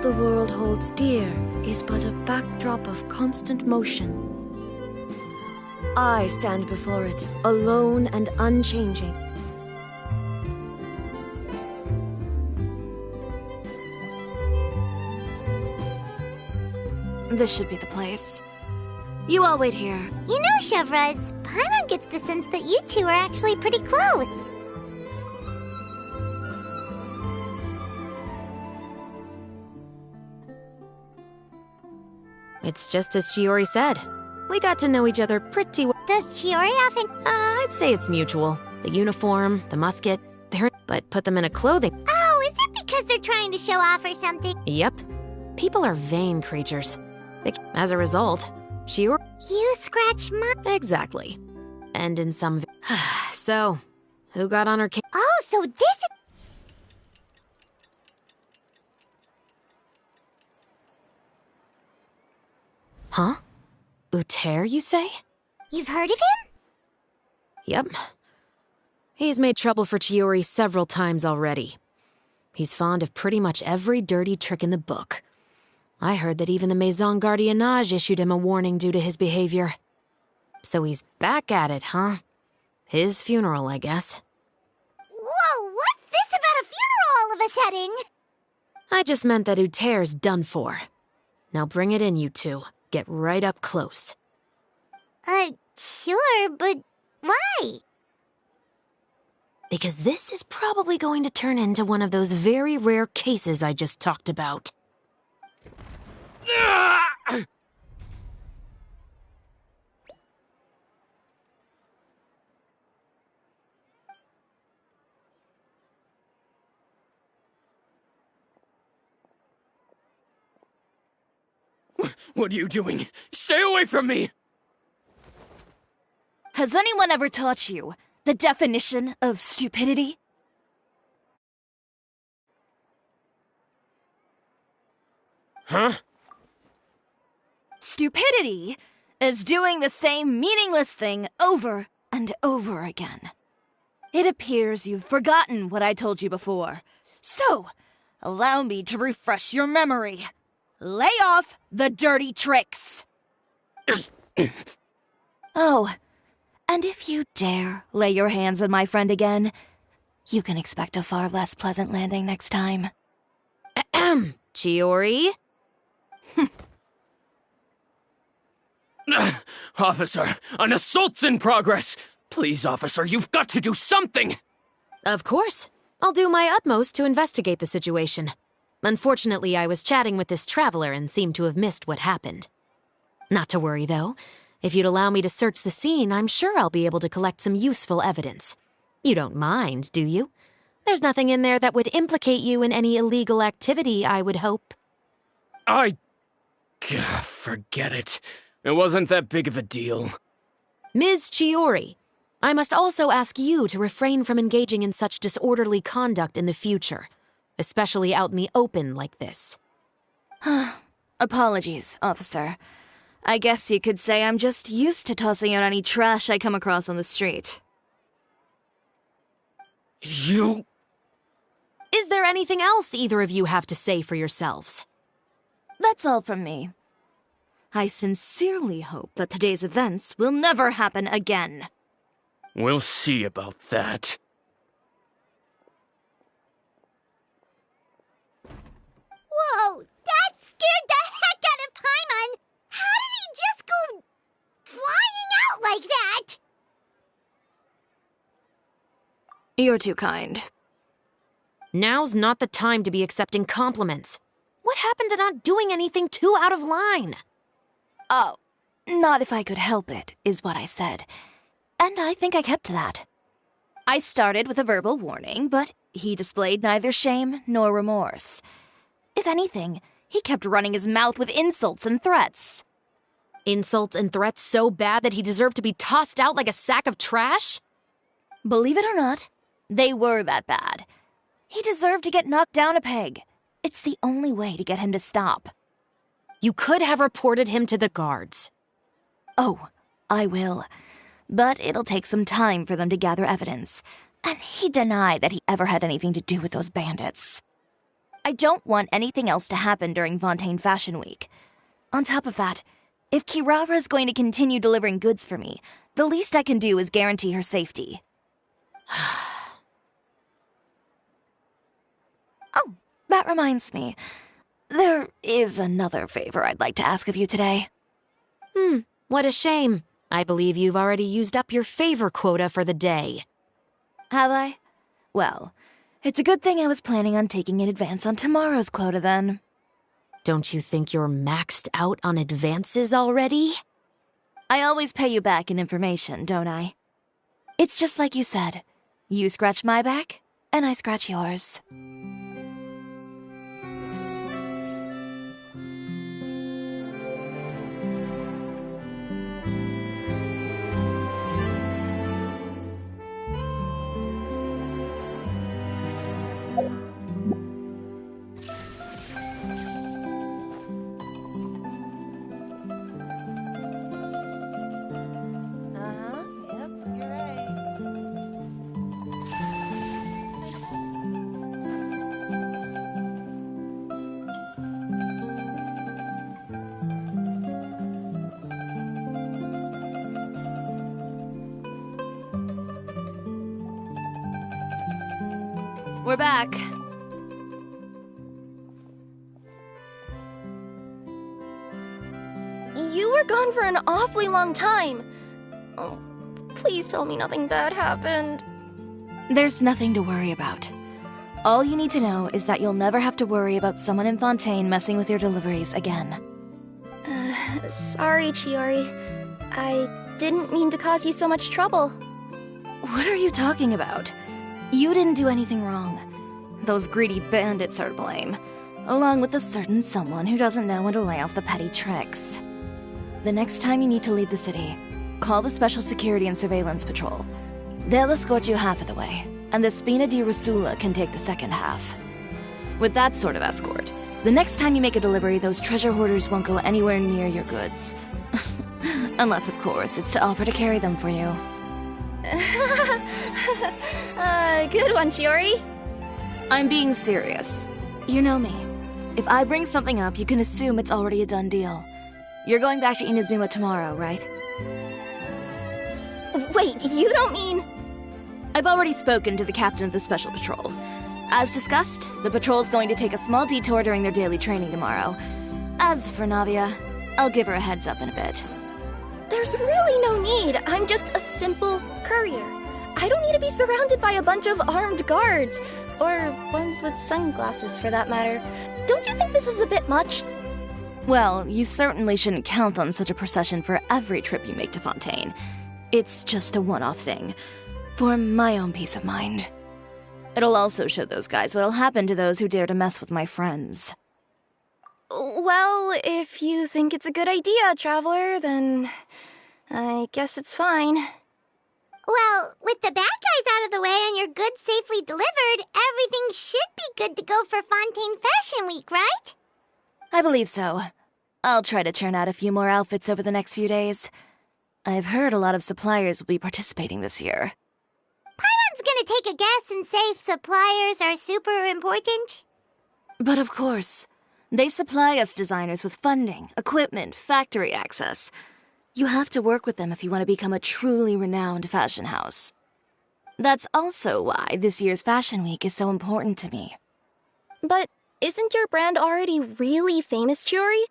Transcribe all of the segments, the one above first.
the world holds dear is but a backdrop of constant motion. I stand before it, alone and unchanging. This should be the place. You all wait here. You know, Chevraz, Paimon gets the sense that you two are actually pretty close. It's just as Chiori said. We got to know each other pretty well. Does Chiori often... I'd say it's mutual. The uniform, the musket, but put them in a clothing. Oh, is it because they're trying to show off or something? Yep. People are vain creatures. As a result, Chiori... You scratch my... Exactly. And in some... So, who got on her case? Oh, so this is... Huh? Uter, you say? You've heard of him? Yep. He's made trouble for Chiori several times already. He's fond of pretty much every dirty trick in the book. I heard that even the Maison Gardiennage issued him a warning due to his behavior. So he's back at it, huh? His funeral, I guess. Whoa, what's this about a funeral all of a sudden? I just meant that Uter's done for. Now bring it in, you two. Get right up close. Sure, but why? Because this is probably going to turn into one of those very rare cases I just talked about. What are you doing? Stay away from me! Has anyone ever taught you the definition of stupidity? Huh? Stupidity is doing the same meaningless thing over and over again. It appears you've forgotten what I told you before. So, allow me to refresh your memory. Lay off the dirty tricks! Oh, and if you dare lay your hands on my friend again, you can expect a far less pleasant landing next time. Ahem. Chiori? Officer, an assault's in progress! Please, officer, you've got to do something! Of course. I'll do my utmost to investigate the situation. Unfortunately, I was chatting with this traveler and seemed to have missed what happened. Not to worry, though. If you'd allow me to search the scene, I'm sure I'll be able to collect some useful evidence. You don't mind, do you? There's nothing in there that would implicate you in any illegal activity, I would hope. Forget it. It wasn't that big of a deal. Ms. Chiori, I must also ask you to refrain from engaging in such disorderly conduct in the future, especially out in the open like this. Apologies, officer. I guess you could say I'm just used to tossing out any trash I come across on the street. You... Is there anything else either of you have to say for yourselves? That's all from me. I sincerely hope that today's events will never happen again. We'll see about that. Whoa, that scared the heck out of Paimon! How did he just go flying out like that? You're too kind. Now's not the time to be accepting compliments. What happened to not doing anything too out of line? Oh, not if I could help it, is what I said. And I think I kept to that. I started with a verbal warning, but he displayed neither shame nor remorse. If anything, he kept running his mouth with insults and threats. Insults and threats so bad that he deserved to be tossed out like a sack of trash? Believe it or not, they were that bad. He deserved to get knocked down a peg. It's the only way to get him to stop. You could have reported him to the guards. Oh, I will. But it'll take some time for them to gather evidence. And he denied that he ever had anything to do with those bandits. I don't want anything else to happen during Fontaine Fashion Week. On top of that, if Kirara is going to continue delivering goods for me, the least I can do is guarantee her safety. Oh, that reminds me. There is another favor I'd like to ask of you today. What a shame. I believe you've already used up your favor quota for the day. Have I? Well, it's a good thing I was planning on taking an advance on tomorrow's quota then. Don't you think you're maxed out on advances already? I always pay you back in information, don't I? It's just like you said. You scratch my back, and I scratch yours. We're back. You were gone for an awfully long time. Oh, please tell me nothing bad happened. There's nothing to worry about. All you need to know is that you'll never have to worry about someone in Fontaine messing with your deliveries again. Sorry, Chiori. I didn't mean to cause you so much trouble. What are you talking about? You didn't do anything wrong. Those greedy bandits are to blame, along with a certain someone who doesn't know when to lay off the petty tricks. The next time you need to leave the city, call the Special Security and Surveillance Patrol. They'll escort you half of the way, and the Spina di Rusula can take the second half. With that sort of escort, the next time you make a delivery, those treasure hoarders won't go anywhere near your goods. Unless, of course, it's to offer to carry them for you. Good one, Chiori. I'm being serious. You know me. If I bring something up, you can assume it's already a done deal. You're going back to Inazuma tomorrow, right? Wait, you don't mean... I've already spoken to the captain of the Special Patrol. As discussed, the patrol's going to take a small detour during their daily training tomorrow. As for Navia, I'll give her a heads up in a bit. There's really no need. I'm just a simple courier. I don't need to be surrounded by a bunch of armed guards. Or ones with sunglasses, for that matter. Don't you think this is a bit much? Well, you certainly shouldn't count on such a procession for every trip you make to Fontaine. It's just a one-off thing, for my own peace of mind. It'll also show those guys what'll happen to those who dare to mess with my friends. Well, if you think it's a good idea, Traveler, then I guess it's fine. Well, with the bad guys out of the way and your goods safely delivered, everything should be good to go for Fontaine Fashion Week, right? I believe so. I'll try to churn out a few more outfits over the next few days. I've heard a lot of suppliers will be participating this year. Paimon's gonna take a guess and say suppliers are super important. But of course, they supply us designers with funding, equipment, factory access. You have to work with them if you want to become a truly renowned fashion house. That's also why this year's Fashion Week is so important to me. But isn't your brand already really famous, Chiori?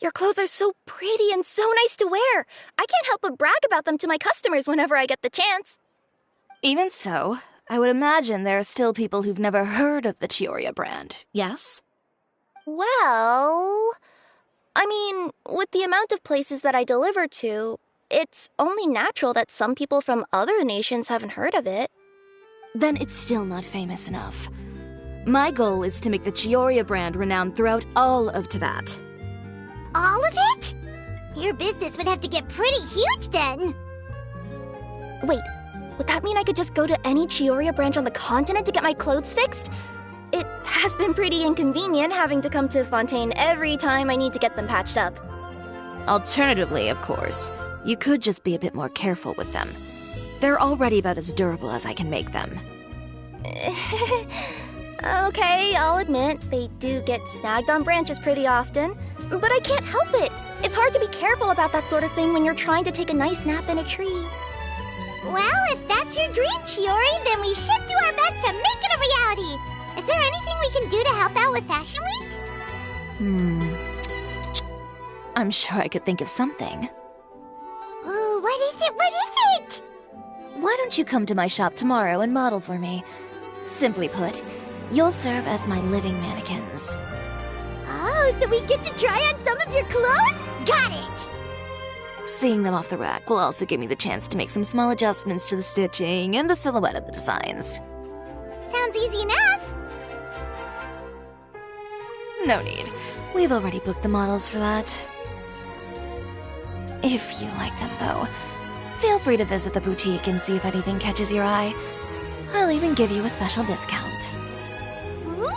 Your clothes are so pretty and so nice to wear. I can't help but brag about them to my customers whenever I get the chance. Even so, I would imagine there are still people who've never heard of the Chiori brand, yes? Well... I mean, with the amount of places that I deliver to, it's only natural that some people from other nations haven't heard of it. Then it's still not famous enough. My goal is to make the Chiori brand renowned throughout all of Teyvat. All of it? Your business would have to get pretty huge then. Wait, would that mean I could just go to any Chiori branch on the continent to get my clothes fixed? It has been pretty inconvenient having to come to Fontaine every time I need to get them patched up. Alternatively, of course, you could just be a bit more careful with them. They're already about as durable as I can make them. Okay, I'll admit, they do get snagged on branches pretty often, but I can't help it. It's hard to be careful about that sort of thing when you're trying to take a nice nap in a tree. Well, if that's your dream, Chiori, then we should do our best to make it a reality. Is there anything we can do to help out with Fashion Week? I'm sure I could think of something. Ooh, what is it? What is it? Why don't you come to my shop tomorrow and model for me? Simply put, you'll serve as my living mannequins. Oh, so we get to try on some of your clothes? Got it! Seeing them off the rack will also give me the chance to make some small adjustments to the stitching and the silhouette of the designs. Sounds easy enough. No need. We've already booked the models for that. If you like them, though, feel free to visit the boutique and see if anything catches your eye. I'll even give you a special discount. Ooh,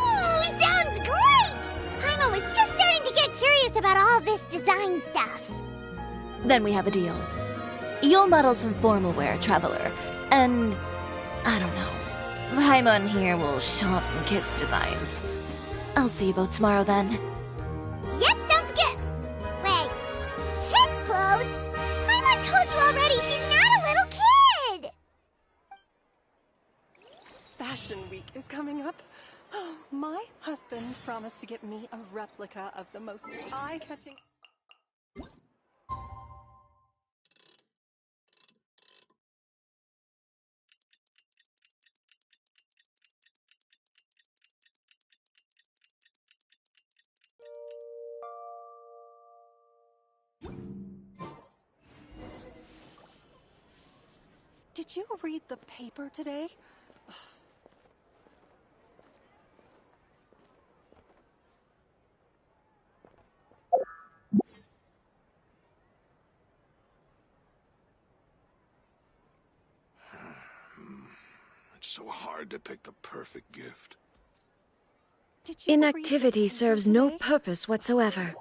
sounds great! Paimon was just starting to get curious about all this design stuff. Then we have a deal. You'll model some formal wear, Traveler, and I don't know. Paimon here will show off some kids' designs. I'll see you both tomorrow then. Yep, sounds good. Wait, kids' clothes? Paimon told you already she's not a little kid! Fashion Week is coming up. Oh, my husband promised to get me a replica of the most eye-catching... Did you read the paper today? It's so hard to pick the perfect gift. Did you read the Inactivity paper serves no today? purpose whatsoever.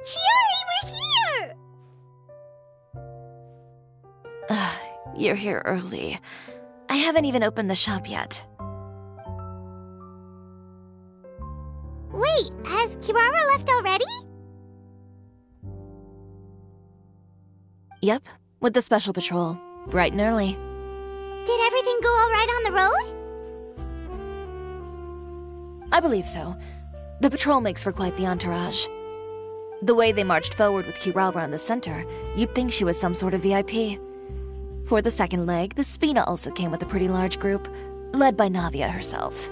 Chiori, we're here! You're here early. I haven't even opened the shop yet. Wait, has Kirara left already? Yep, with the special patrol. Bright and early. Did everything go all right on the road? I believe so. The patrol makes for quite the entourage. The way they marched forward with Kirara in the center, you'd think she was some sort of VIP. For the second leg, the Spina also came with a pretty large group, led by Navia herself.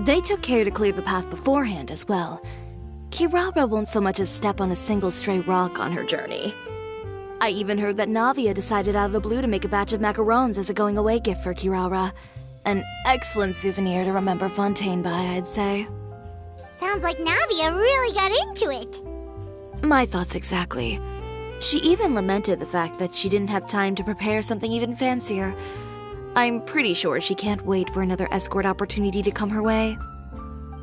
They took care to clear the path beforehand as well. Kirara won't so much as step on a single stray rock on her journey. I even heard that Navia decided out of the blue to make a batch of macarons as a going-away gift for Kirara. An excellent souvenir to remember Fontaine by, I'd say. Sounds like Navia really got into it. My thoughts exactly. She even lamented the fact that she didn't have time to prepare something even fancier. I'm pretty sure she can't wait for another escort opportunity to come her way.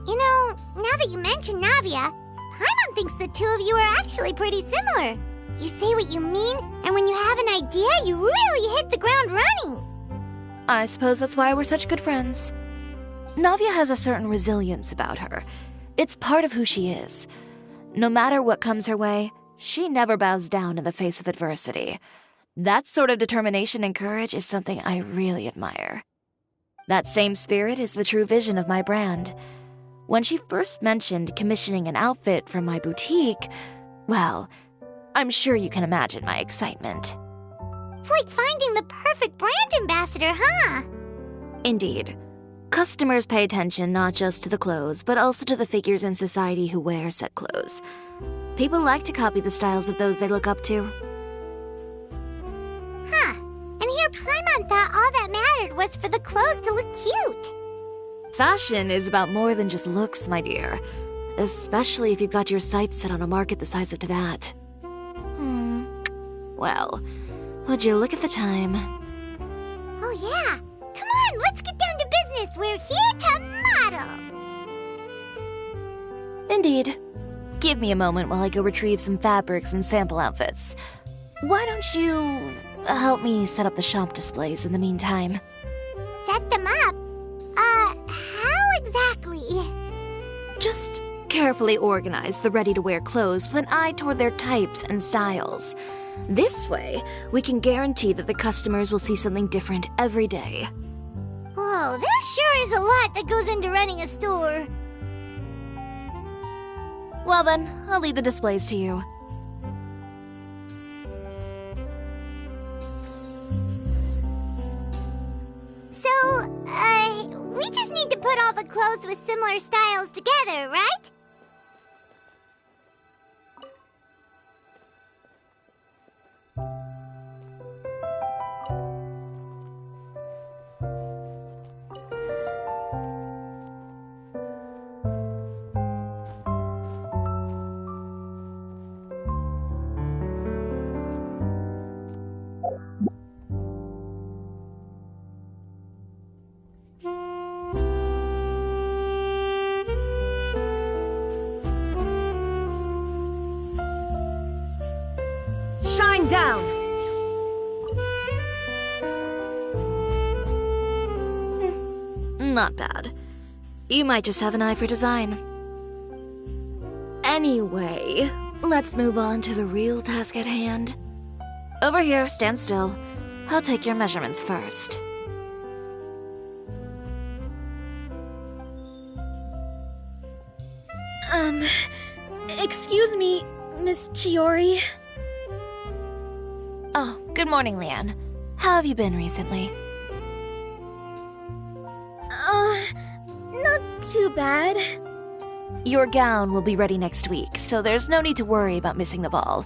You know, now that you mention Navia, Paimon thinks the two of you are actually pretty similar. You say what you mean, and when you have an idea, you really hit the ground running. I suppose that's why we're such good friends. Navia has a certain resilience about her. It's part of who she is. No matter what comes her way, she never bows down in the face of adversity. That sort of determination and courage is something I really admire. That same spirit is the true vision of my brand. When she first mentioned commissioning an outfit from my boutique, well, I'm sure you can imagine my excitement. It's like finding the perfect brand ambassador, huh? Indeed. Customers pay attention not just to the clothes, but also to the figures in society who wear said clothes. People like to copy the styles of those they look up to. Huh. And here Paimon thought all that mattered was for the clothes to look cute. Fashion is about more than just looks, my dear. Especially if you've got your sights set on a market the size of Teyvat. Well, would you look at the time? Oh yeah! Come on, let's get down to business! We're here to model! Indeed. Give me a moment while I go retrieve some fabrics and sample outfits. Why don't you help me set up the shop displays in the meantime? Set them up? How exactly? Just carefully organize the ready-to-wear clothes with an eye toward their types and styles. This way, we can guarantee that the customers will see something different every day. Whoa, there sure is a lot that goes into running a store. Well then, I'll leave the displays to you. So, we just need to put all the clothes with similar styles together, right? Shine down! Not bad. You might just have an eye for design. Anyway, let's move on to the real task at hand. Over here, stand still. I'll take your measurements first. Excuse me, Miss Chiori. Oh, good morning, Leanne. How have you been recently? Not too bad. Your gown will be ready next week, so there's no need to worry about missing the ball.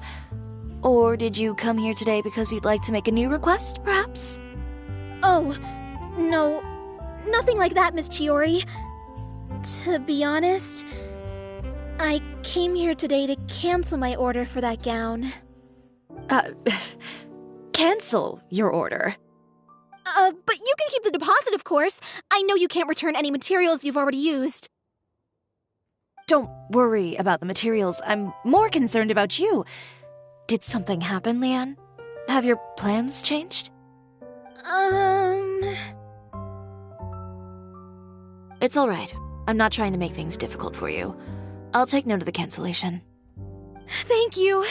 Or did you come here today because you'd like to make a new request, perhaps? Oh, no. Nothing like that, Miss Chiori. To be honest, I came here today to cancel my order for that gown. Cancel your order. But you can keep the deposit, of course. I know you can't return any materials you've already used. Don't worry about the materials. I'm more concerned about you. Did something happen, Leanne? Have your plans changed? It's all right. I'm not trying to make things difficult for you. I'll take note of the cancellation. Thank you.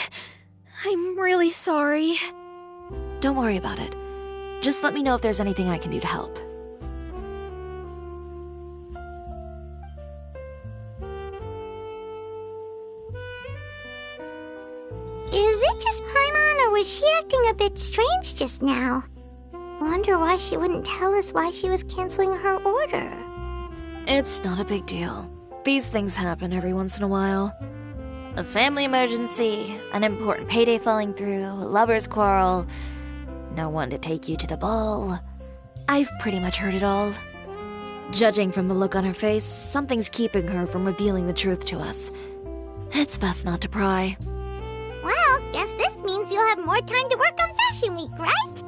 I'm really sorry. Don't worry about it. Just let me know if there's anything I can do to help. Is it just Paimon, or was she acting a bit strange just now? Wonder why she wouldn't tell us why she was canceling her order. It's not a big deal. These things happen every once in a while. A family emergency, an important payday falling through, a lover's quarrel, no one to take you to the ball. I've pretty much heard it all. Judging from the look on her face, something's keeping her from revealing the truth to us. It's best not to pry. Well, guess this means you'll have more time to work on Fashion Week, right?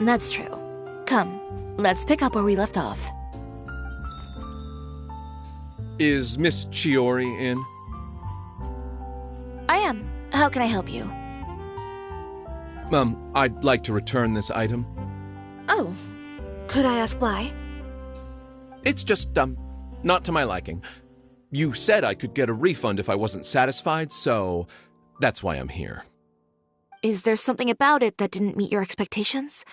That's true. Come, let's pick up where we left off. Is Miss Chiori in? I am. How can I help you? I'd like to return this item. Oh, could I ask why? It's just, not to my liking. You said I could get a refund if I wasn't satisfied, so that's why I'm here. Is there something about it that didn't meet your expectations?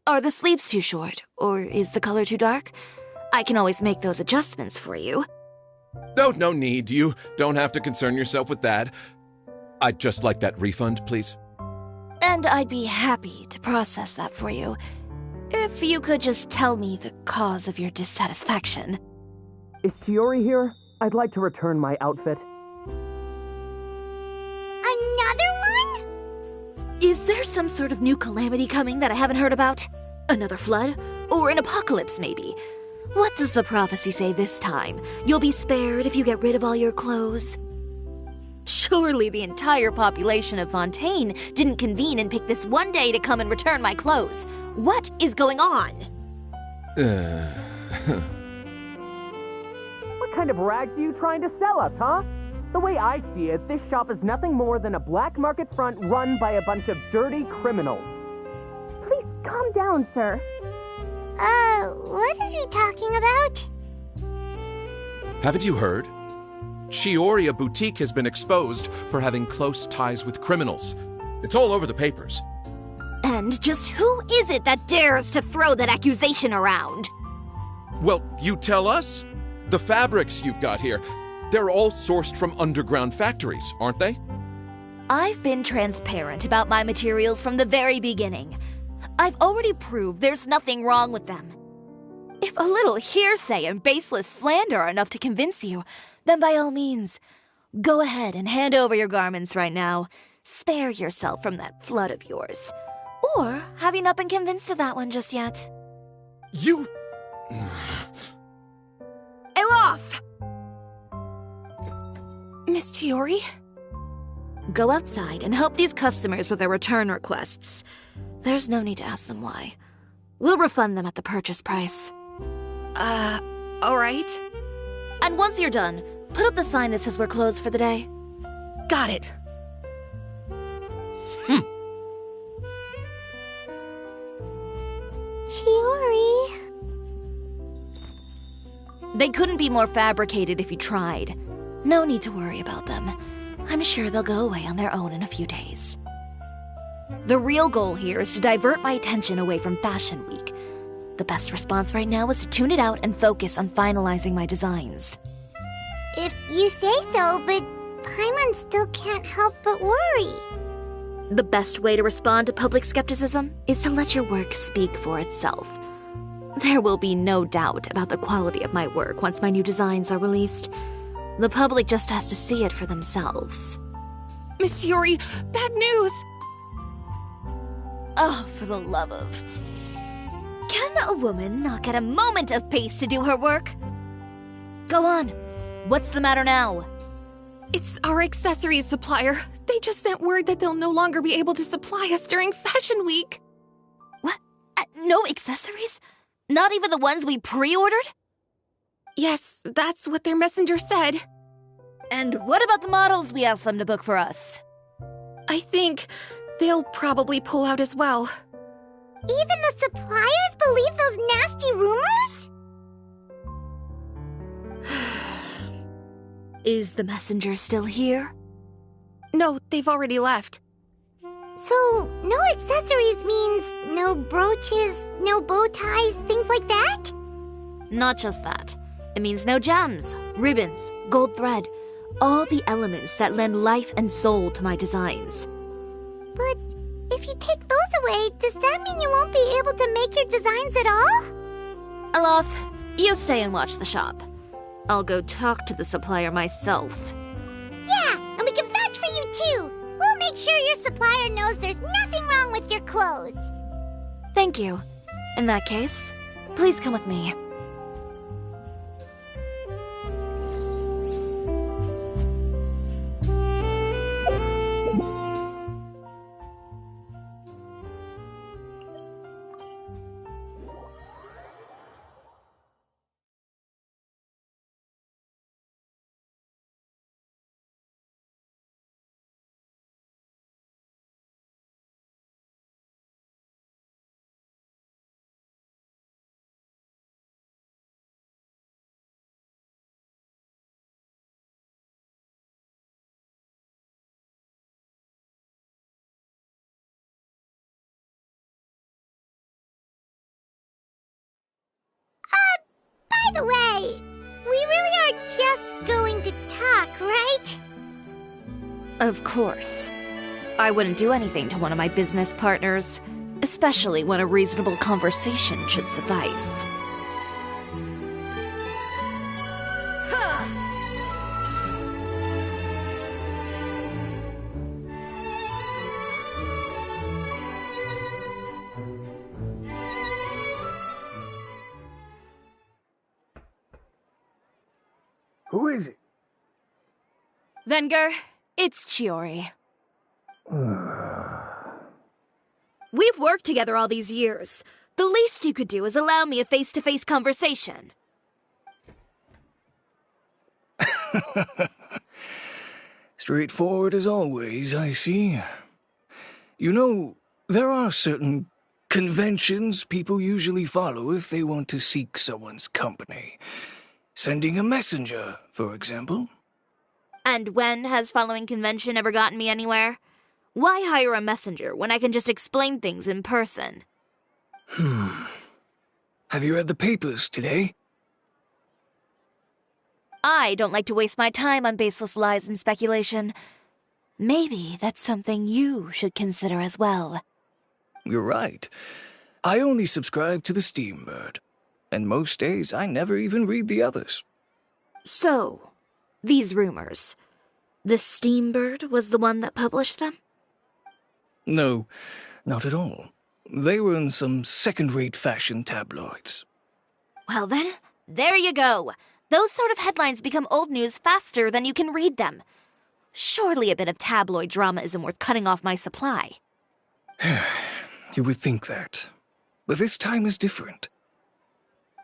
Are the sleeves too short, or is the color too dark? I can always make those adjustments for you. Oh, no need. You don't have to concern yourself with that. I'd just like that refund, please. And I'd be happy to process that for you. If you could just tell me the cause of your dissatisfaction. Is Chiori here? I'd like to return my outfit. Another one? Is there some sort of new calamity coming that I haven't heard about? Another flood? Or an apocalypse, maybe? What does the prophecy say this time? You'll be spared if you get rid of all your clothes? Surely the entire population of Fontaine didn't convene and pick this one day to come and return my clothes. What is going on? What kind of rags are you trying to sell us, huh? The way I see it, this shop is nothing more than a black market front run by a bunch of dirty criminals. Please calm down, sir. What is he talking about? Haven't you heard? Chiori, a boutique, has been exposed for having close ties with criminals. It's all over the papers. And just who is it that dares to throw that accusation around? Well, you tell us. The fabrics you've got here, they're all sourced from underground factories, aren't they? I've been transparent about my materials from the very beginning. I've already proved there's nothing wrong with them. If a little hearsay and baseless slander are enough to convince you, then by all means, go ahead and hand over your garments right now. Spare yourself from that flood of yours. Or have you not been convinced of that one just yet? You... Elof! Miss Chiori? Go outside and help these customers with their return requests. There's no need to ask them why. We'll refund them at the purchase price. Alright. And once you're done, put up the sign that says we're closed for the day. Got it. Chiori. They couldn't be more fabricated if you tried. No need to worry about them. I'm sure they'll go away on their own in a few days. The real goal here is to divert my attention away from Fashion Week. The best response right now is to tune it out and focus on finalizing my designs. If you say so, but Paimon still can't help but worry. The best way to respond to public skepticism is to let your work speak for itself. There will be no doubt about the quality of my work once my new designs are released. The public just has to see it for themselves. Miss Chiori, bad news! Oh, for the love of... Can a woman not get a moment of peace to do her work? Go on. What's the matter now? It's our accessories supplier. They just sent word that they'll no longer be able to supply us during Fashion Week. What? No accessories? Not even the ones we pre-ordered? Yes, that's what their messenger said. And what about the models we asked them to book for us? I think they'll probably pull out as well. Even the suppliers believe those nasty rumors? Is the messenger still here? No, they've already left. So, no accessories means no brooches, no bow ties, things like that? Not just that. It means no gems, ribbons, gold thread, all the elements that lend life and soul to my designs. But if you take those away, does that mean you won't be able to make your designs at all? Alof, you stay and watch the shop. I'll go talk to the supplier myself. Yeah, and we can vouch for you too. We'll make sure your supplier knows there's nothing wrong with your clothes. Thank you. In that case, please come with me. By the way, we really are just going to talk, right? Of course. I wouldn't do anything to one of my business partners, especially when a reasonable conversation should suffice. Who is it? Venger, It's Chiori. We've worked together all these years. The least you could do is allow me a face-to-face conversation. Straightforward as always, I see. You know, there are certain conventions people usually follow if they want to seek someone's company. Sending a messenger, for example. And when has following convention ever gotten me anywhere? Why hire a messenger when I can just explain things in person? Have you read the papers today? I don't like to waste my time on baseless lies and speculation. Maybe that's something you should consider as well. You're right. I only subscribe to the Steambird. And most days I never even read the others. So, these rumors. The Steambird was the one that published them? No, not at all. They were in some second-rate fashion tabloids. Well then, there you go. Those sort of headlines become old news faster than you can read them. Surely a bit of tabloid drama isn't worth cutting off my supply. You would think that. But this time is different.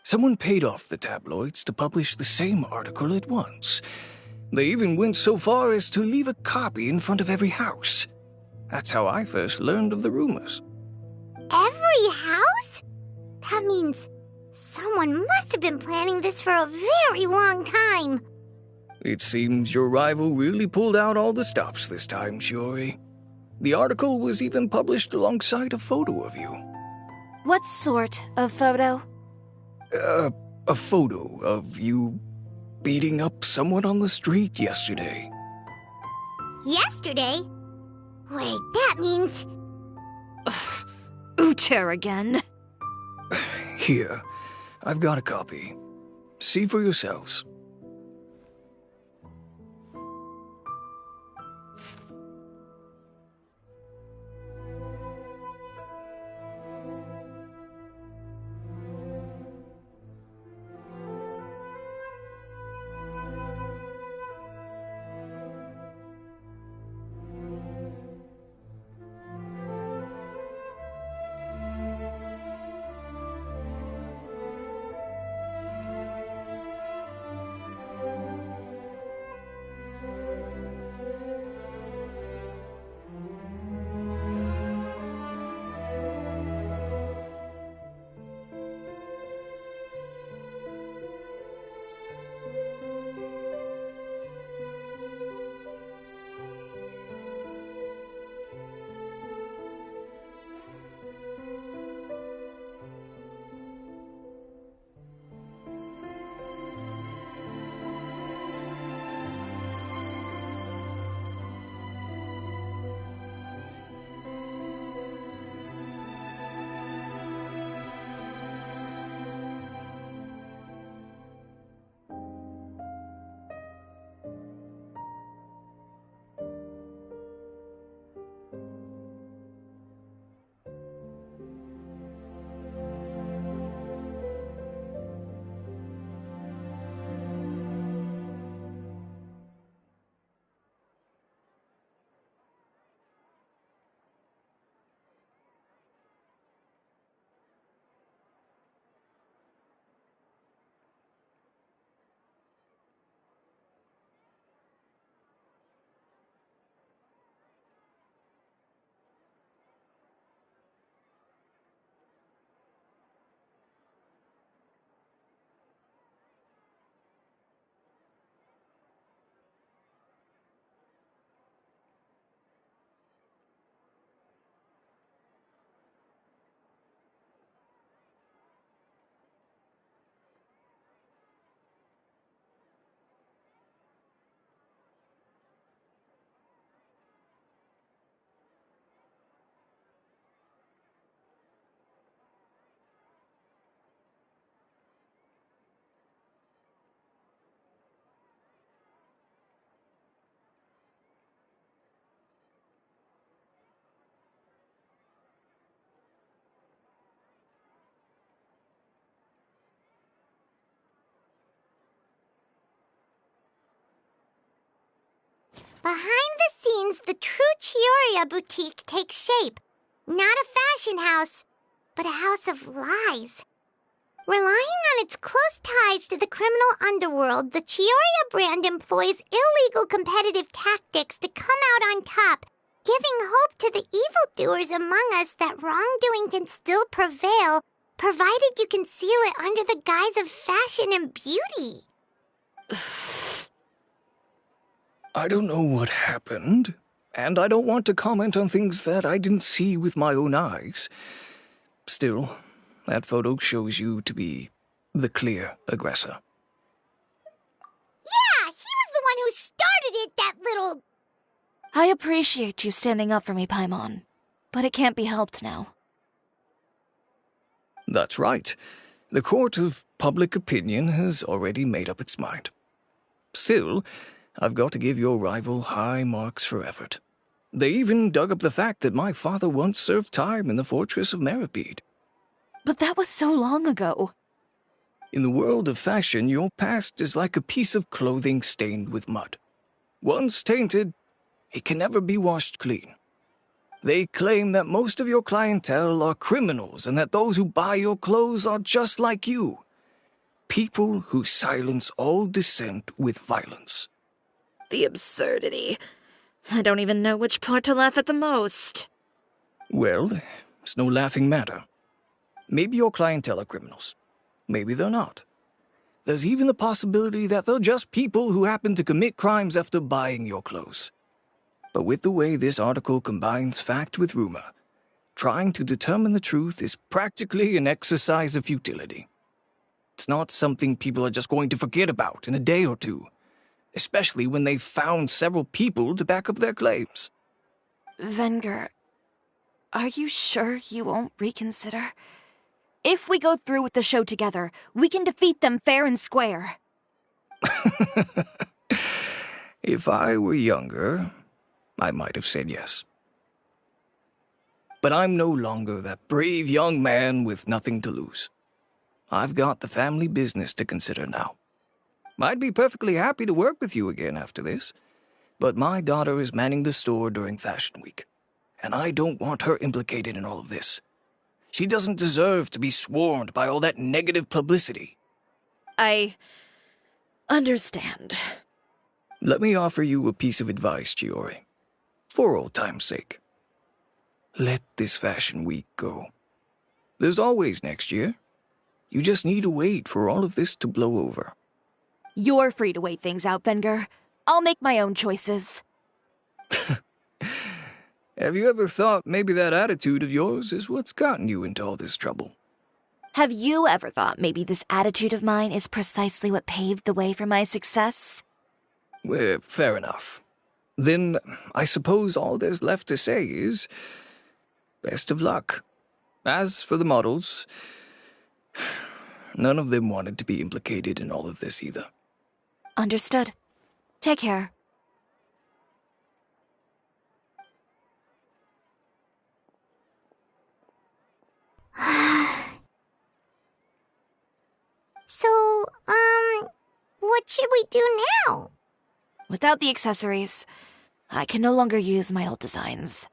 Someone paid off the tabloids to publish the same article at once. They even went so far as to leave a copy in front of every house. That's how I first learned of the rumors. Every house? That means someone must have been planning this for a very long time. It seems your rival really pulled out all the stops this time, Chiori. The article was even published alongside a photo of you. What sort of photo? A photo of you beating up someone on the street yesterday. Yesterday? Wait, that means... Uter again. Here, I've got a copy. See for yourselves. Behind the means the true Chiori boutique takes shape. Not a fashion house, but a house of lies. Relying on its close ties to the criminal underworld, the Chiori brand employs illegal competitive tactics to come out on top, giving hope to the evildoers among us that wrongdoing can still prevail, provided you conceal it under the guise of fashion and beauty. I don't know what happened, and I don't want to comment on things that I didn't see with my own eyes. Still, that photo shows you to be the clear aggressor. Yeah, he was the one who started it, that little... I appreciate you standing up for me, Paimon, but it can't be helped now. That's right. The court of public opinion has already made up its mind. Still, I've got to give your rival high marks for effort. They even dug up the fact that my father once served time in the fortress of Meripede. But that was so long ago. In the world of fashion, your past is like a piece of clothing stained with mud. Once tainted, it can never be washed clean. They claim that most of your clientele are criminals and that those who buy your clothes are just like you. People who silence all dissent with violence. The absurdity. I don't even know which part to laugh at the most. Well, it's no laughing matter. Maybe your clientele are criminals. Maybe they're not. There's even the possibility that they're just people who happen to commit crimes after buying your clothes. But with the way this article combines fact with rumor, trying to determine the truth is practically an exercise of futility. It's not something people are just going to forget about in a day or two, especially when they've found several people to back up their claims. Venger, are you sure you won't reconsider? If we go through with the show together, we can defeat them fair and square. If I were younger, I might have said yes. But I'm no longer that brave young man with nothing to lose. I've got the family business to consider now. I'd be perfectly happy to work with you again after this, but my daughter is manning the store during Fashion Week, and I don't want her implicated in all of this. She doesn't deserve to be swarmed by all that negative publicity. I understand. Let me offer you a piece of advice, Chiori. For old time's sake. Let this Fashion Week go. There's always next year. You just need to wait for all of this to blow over. You're free to wait things out, Venger. I'll make my own choices. Have you ever thought maybe that attitude of yours is what's gotten you into all this trouble? Have you ever thought maybe this attitude of mine is precisely what paved the way for my success? Well, fair enough. Then I suppose all there's left to say is, best of luck. As for the models, none of them wanted to be implicated in all of this either. Understood. Take care. So, what should we do now? Without the accessories, I can no longer use my old designs.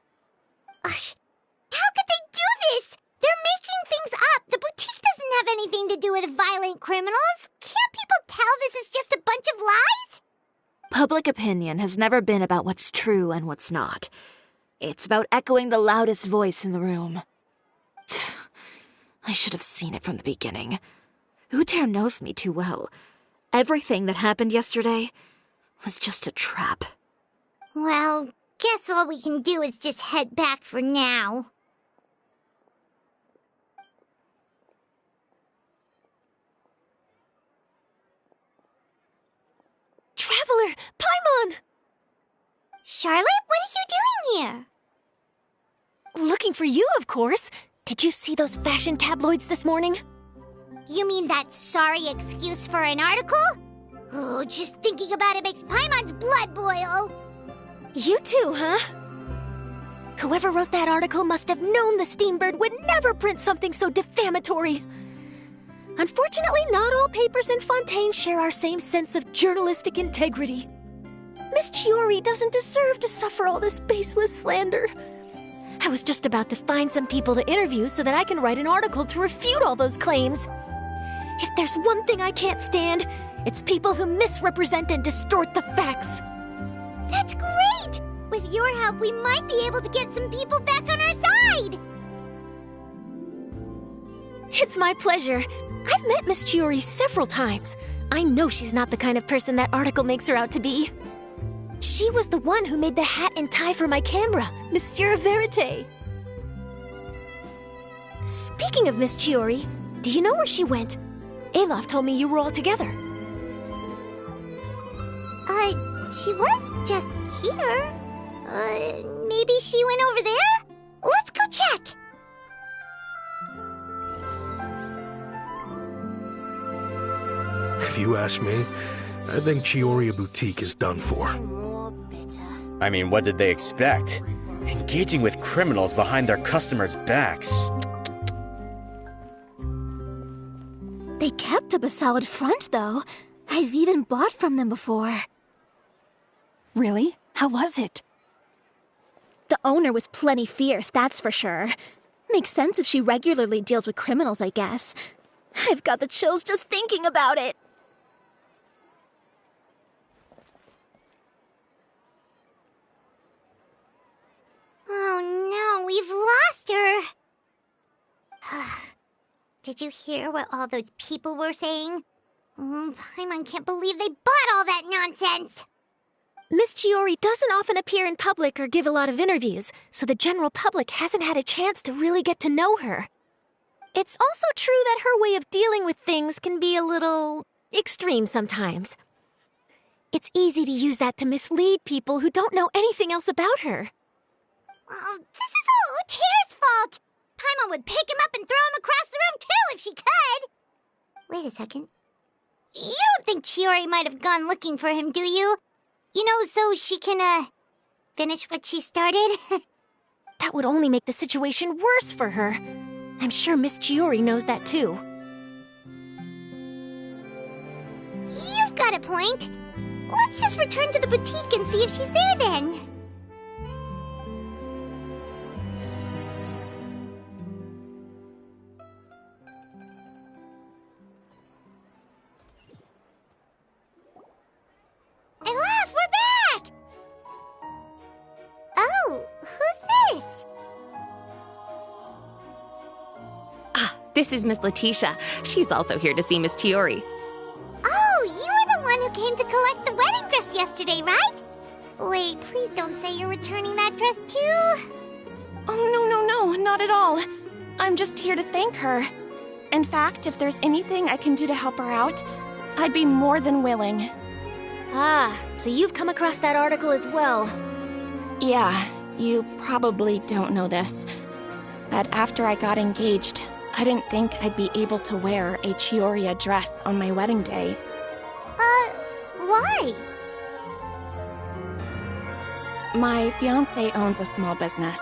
How could they do this? They're making things up. The boutique doesn't have anything to do with violent criminals. Can't people tell this is just a bunch of lies? Public opinion has never been about what's true and what's not. It's about echoing the loudest voice in the room. I should have seen it from the beginning. Uter knows me too well. Everything that happened yesterday was just a trap. Well, guess all we can do is just head back for now. Traveler! Paimon! Charlotte, what are you doing here? Looking for you, of course. Did you see those fashion tabloids this morning? You mean that sorry excuse for an article? Oh, just thinking about it makes Paimon's blood boil. You too, huh? Whoever wrote that article must have known the Steambird would never print something so defamatory. Unfortunately, not all papers in Fontaine share our same sense of journalistic integrity. Miss Chiori doesn't deserve to suffer all this baseless slander. I was just about to find some people to interview so that I can write an article to refute all those claims. If there's one thing I can't stand, it's people who misrepresent and distort the facts. That's great! With your help, we might be able to get some people back on our side! It's my pleasure. I've met Miss Chiori several times. I know she's not the kind of person that article makes her out to be. She was the one who made the hat and tie for my camera, Monsieur Verite. Speaking of Miss Chiori, do you know where she went? Alof told me you were all together. She was just here. Maybe she went over there? Let's go check! If you ask me, I think Chiori Boutique is done for. I mean, what did they expect? Engaging with criminals behind their customers' backs. They kept up a solid front, though. I've even bought from them before. Really? How was it? The owner was plenty fierce, that's for sure. Makes sense if she regularly deals with criminals, I guess. I've got the chills just thinking about it. Oh no, we've lost her. Did you hear what all those people were saying? Paimon can't believe they bought all that nonsense. Miss Chiori doesn't often appear in public or give a lot of interviews, so the general public hasn't had a chance to really get to know her. It's also true that her way of dealing with things can be a little extreme sometimes. It's easy to use that to mislead people who don't know anything else about her. Oh, this is all Utear's fault! Paimon would pick him up and throw him across the room too if she could! Wait a second. You don't think Chiori might have gone looking for him, do you? You know, so she can, finish what she started? That would only make the situation worse for her. I'm sure Miss Chiori knows that too. You've got a point. Let's just return to the boutique and see if she's there then. Alof, we're back! Oh, who's this? This is Miss Letitia. She's also here to see Miss Chiori. Oh, you were the one who came to collect the wedding dress yesterday, right? Wait, please don't say you're returning that dress too. Oh, no, not at all. I'm just here to thank her. In fact, if there's anything I can do to help her out, I'd be more than willing. Ah, so you've come across that article as well. Yeah, you probably don't know this, but after I got engaged, I didn't think I'd be able to wear a Chiori dress on my wedding day. Why? My fiancé owns a small business.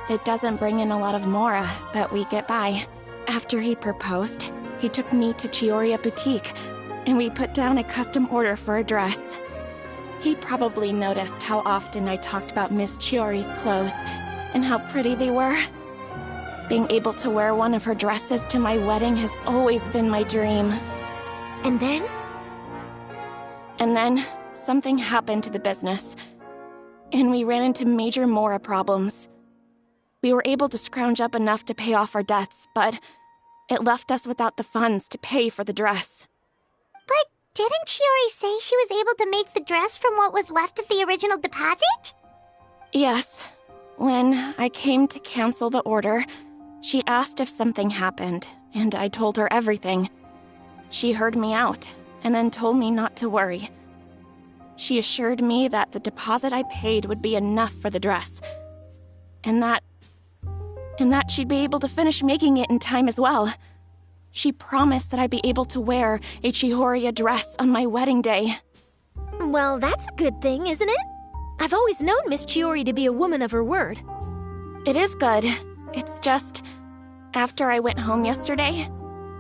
It doesn't bring in a lot of mora, but we get by. After he proposed, he took me to Chiori Boutique, and we put down a custom order for a dress. He probably noticed how often I talked about Miss Chiori's clothes and how pretty they were. Being able to wear one of her dresses to my wedding has always been my dream. And then? And then, something happened to the business, and we ran into major mora problems. We were able to scrounge up enough to pay off our debts, but it left us without the funds to pay for the dress. But didn't Chiori say she was able to make the dress from what was left of the original deposit? Yes. When I came to cancel the order, she asked if something happened, and I told her everything. She heard me out, and then told me not to worry. She assured me that the deposit I paid would be enough for the dress, and that she'd be able to finish making it in time as well. She promised that I'd be able to wear a Chiori dress on my wedding day. Well, that's a good thing, isn't it? I've always known Miss Chiori to be a woman of her word. It is good. It's just, after I went home yesterday,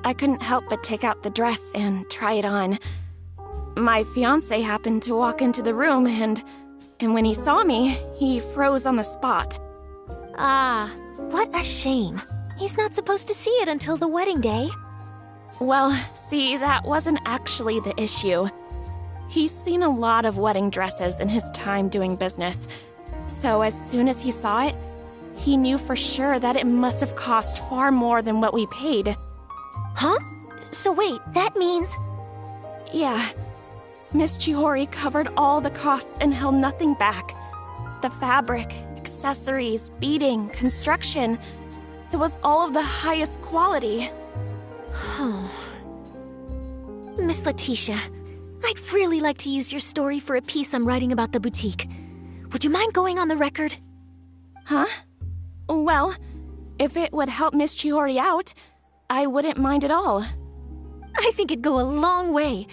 I couldn't help but take out the dress and try it on. My fiancé happened to walk into the room and when he saw me, he froze on the spot. Ah, what a shame. He's not supposed to see it until the wedding day. Well, see, that wasn't actually the issue. He's seen a lot of wedding dresses in his time doing business. So as soon as he saw it, he knew for sure that it must have cost far more than what we paid. Huh? So wait, that means... Yeah. Miss Chiori covered all the costs and held nothing back. The fabric, accessories, beading, construction. It was all of the highest quality. Miss Letitia, I'd really like to use your story for a piece I'm writing about the boutique. Would you mind going on the record? Huh? Well, if it would help Miss Chiori out, I wouldn't mind at all. I think it'd go a long way.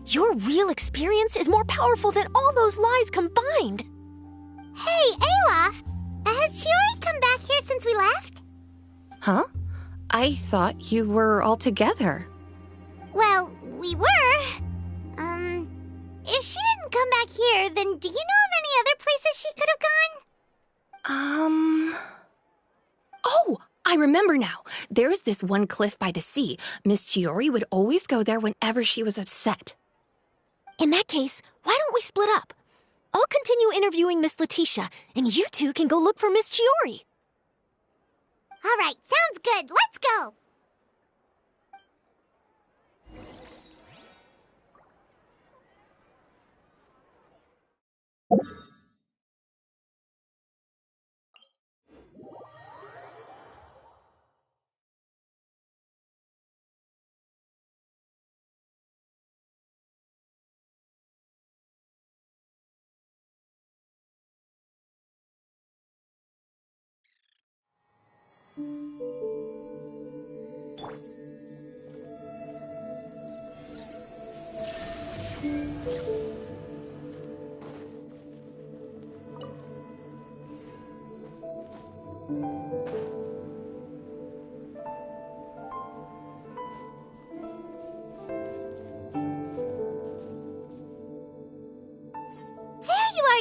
Your real experience is more powerful than all those lies combined. Hey, Olaf! Has Chiori come back here since we left? Huh? I thought you were all together. Well, we were. If she didn't come back here, then do you know of any other places she could have gone? Oh, I remember now. There's this one cliff by the sea. Miss Chiori would always go there whenever she was upset. In that case, why don't we split up? I'll continue interviewing Miss Letitia, and you two can go look for Miss Chiori. All right, sounds good. Let's go!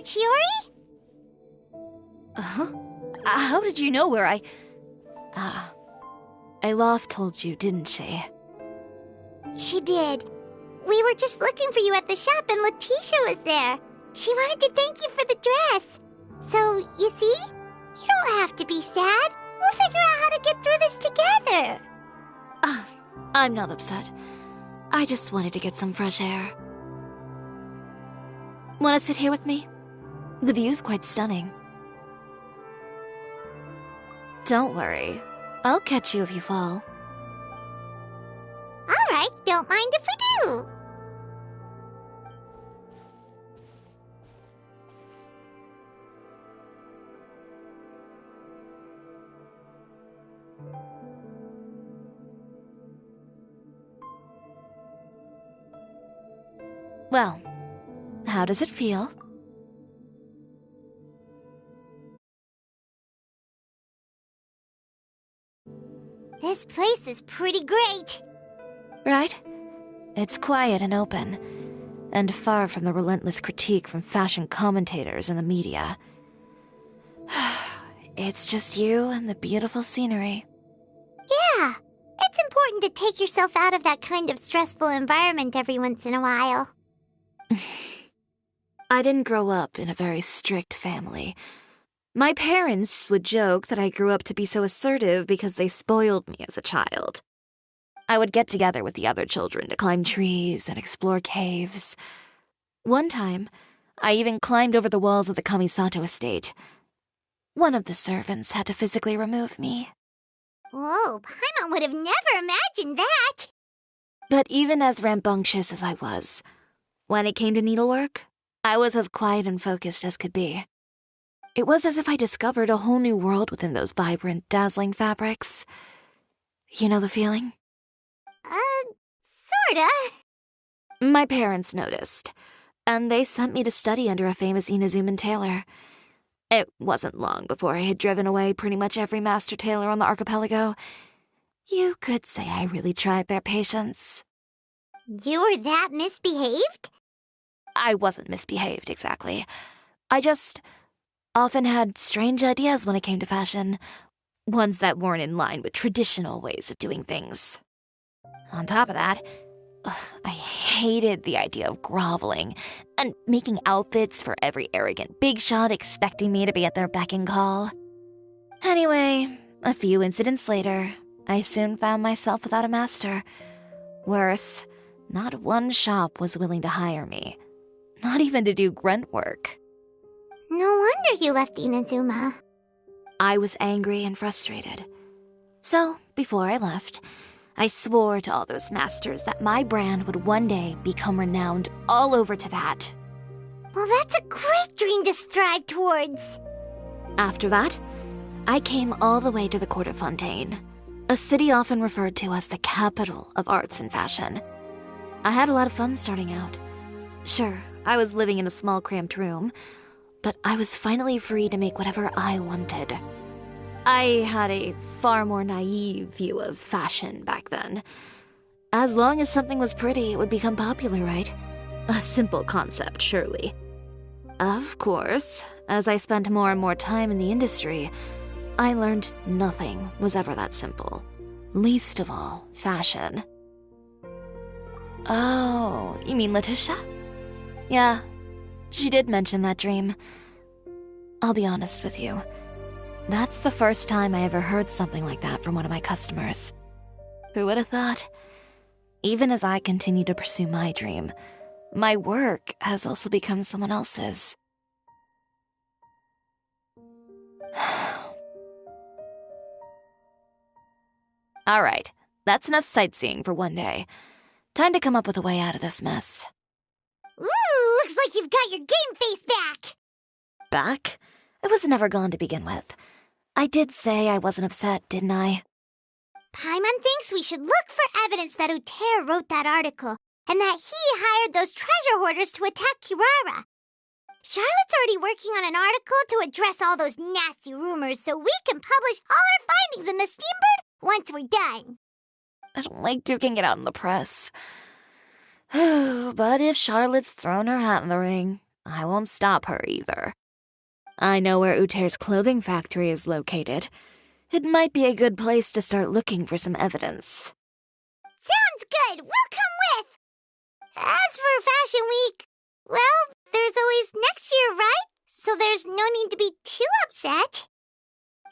Chiori? Uh-huh. How did you know where Olaf told you, didn't she? She did. We were just looking for you at the shop and Letitia was there. She wanted to thank you for the dress. So, you see? You don't have to be sad. We'll figure out how to get through this together. I'm not upset. I just wanted to get some fresh air. Want to sit here with me? The view's quite stunning. Don't worry. I'll catch you if you fall. All right, don't mind if we do. Well, how does it feel? This place is pretty great. Right? It's quiet and open, and far from the relentless critique from fashion commentators and the media. It's just you and the beautiful scenery. Yeah, it's important to take yourself out of that kind of stressful environment every once in a while. I didn't grow up in a very strict family. My parents would joke that I grew up to be so assertive because they spoiled me as a child. I would get together with the other children to climb trees and explore caves. One time, I even climbed over the walls of the Kamisato estate. One of the servants had to physically remove me. Whoa, Paimon would have never imagined that! But even as rambunctious as I was, when it came to needlework, I was as quiet and focused as could be. It was as if I discovered a whole new world within those vibrant, dazzling fabrics. You know the feeling? Sorta. My parents noticed, and they sent me to study under a famous Inazuman tailor. It wasn't long before I had driven away pretty much every master tailor on the archipelago. You could say I really tried their patience. You were that misbehaved? I wasn't misbehaved, exactly. I just often had strange ideas when it came to fashion. Ones that weren't in line with traditional ways of doing things. On top of that, I hated the idea of groveling and making outfits for every arrogant big shot expecting me to be at their beck and call. Anyway, a few incidents later, I soon found myself without a master. Worse, not one shop was willing to hire me. Not even to do grunt work. No wonder you left Inazuma. I was angry and frustrated. So, before I left, I swore to all those masters that my brand would one day become renowned all over Teyvat. Well, that's a great dream to strive towards. After that, I came all the way to the court of Fontaine, a city often referred to as the capital of arts and fashion. I had a lot of fun starting out. Sure, I was living in a small cramped room, but I was finally free to make whatever I wanted. I had a far more naive view of fashion back then. As long as something was pretty, it would become popular, right? A simple concept, surely. Of course, as I spent more and more time in the industry, I learned nothing was ever that simple. Least of all, fashion. Oh, you mean Letitia? Yeah, she did mention that dream. I'll be honest with you. That's the first time I ever heard something like that from one of my customers. Who would have thought? Even as I continue to pursue my dream, my work has also become someone else's. All right, that's enough sightseeing for one day. Time to come up with a way out of this mess. Ooh, looks like you've got your game face back. Back? It was never gone to begin with. I did say I wasn't upset, didn't I? Paimon thinks we should look for evidence that Uter wrote that article, and that he hired those treasure hoarders to attack Kirara. Charlotte's already working on an article to address all those nasty rumors so we can publish all our findings in the Steambird once we're done. I don't like duking it out in the press. But if Charlotte's thrown her hat in the ring, I won't stop her either. I know where Uter's clothing factory is located. It might be a good place to start looking for some evidence. Sounds good. We'll come with. As for Fashion Week, well, there's always next year, right? So there's no need to be too upset.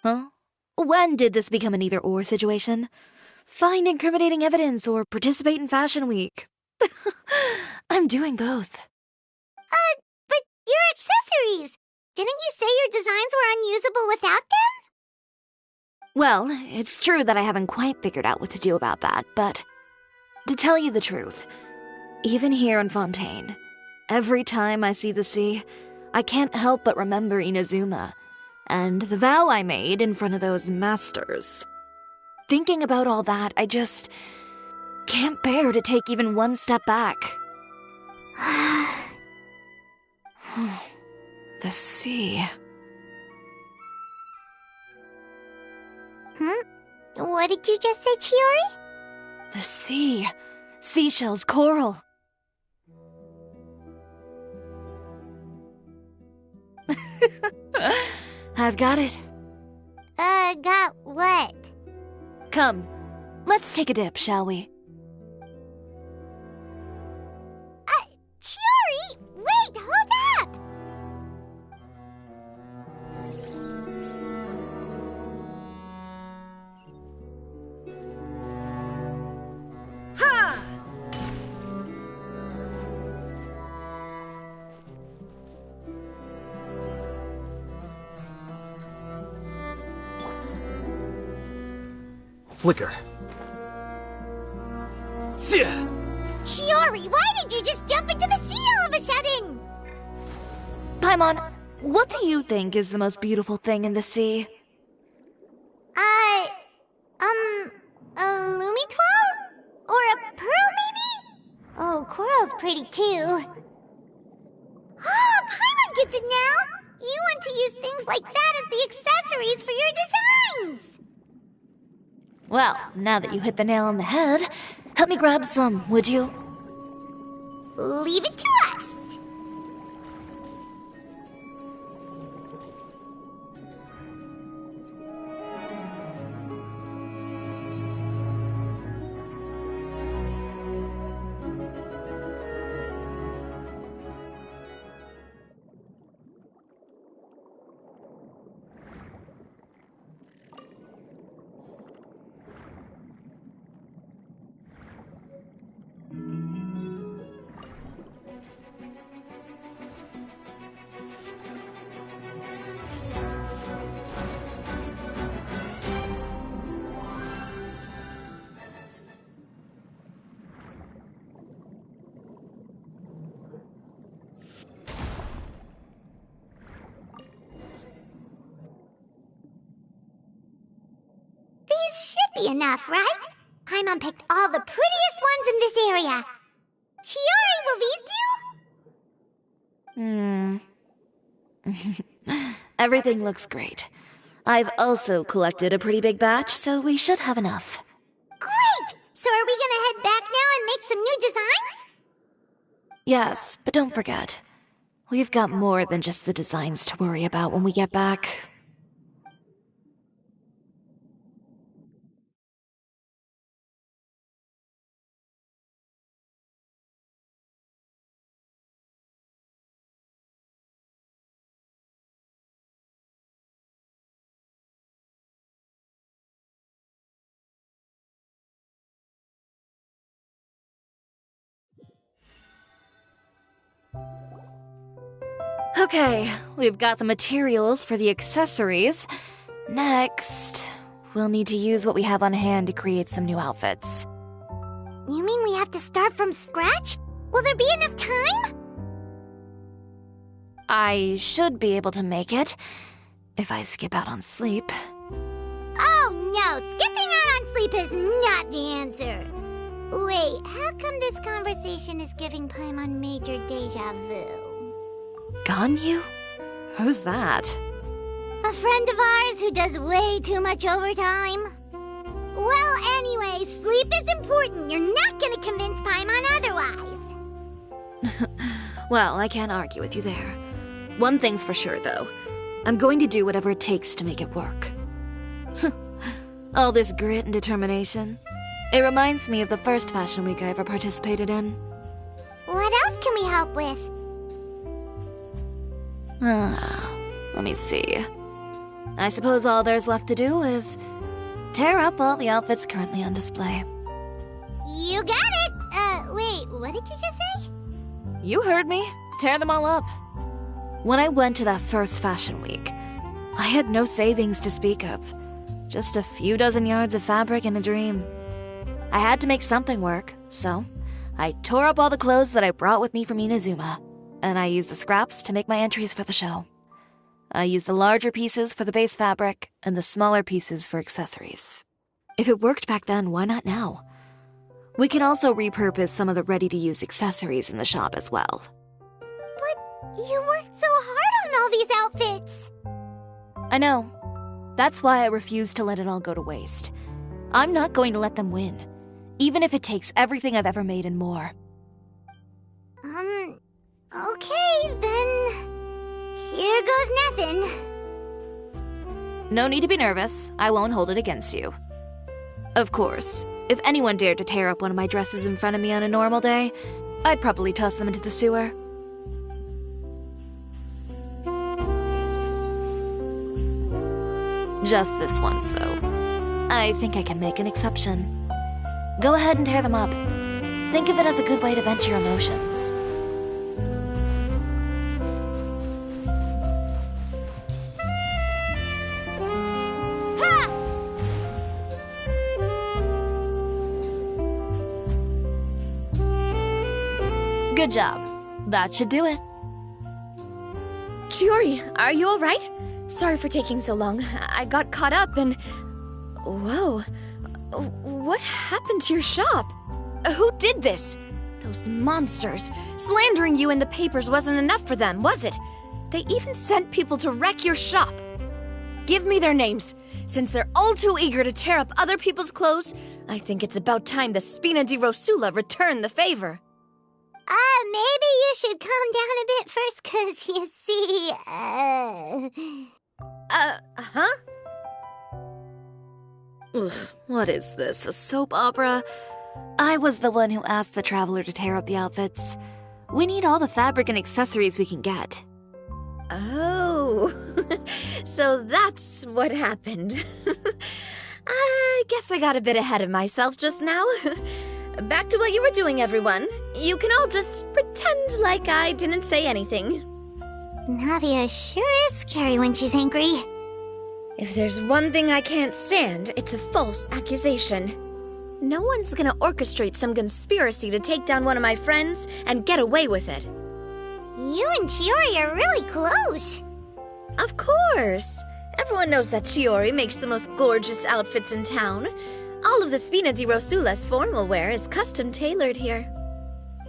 Huh? When did this become an either-or situation? Find incriminating evidence or participate in Fashion Week. I'm doing both. But your accessories! Didn't you say your designs were unusable without them? Well, it's true that I haven't quite figured out what to do about that, but to tell you the truth, even here in Fontaine, every time I see the sea, I can't help but remember Inazuma and the vow I made in front of those masters. Thinking about all that, I just can't bear to take even one step back. The sea. What did you just say, Chiori? The sea. Seashells, coral. I've got it. Got what? Come, let's take a dip, shall we? Chiori! Wait, hold up! Ha! Flicker. Chiori, why did you just jump into the sea all of a sudden? Paimon, what do you think is the most beautiful thing in the sea? A Lumitwal? Or a pearl, maybe? Oh, coral's pretty too. Oh, Paimon gets it now! You want to use things like that as the accessories for your designs! Well, now that you hit the nail on the head, help me grab some, would you? Leave it to us! easy enough, right? Paimon picked all the prettiest ones in this area. Chiori, will these do? Everything looks great. I've also collected a pretty big batch, so we should have enough. Great! So are we gonna head back now and make some new designs? Yes, but don't forget, we've got more than just the designs to worry about when we get back. Okay, we've got the materials for the accessories. Next, we'll need to use what we have on hand to create some new outfits. You mean we have to start from scratch? Will there be enough time? I should be able to make it, if I skip out on sleep. Oh no, skipping out on sleep is not the answer. Wait, how come this conversation is giving Paimon major deja vu? Ganyu? Who's that? A friend of ours who does way too much overtime. Well, anyway, sleep is important. You're not gonna convince Paimon otherwise. Well, I can't argue with you there. One thing's for sure, though. I'm going to do whatever it takes to make it work. All this grit and determination. It reminds me of the first fashion week I ever participated in. What else can we help with? Let me see. I suppose all there's left to do is tear up all the outfits currently on display. You got it! Wait, what did you just say? You heard me. Tear them all up. When I went to that first fashion week, I had no savings to speak of. Just a few dozen yards of fabric and a dream. I had to make something work, so I tore up all the clothes that I brought with me from Inazuma, and I used the scraps to make my entries for the show. I used the larger pieces for the base fabric and the smaller pieces for accessories. If it worked back then, why not now? We can also repurpose some of the ready-to-use accessories in the shop as well. But you worked so hard on all these outfits! I know. That's why I refuse to let it all go to waste. I'm not going to let them win, even if it takes everything I've ever made and more. Okay, then... Here goes nothing. No need to be nervous. I won't hold it against you. Of course, if anyone dared to tear up one of my dresses in front of me on a normal day, I'd probably toss them into the sewer. Just this once, though. I think I can make an exception. Go ahead and tear them up. Think of it as a good way to vent your emotions. Good job. That should do it. Chiori, are you alright? Sorry for taking so long. I got caught up and... Whoa. What happened to your shop? Who did this? Those monsters. Slandering you in the papers wasn't enough for them, was it? They even sent people to wreck your shop. Give me their names. Since they're all too eager to tear up other people's clothes, I think it's about time the Spina di Rosula return the favor. Maybe you should calm down a bit first, 'cause you see, Huh? Ugh, what is this, a soap opera? I was the one who asked the traveler to tear up the outfits. We need all the fabric and accessories we can get. Oh, so that's what happened. I guess I got a bit ahead of myself just now. Back to what you were doing, everyone. You can all just pretend like I didn't say anything. Navia sure is scary when she's angry. If there's one thing I can't stand, it's a false accusation. No one's gonna orchestrate some conspiracy to take down one of my friends and get away with it. You and Chiori are really close. Of course. Everyone knows that Chiori makes the most gorgeous outfits in town. All of the Spina di Rosula's formal wear is custom tailored here.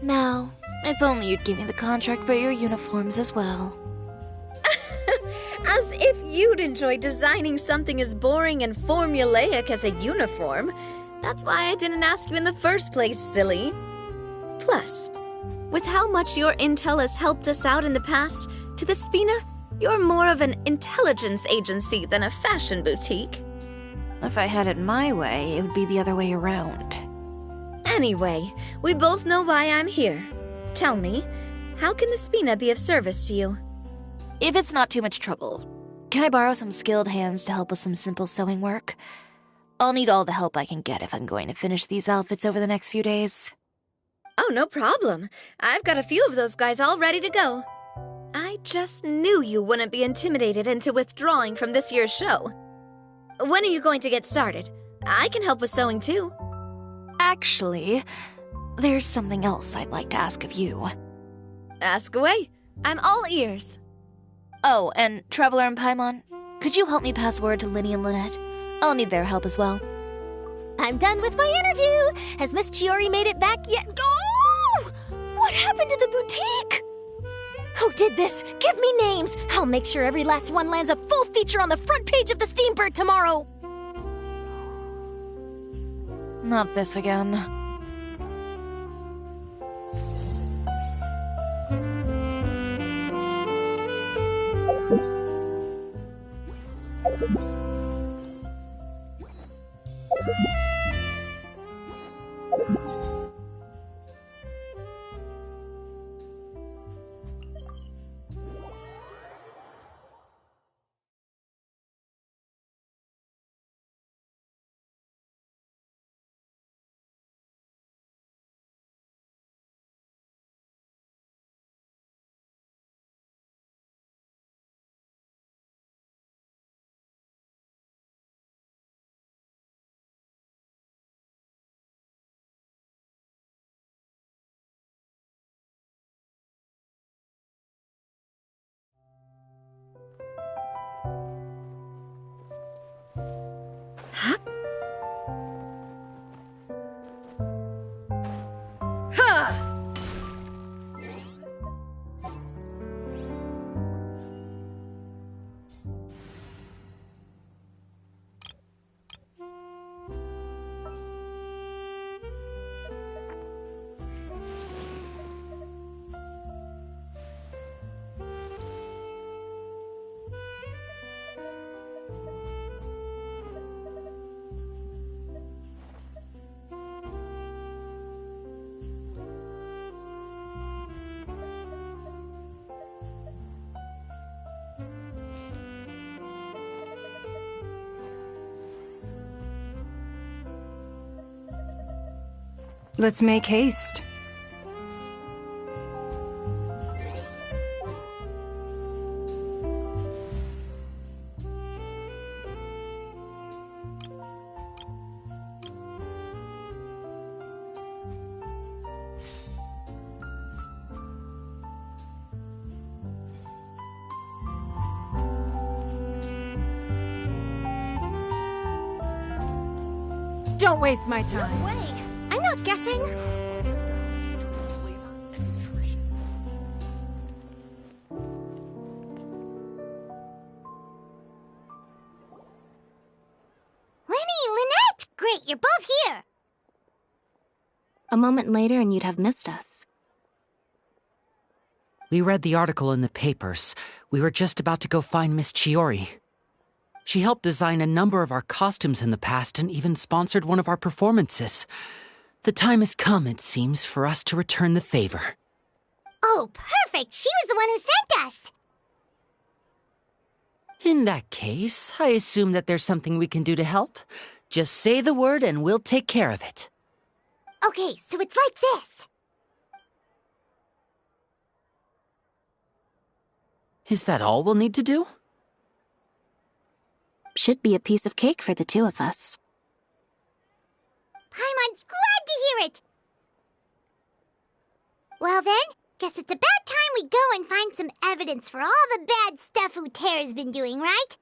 Now, if only you'd give me the contract for your uniforms as well. As if you'd enjoy designing something as boring and formulaic as a uniform. That's why I didn't ask you in the first place, silly. Plus, with how much your intel has helped us out in the past, to the Spina, you're more of an intelligence agency than a fashion boutique. If I had it my way, it would be the other way around. Anyway, we both know why I'm here. Tell me, how can the Spina be of service to you? If it's not too much trouble, can I borrow some skilled hands to help with some simple sewing work? I'll need all the help I can get if I'm going to finish these outfits over the next few days. Oh, no problem. I've got a few of those guys all ready to go. I just knew you wouldn't be intimidated into withdrawing from this year's show. When are you going to get started? I can help with sewing too. Actually, there's something else I'd like to ask of you. Ask away. I'm all ears. Oh, and Traveler and Paimon, could you help me pass word to Lynnie and Lynette? I'll need their help as well. I'm done with my interview. Has Miss Chiori made it back yet? Oh! What happened to the boutique? Who did this? Give me names. I'll make sure every last one lands a full feature on the front page of the Steambird tomorrow. Not this again. Let's make haste. Don't waste my time. No way. I'm not guessing. Lynnie, Lynette! Great, you're both here! A moment later and you'd have missed us. We read the article in the papers. We were just about to go find Miss Chiori. She helped design a number of our costumes in the past and even sponsored one of our performances. The time has come, it seems, for us to return the favor. Oh, perfect! She was the one who sent us! In that case, I assume that there's something we can do to help. Just say the word and we'll take care of it. Okay, so it's like this. Is that all we'll need to do? Should be a piece of cake for the two of us. Paimon's glad to hear it! Well then, guess it's about time we go and find some evidence for all the bad stuff Utera's been doing, right?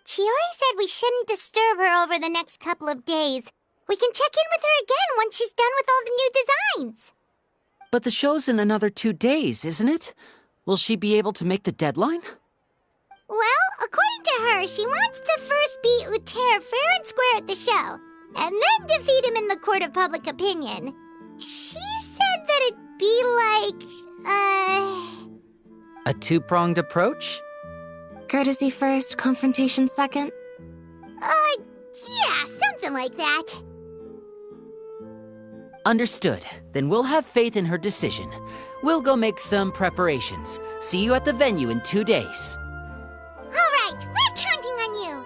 Chiori said we shouldn't disturb her over the next couple of days, We can check in with her again once she's done with all the new designs. But the show's in another 2 days, isn't it? Will she be able to make the deadline? Well, according to her, she wants to first beat Uter fair and square at the show, and then defeat him in the court of public opinion. She said that it'd be like, A two-pronged approach? Courtesy first, confrontation second? Yeah, something like that. Understood. Then we'll have faith in her decision. We'll go make some preparations. See you at the venue in 2 days. All right, we're counting on you.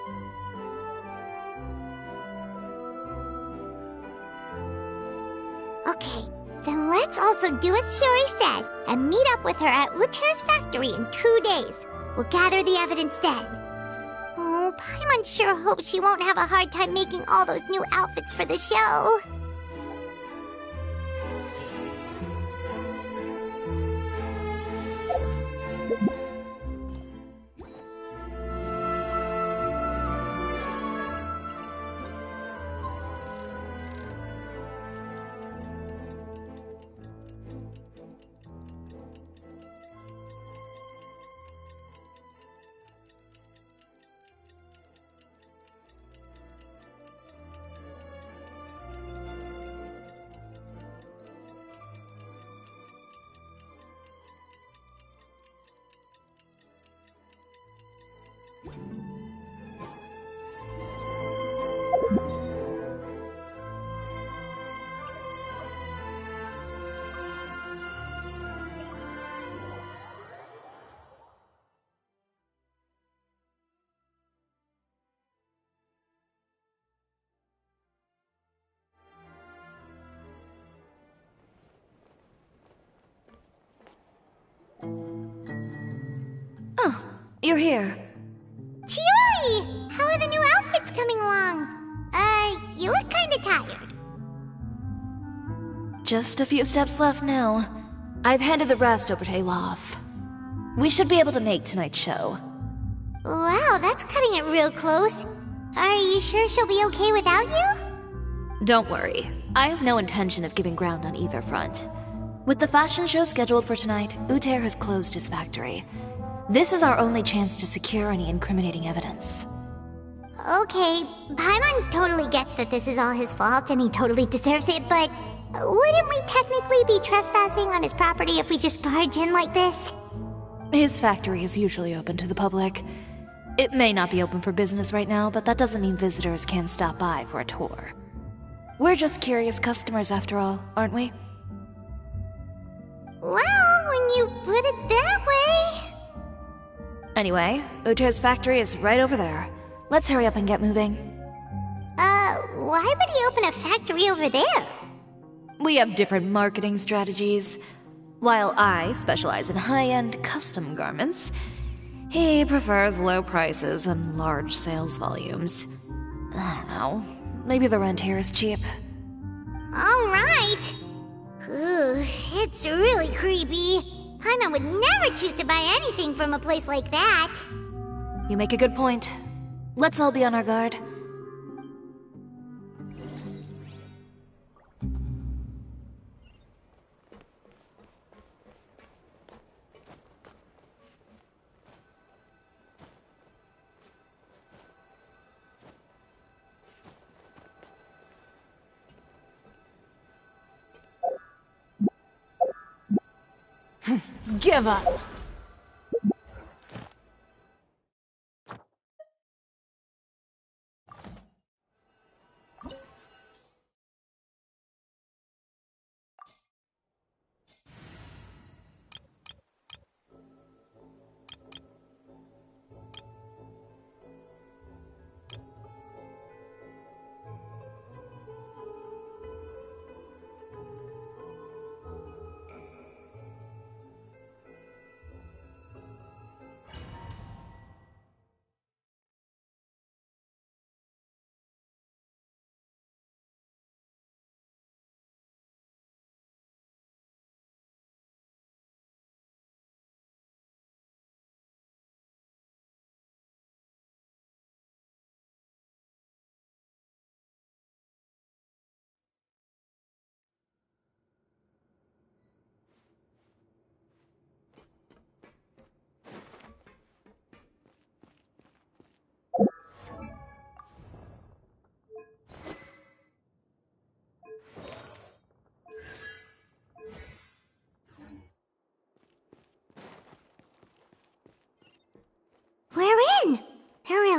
Okay, then let's also do as Chiori said and meet up with her at Uter's factory in 2 days. We'll gather the evidence then. Oh, Paimon sure hopes she won't have a hard time making all those new outfits for the show. Oh, you're here. Chiori! How are the new outfits coming along? You look kinda tired. Just a few steps left now. I've handed the rest over to Olaf. We should be able to make tonight's show. Wow, that's cutting it real close. Are you sure she'll be okay without you? Don't worry. I have no intention of giving ground on either front. With the fashion show scheduled for tonight, Uter has closed his factory. This is our only chance to secure any incriminating evidence. Okay, Paimon totally gets that this is all his fault and he totally deserves it, but wouldn't we technically be trespassing on his property if we just barge in like this? His factory is usually open to the public. It may not be open for business right now, but that doesn't mean visitors can't stop by for a tour. We're just curious customers after all, aren't we? Well, when you put it that way... Anyway, Uter's factory is right over there. Let's hurry up and get moving. Why would he open a factory over there? We have different marketing strategies. While I specialize in high-end custom garments, he prefers low prices and large sales volumes. I don't know. Maybe the rent here is cheap. All right. Ooh, it's really creepy. Paimon would never choose to buy anything from a place like that. You make a good point. Let's all be on our guard. Give up!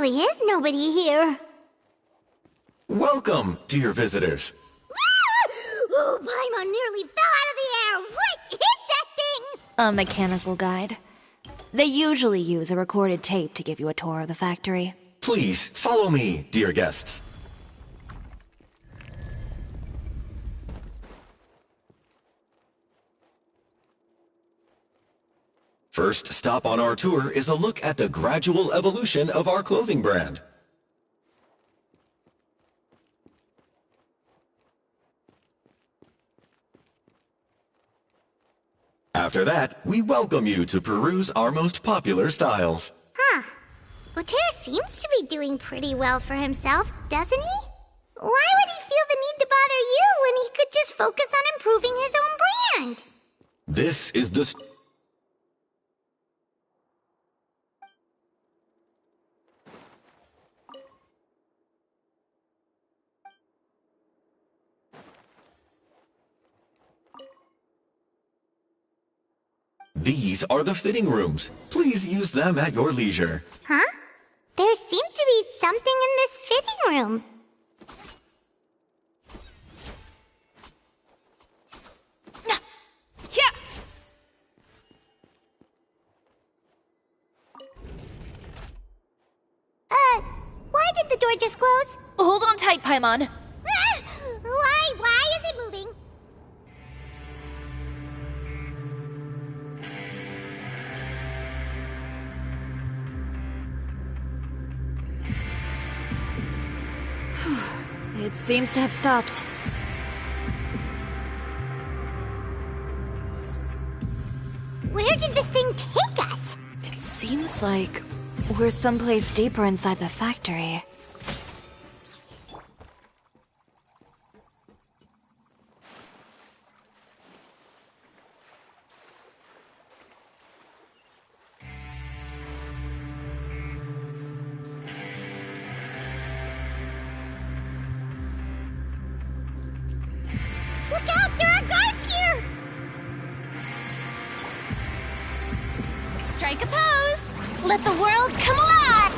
really is nobody here. Welcome, dear visitors. Oh, Paimon nearly fell out of the air. What is that thing? A mechanical guide. They usually use a recorded tape to give you a tour of the factory. Please, follow me, dear guests. First stop on our tour is a look at the gradual evolution of our clothing brand. After that, we welcome you to peruse our most popular styles. Huh. Uter seems to be doing pretty well for himself, doesn't he? Why would he feel the need to bother you when he could just focus on improving his own brand? This is the... These are the fitting rooms. Please use them at your leisure. Huh? There seems to be something in this fitting room. Why did the door just close? Hold on tight, Paimon. Why is it moving? It seems to have stopped. Where did this thing take us? It seems like we're someplace deeper inside the factory. Look out! There are guards here! Strike a pose! Let the world come alive!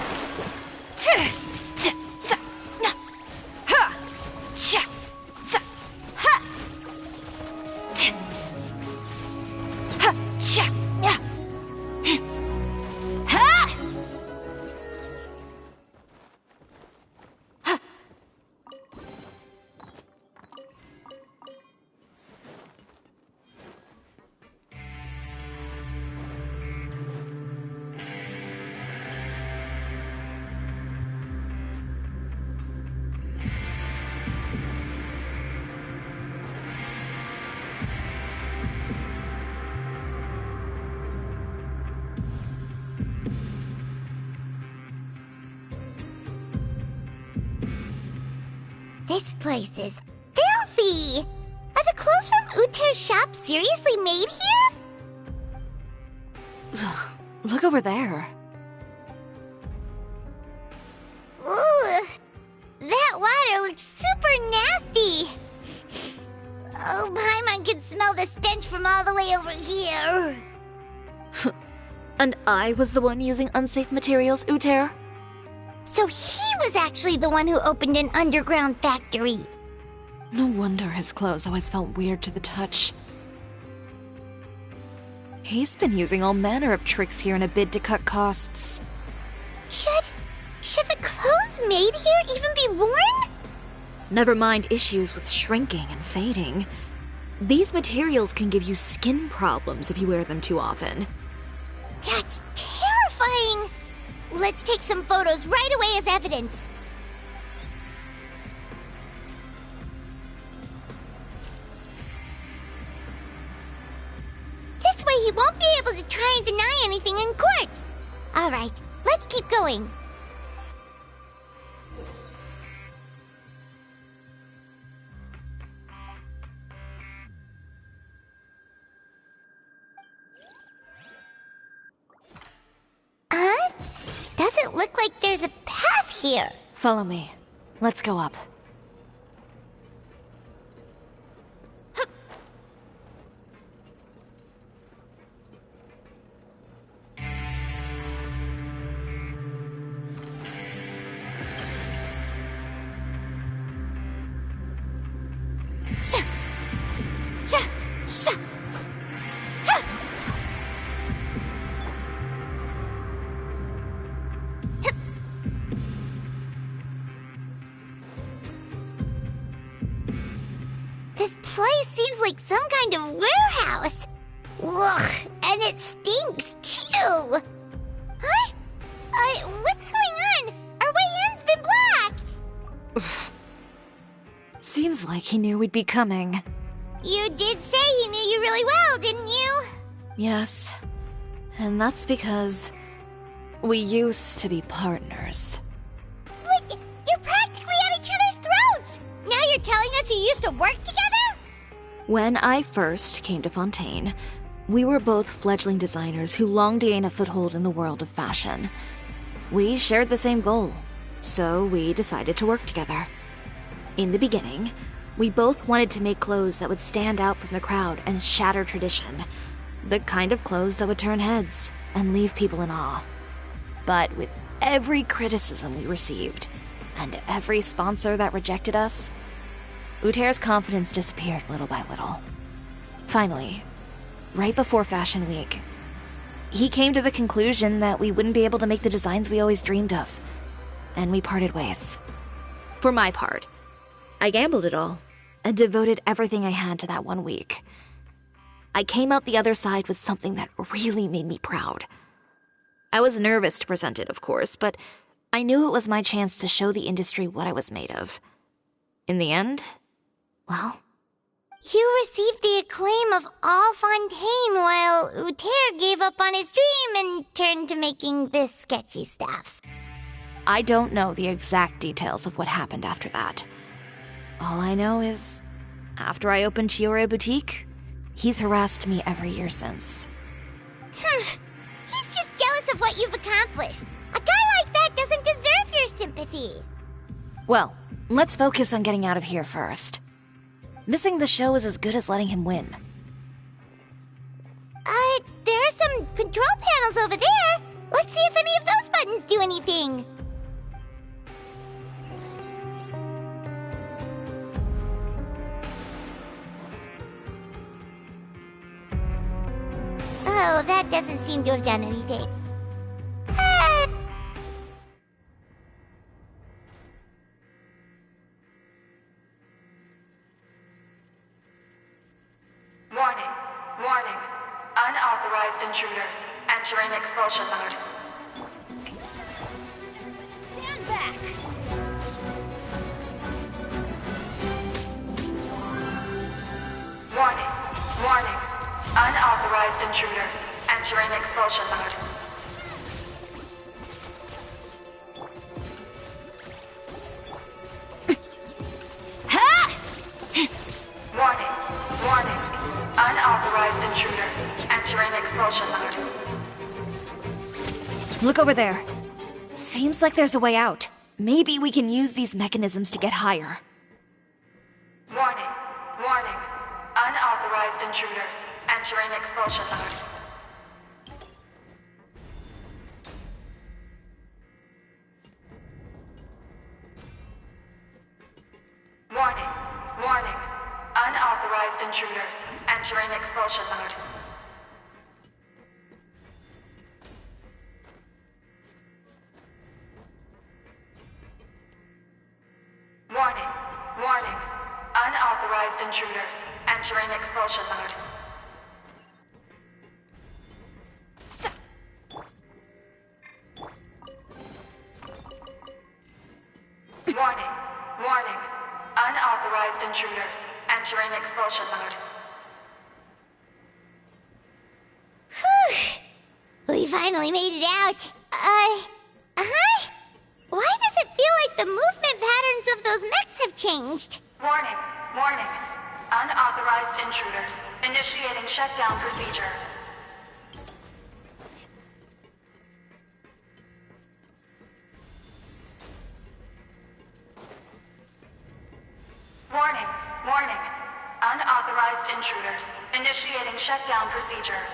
This place is filthy! Are the clothes from Uter's shop seriously made here? Look over there. Ooh, that water looks super nasty! Oh, Paimon can smell the stench from all the way over here. And I was the one using unsafe materials, Uter? So he was actually the one who opened an underground factory. No wonder his clothes always felt weird to the touch. He's been using all manner of tricks here in a bid to cut costs. Should the clothes made here even be worn? Never mind issues with shrinking and fading. These materials can give you skin problems if you wear them too often. That's terrifying! Let's take some photos right away as evidence. This way he won't be able to try and deny anything in court. Alright, let's keep going. Doesn't look like there's a path here. Follow me. Let's go up. This place seems like some kind of warehouse. Ugh, and it stinks, too. Huh? What's going on? Our way in's been blocked. Seems like he knew we'd be coming. You did say he knew you really well, didn't you? Yes. And that's because we used to be partners. But you're practically at each other's throats. Now you're telling us you used to work together? When I first came to Fontaine, we were both fledgling designers who longed to gain a foothold in the world of fashion. We shared the same goal, so we decided to work together. In the beginning, we both wanted to make clothes that would stand out from the crowd and shatter tradition. The kind of clothes that would turn heads and leave people in awe. But with every criticism we received, and every sponsor that rejected us, Uter's confidence disappeared little by little. Finally, right before Fashion Week, he came to the conclusion that we wouldn't be able to make the designs we always dreamed of, and we parted ways. For my part, I gambled it all and devoted everything I had to that 1 week. I came out the other side with something that really made me proud. I was nervous to present it, of course, but I knew it was my chance to show the industry what I was made of. In the end, well, you received the acclaim of all Fontaine while Uter gave up on his dream and turned to making this sketchy stuff. I don't know the exact details of what happened after that. All I know is, after I opened Chiori Boutique, he's harassed me every year since. He's just jealous of what you've accomplished. A guy like that doesn't deserve your sympathy. Well, let's focus on getting out of here first. Missing the show is as good as letting him win. There are some control panels over there. Let's see if any of those buttons do anything. Oh, that doesn't seem to have done anything. Warning. Warning. Unauthorized intruders entering expulsion mode. Stand back! Warning. Warning. Unauthorized intruders entering expulsion mode. Warning. Warning. Unauthorized intruders entering expulsion mode. Look over there. Seems like there's a way out. Maybe we can use these mechanisms to get higher. Warning. Warning. Unauthorized intruders entering expulsion mode. Warning. Warning. Unauthorized intruders entering expulsion mode. Warning. Warning. Unauthorized intruders entering expulsion mode. Warning. Warning. Unauthorized intruders entering expulsion mode. Whew! We finally made it out. Why does it feel like the movement patterns of those mechs have changed? Warning. Warning. Unauthorized intruders initiating shutdown procedure. Warning. Warning. Unauthorized intruders initiating shutdown procedure.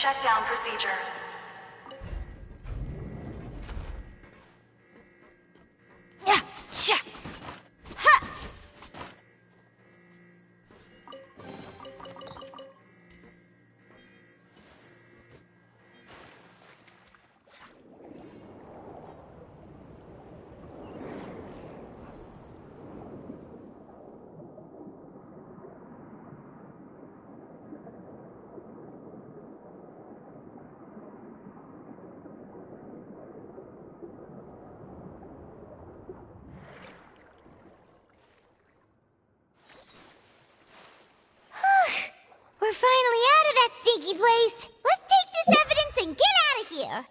shutdown procedure. Yeah, yeah. Ha! We're finally out of that stinky place. Let's take this evidence and get out of here.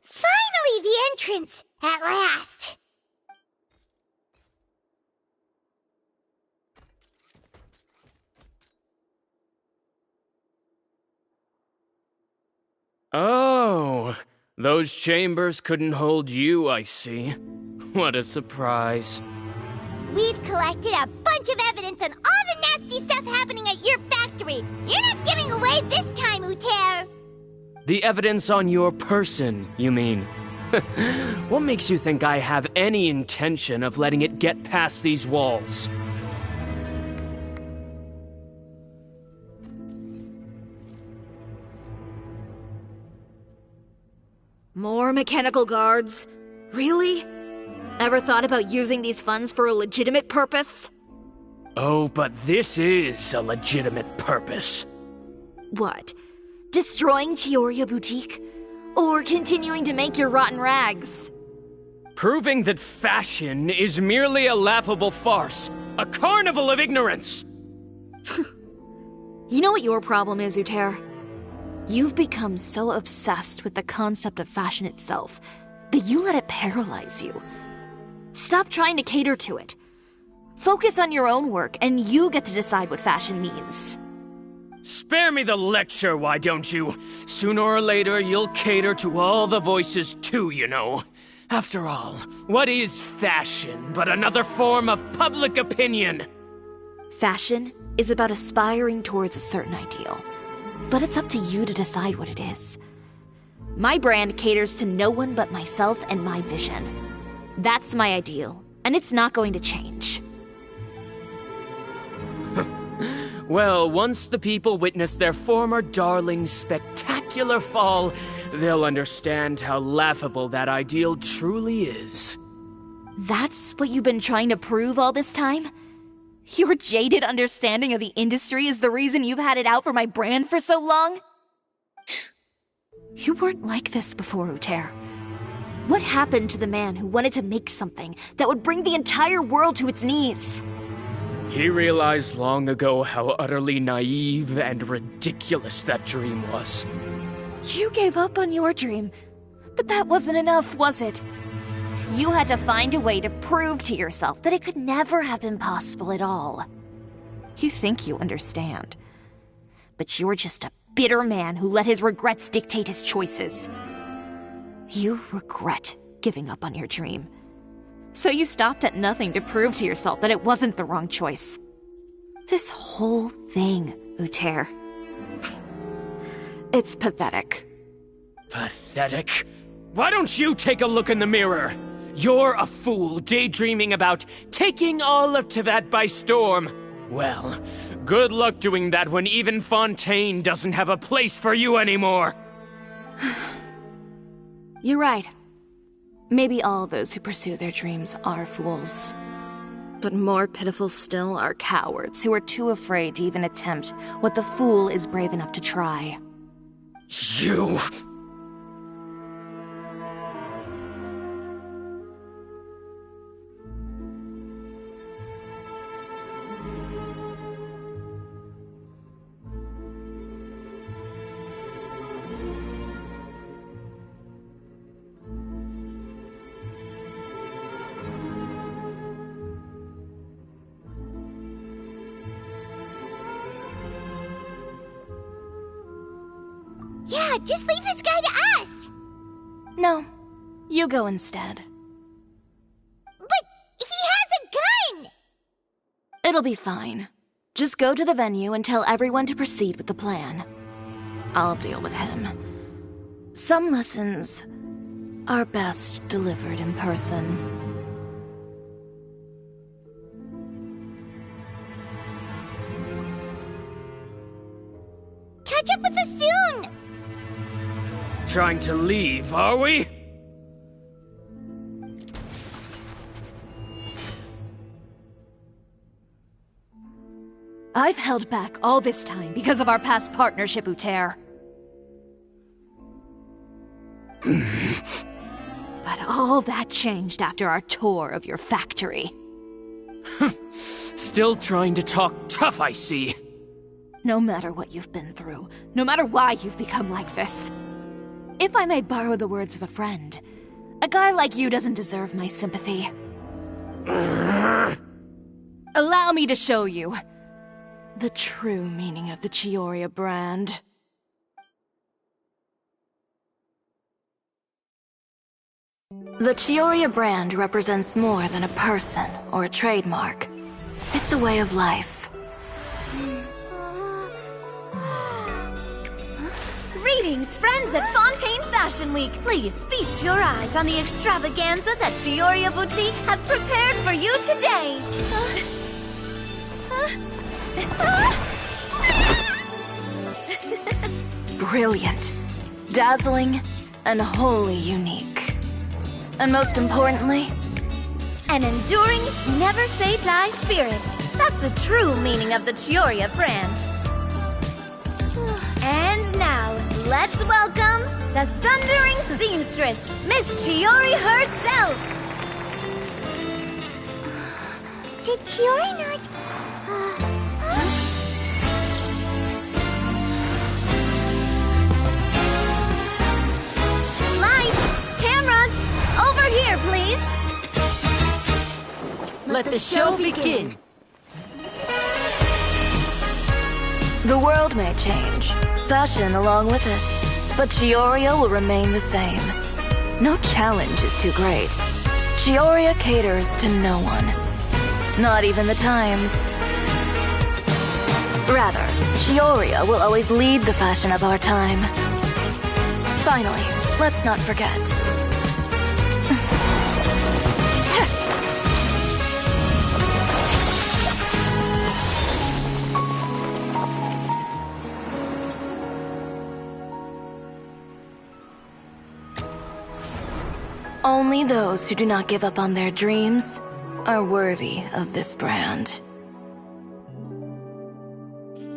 Finally, the entrance! At last! Oh, those chambers couldn't hold you, I see. What a surprise. We've collected a bunch of evidence on all the nasty stuff happening at your factory. You're not getting away this time, Uter. The evidence on your person, you mean? What makes you think I have any intention of letting it get past these walls? More mechanical guards? Really? Ever thought about using these funds for a legitimate purpose? Oh, but this is a legitimate purpose. What? Destroying Chiori Boutique? Or continuing to make your rotten rags? Proving that fashion is merely a laughable farce. A carnival of ignorance! You know what your problem is, Uter? You've become so obsessed with the concept of fashion itself that you let it paralyze you. Stop trying to cater to it. Focus on your own work, and you get to decide what fashion means. Spare me the lecture, why don't you? Sooner or later, you'll cater to all the voices too, you know. After all, what is fashion but another form of public opinion? Fashion is about aspiring towards a certain ideal. But it's up to you to decide what it is. My brand caters to no one but myself and my vision. That's my ideal, and it's not going to change. Well, once the people witness their former darling's spectacular fall, they'll understand how laughable that ideal truly is. That's what you've been trying to prove all this time? Your jaded understanding of the industry is the reason you've had it out for my brand for so long? You weren't like this before, Uter. What happened to the man who wanted to make something that would bring the entire world to its knees? He realized long ago how utterly naive and ridiculous that dream was. You gave up on your dream, but that wasn't enough, was it? You had to find a way to prove to yourself that it could never have been possible at all. You think you understand, but you're just a bitter man who let his regrets dictate his choices. You regret giving up on your dream. So you stopped at nothing to prove to yourself that it wasn't the wrong choice. This whole thing, Uter. It's pathetic. Pathetic? Why don't you take a look in the mirror? You're a fool daydreaming about taking all of Teyvat by storm. Well, good luck doing that when even Fontaine doesn't have a place for you anymore. You're right. Maybe all those who pursue their dreams are fools. But more pitiful still are cowards who are too afraid to even attempt what the fool is brave enough to try. You... Yeah, Yeah, just leave this guy to us! No, you go instead. But he has a gun! It'll be fine. Just go to the venue and tell everyone to proceed with the plan. I'll deal with him. Some lessons are best delivered in person. Catch up with us soon! Trying to leave, are we? I've held back all this time because of our past partnership, Uter. But all that changed after our tour of your factory. Still trying to talk tough, I see. No matter what you've been through, no matter why you've become like this. If I may borrow the words of a friend, a guy like you doesn't deserve my sympathy. Allow me to show you the true meaning of the Chiori brand. The Chiori brand represents more than a person or a trademark. It's a way of life. Greetings, friends at Fontaine Fashion Week. Please feast your eyes on the extravaganza that Chiori Boutique has prepared for you today. Brilliant, dazzling, and wholly unique. And most importantly, an enduring, never-say-die spirit. That's the true meaning of the Chiori brand. And now, let's welcome the thundering seamstress, Miss Chiori herself! Did Chiori not... Lights! Cameras! Over here, please! Let the show begin! The world may change, fashion along with it, but Chiori will remain the same. No challenge is too great. Chiori caters to no one, not even the times. Rather, Chiori will always lead the fashion of our time. Finally, let's not forget. Only those who do not give up on their dreams are worthy of this brand.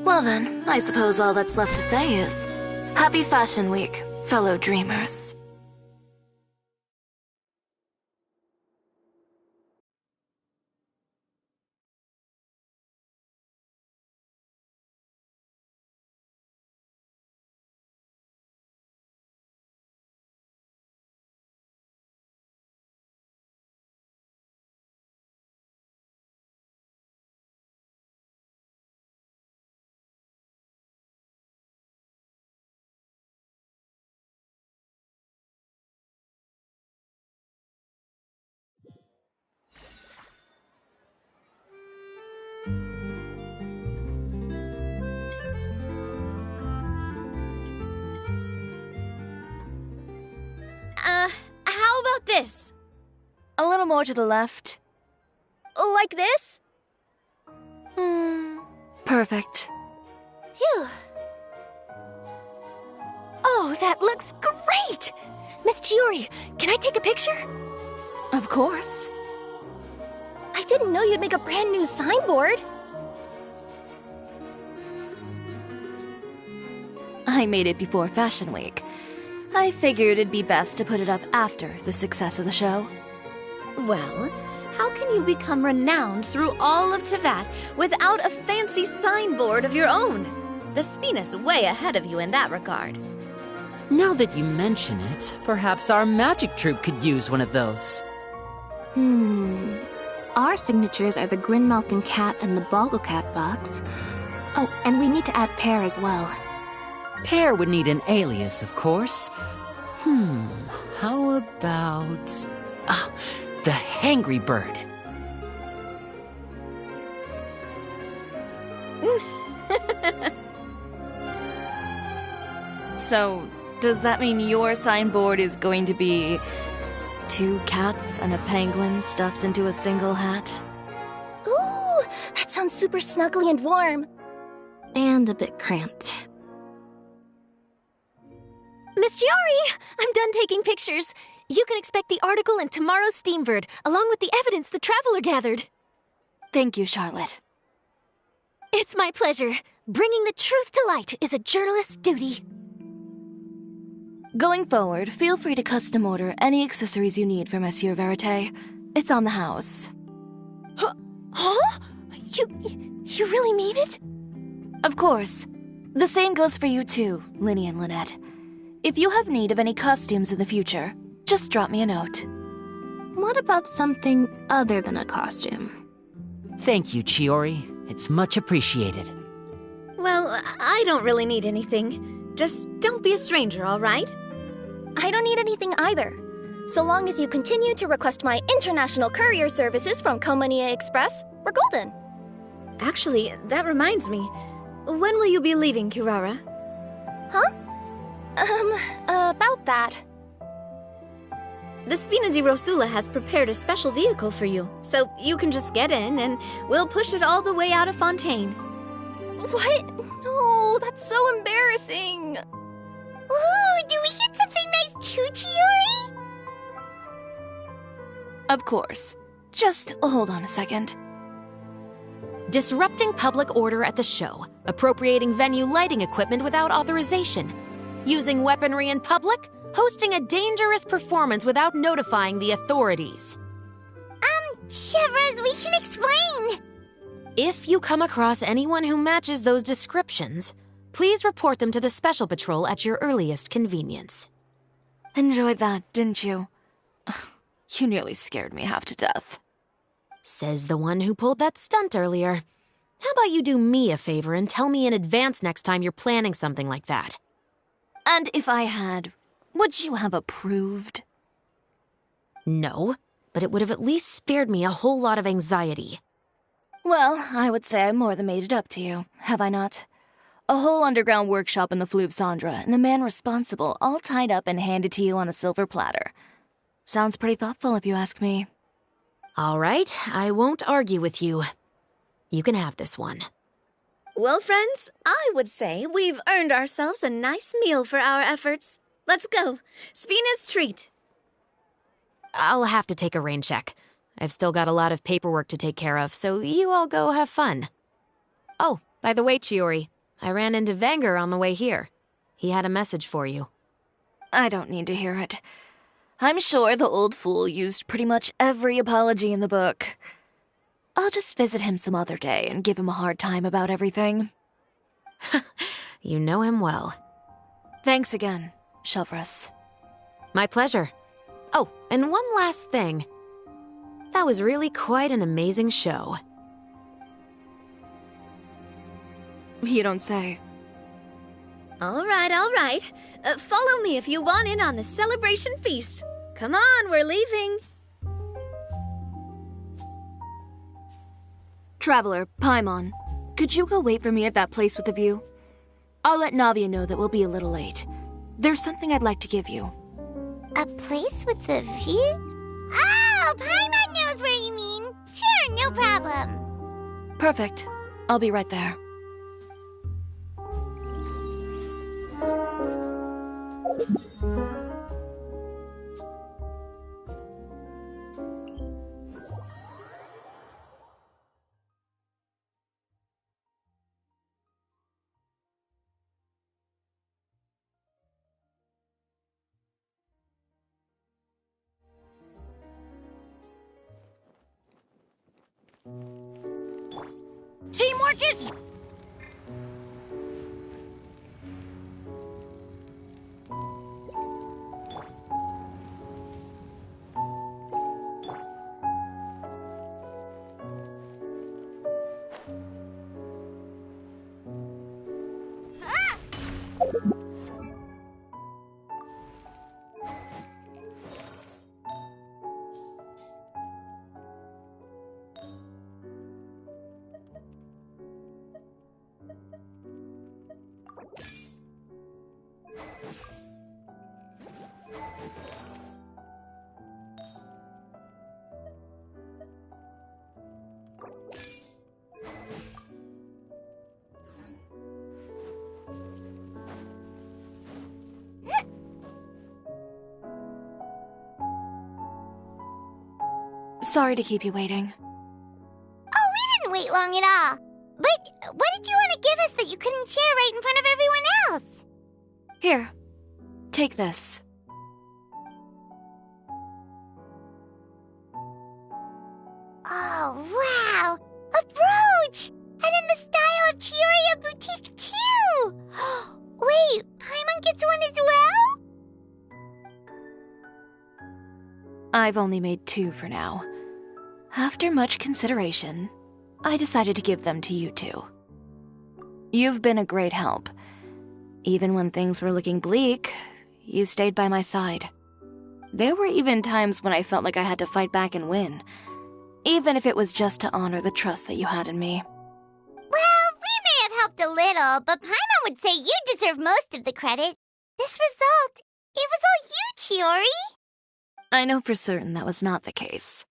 Well then, I suppose all that's left to say is, Happy Fashion Week, fellow dreamers. How about this? A little more to the left. Like this? Perfect. Phew. Oh, that looks great! Miss Chiori, can I take a picture? Of course. I didn't know you'd make a brand new signboard. I made it before Fashion Week. I figured it'd be best to put it up after the success of the show. Well, how can you become renowned through all of Teyvat without a fancy signboard of your own? The Spina's way ahead of you in that regard. Now that you mention it, perhaps our magic troupe could use one of those. Our signatures are the Grinmalkin Cat and the Bogglecat box. Oh, and we need to add Pear as well. Pear would need an alias, of course. How about... the Hangry Bird. So, does that mean your signboard is going to be 2 cats and a penguin stuffed into a single hat? Ooh, that sounds super snuggly and warm. And a bit cramped. Miss Chiori, I'm done taking pictures. You can expect the article in tomorrow's Steambird, along with the evidence the Traveler gathered. Thank you, Charlotte. It's my pleasure. Bringing the truth to light is a journalist's duty. Going forward, feel free to custom order any accessories you need for Monsieur Verite. It's on the house. Huh? You really mean it? Of course. The same goes for you too, Linny and Lynette. If you have need of any costumes in the future, just drop me a note. What about something other than a costume? Thank you, Chiori. It's much appreciated. Well, I don't really need anything. Just don't be a stranger, all right? I don't need anything either. So long as you continue to request my international courier services from Komania Express, we're golden. Actually, that reminds me. When will you be leaving, Kirara? Huh? About that. The Spina di Rosula has prepared a special vehicle for you, so you can just get in and we'll push it all the way out of Fontaine. What? No, that's so embarrassing. Ooh, do we get something nice too, Chiori? Of course. Just hold on a second. Disrupting public order at the show, appropriating venue lighting equipment without authorization, using weaponry in public, hosting a dangerous performance without notifying the authorities. Chevrolet, we can explain! If you come across anyone who matches those descriptions, please report them to the Special Patrol at your earliest convenience. Enjoyed that, didn't you? You nearly scared me half to death. Says the one who pulled that stunt earlier. How about you do me a favor and tell me in advance next time you're planning something like that? And if I had, would you have approved? No, but it would have at least spared me a whole lot of anxiety. Well, I would say I more than made it up to you, have I not? A whole underground workshop in the Fleuve Cendra, and the man responsible all tied up and handed to you on a silver platter. Sounds pretty thoughtful if you ask me. All right, I won't argue with you. You can have this one. Well, friends, I would say we've earned ourselves a nice meal for our efforts. Let's go. Spina's treat. I'll have to take a rain check. I've still got a lot of paperwork to take care of, so you all go have fun. Oh, by the way, Chiori, I ran into Wenger on the way here. He had a message for you. I don't need to hear it. I'm sure the old fool used pretty much every apology in the book. I'll just visit him some other day and give him a hard time about everything. You know him well. Thanks again, Chevrolet. My pleasure. Oh, and one last thing. That was really quite an amazing show. You don't say. All right, all right. Follow me if you want in on the celebration feast. Come on, we're leaving. Traveler, Paimon, could you go wait for me at that place with the view? I'll let Navia know that we'll be a little late. There's something I'd like to give you. A place with the view? Oh, Paimon knows where you mean. Sure, no problem. Perfect. I'll be right there. Teamwork is... Ah! Sorry to keep you waiting. Oh, we didn't wait long at all. But what did you want to give us that you couldn't share right in front of everyone else? Here, take this. Oh, wow! A brooch! And in the style of Chiori Boutique, too! Wait, Paimon gets one as well? I've only made 2 for now. After much consideration, I decided to give them to you two. You've been a great help. Even when things were looking bleak, you stayed by my side. There were even times when I felt like I had to fight back and win, even if it was just to honor the trust that you had in me. Well, we may have helped a little, but Paimon would say you deserve most of the credit. This result, it was all you, Chiori. I know for certain that was not the case.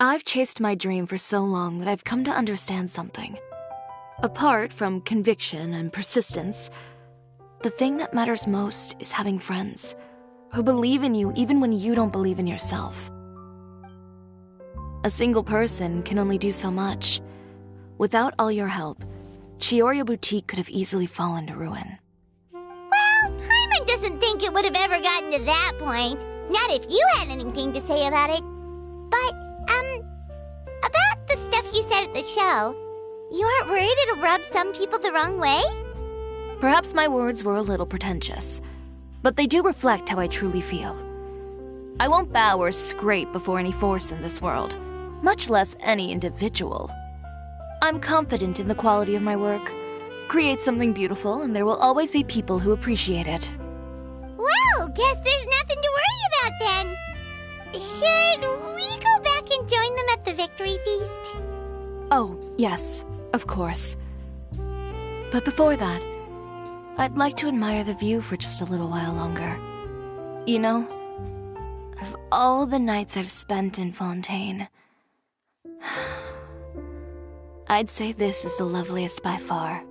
I've chased my dream for so long that I've come to understand something. Apart from conviction and persistence, the thing that matters most is having friends who believe in you even when you don't believe in yourself. A single person can only do so much. Without all your help, Chiori Boutique could have easily fallen to ruin. Well, Paimon doesn't think it would have ever gotten to that point. Not if you had anything to say about it. But, about the stuff you said at the show, you aren't worried it'll rub some people the wrong way? Perhaps my words were a little pretentious, but they do reflect how I truly feel. I won't bow or scrape before any force in this world, much less any individual. I'm confident in the quality of my work. Create something beautiful, and there will always be people who appreciate it. Well, guess there's nothing to worry about then. Should we go back and join them at the victory feast? Oh, yes, of course. But before that, I'd like to admire the view for just a little while longer. You know, of all the nights I've spent in Fontaine, I'd say this is the loveliest by far.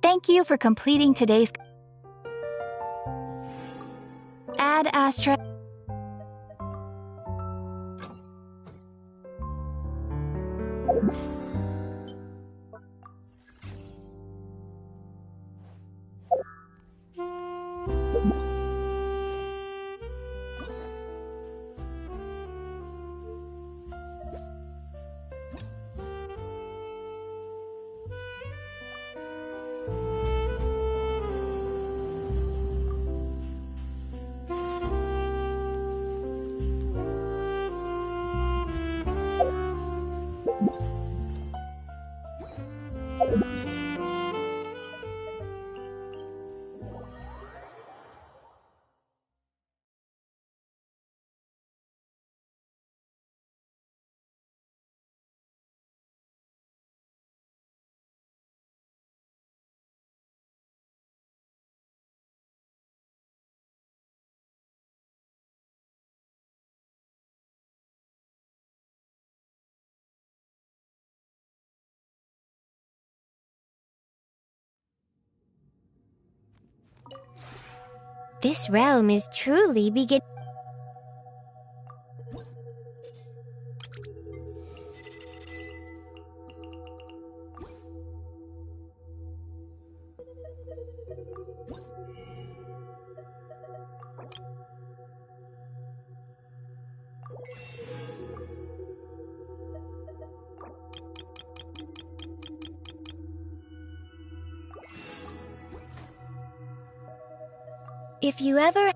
Thank you for completing today's Ad Astra. This realm is truly begin. If you ever...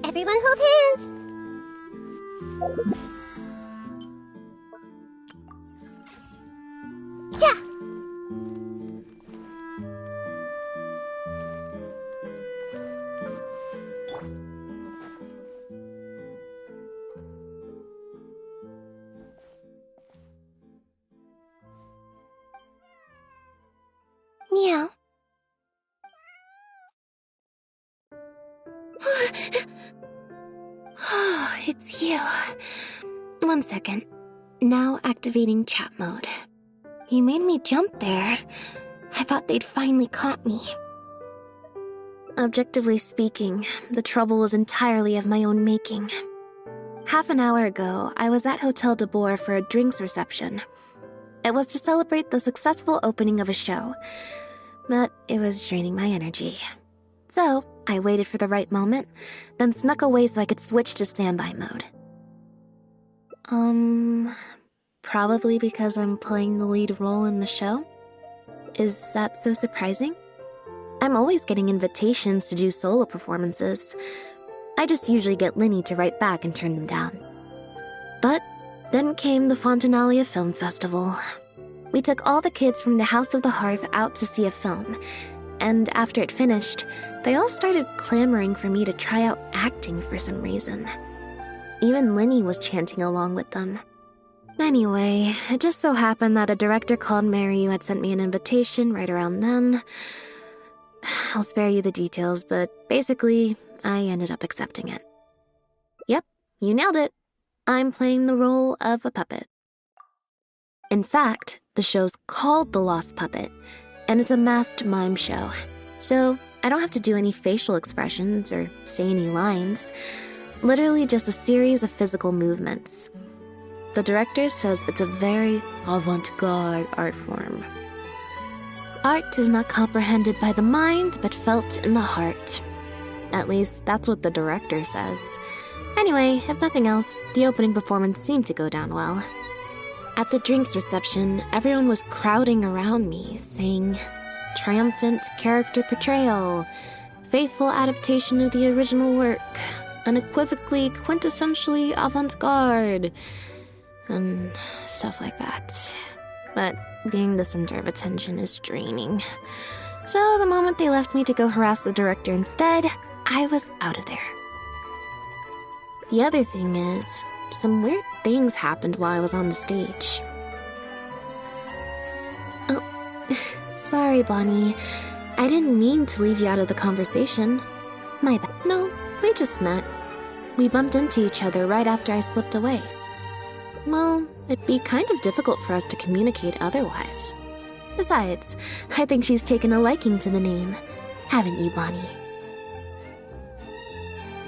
Everyone hold hands! Yeah! Meow. Oh, it's you. 1 second. Now activating chat mode. You made me jump there. I thought they'd finally caught me. Objectively speaking, the trouble was entirely of my own making. Half an hour ago, I was at Hotel de Boer for a drinks reception. It was to celebrate the successful opening of a show, but it was draining my energy. So, I waited for the right moment, then snuck away so I could switch to standby mode. Probably because I'm playing the lead role in the show? Is that so surprising? I'm always getting invitations to do solo performances. I just usually get Linny to write back and turn them down. But then came the Fontanalia Film Festival. We took all the kids from the House of the Hearth out to see a film, and after it finished, they all started clamoring for me to try out acting for some reason. Even Linny was chanting along with them. Anyway, it just so happened that a director called Mary had sent me an invitation right around then. I'll spare you the details, but basically, I ended up accepting it. Yep, you nailed it. I'm playing the role of a puppet. In fact, the show's called The Lost Puppet, and it's a masked mime show. So, I don't have to do any facial expressions or say any lines. Literally just a series of physical movements. The director says it's a very avant-garde art form. Art is not comprehended by the mind, but felt in the heart. At least, that's what the director says. Anyway, if nothing else, the opening performance seemed to go down well. At the drinks reception, everyone was crowding around me, saying, "Triumphant character portrayal, faithful adaptation of the original work, unequivocally, quintessentially avant-garde," and stuff like that. But being the center of attention is draining. So the moment they left me to go harass the director instead, I was out of there. The other thing is, some weird things happened while I was on the stage. Oh, sorry, Bonnie. I didn't mean to leave you out of the conversation. My bad. No, we just met. We bumped into each other right after I slipped away. Well, it'd be kind of difficult for us to communicate otherwise. Besides, I think she's taken a liking to the name. Haven't you, Bonnie?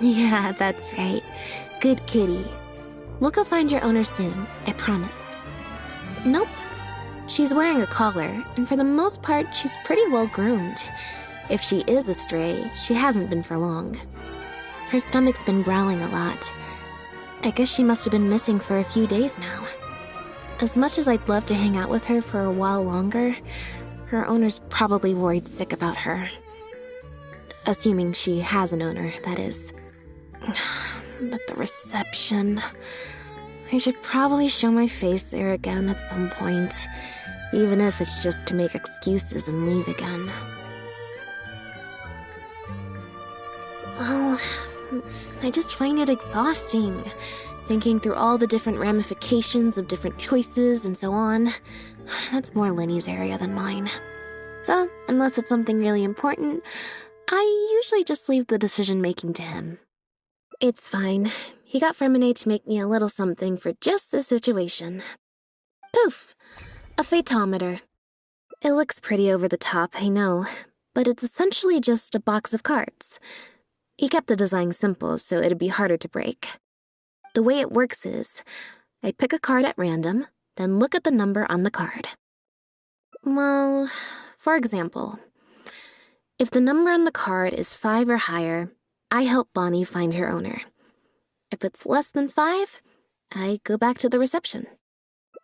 Yeah, that's right. Good kitty. We'll go find your owner soon, I promise. Nope. She's wearing a collar, and for the most part, she's pretty well groomed. If she is a stray, she hasn't been for long. Her stomach's been growling a lot. I guess she must have been missing for a few days now. As much as I'd love to hang out with her for a while longer, her owner's probably worried sick about her. Assuming she has an owner, that is. But the reception... I should probably show my face there again at some point, even if it's just to make excuses and leave again. Well, I just find it exhausting, thinking through all the different ramifications of different choices and so on. That's more Lenny's area than mine. So, unless it's something really important, I usually just leave the decision-making to him. It's fine. He got Furina to make me a little something for just this situation. Poof! A phaetometer. It looks pretty over the top, I know, but it's essentially just a box of cards. He kept the design simple, so it'd be harder to break. The way it works is, I pick a card at random, then look at the number on the card. Well, for example, if the number on the card is 5 or higher, I help Bonnie find her owner. If it's less than 5, I go back to the reception.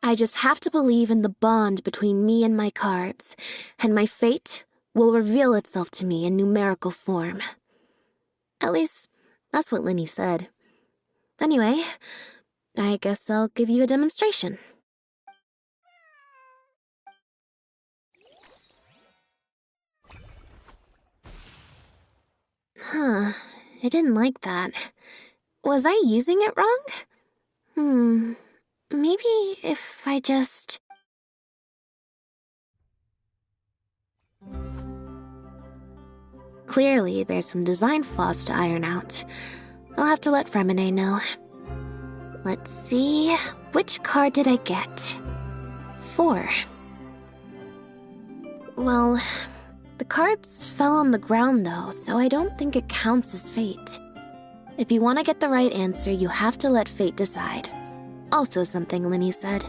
I just have to believe in the bond between me and my cards, and my fate will reveal itself to me in numerical form. At least, that's what Lenny said. Anyway, I guess I'll give you a demonstration. Huh, I didn't like that. Was I using it wrong? Maybe if I just... Clearly, there's some design flaws to iron out. I'll have to let Furina know. Let's see, which card did I get? 4. Well, the cards fell on the ground though, so I don't think it counts as fate. If you want to get the right answer, you have to let fate decide. Also something Lenny said.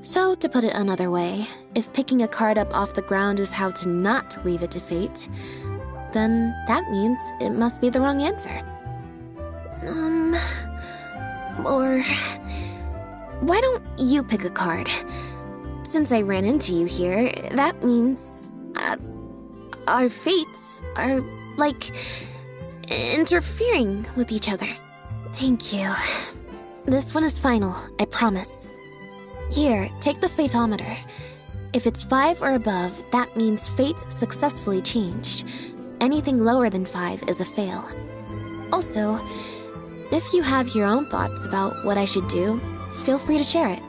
So, to put it another way, if picking a card up off the ground is how to not leave it to fate, then that means it must be the wrong answer. Or... why don't you pick a card? Since I ran into you here, that means... our fates are, like, interfering with each other. Thank you. This one is final, I promise. Here, take the phaetometer. If it's 5 or above, that means fate successfully changed. Anything lower than 5 is a fail. Also, if you have your own thoughts about what I should do, feel free to share it.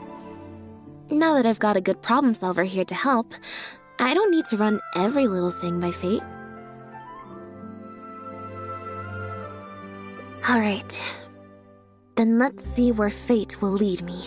Now that I've got a good problem solver here to help, I don't need to run every little thing by fate. Alright. Then let's see where fate will lead me.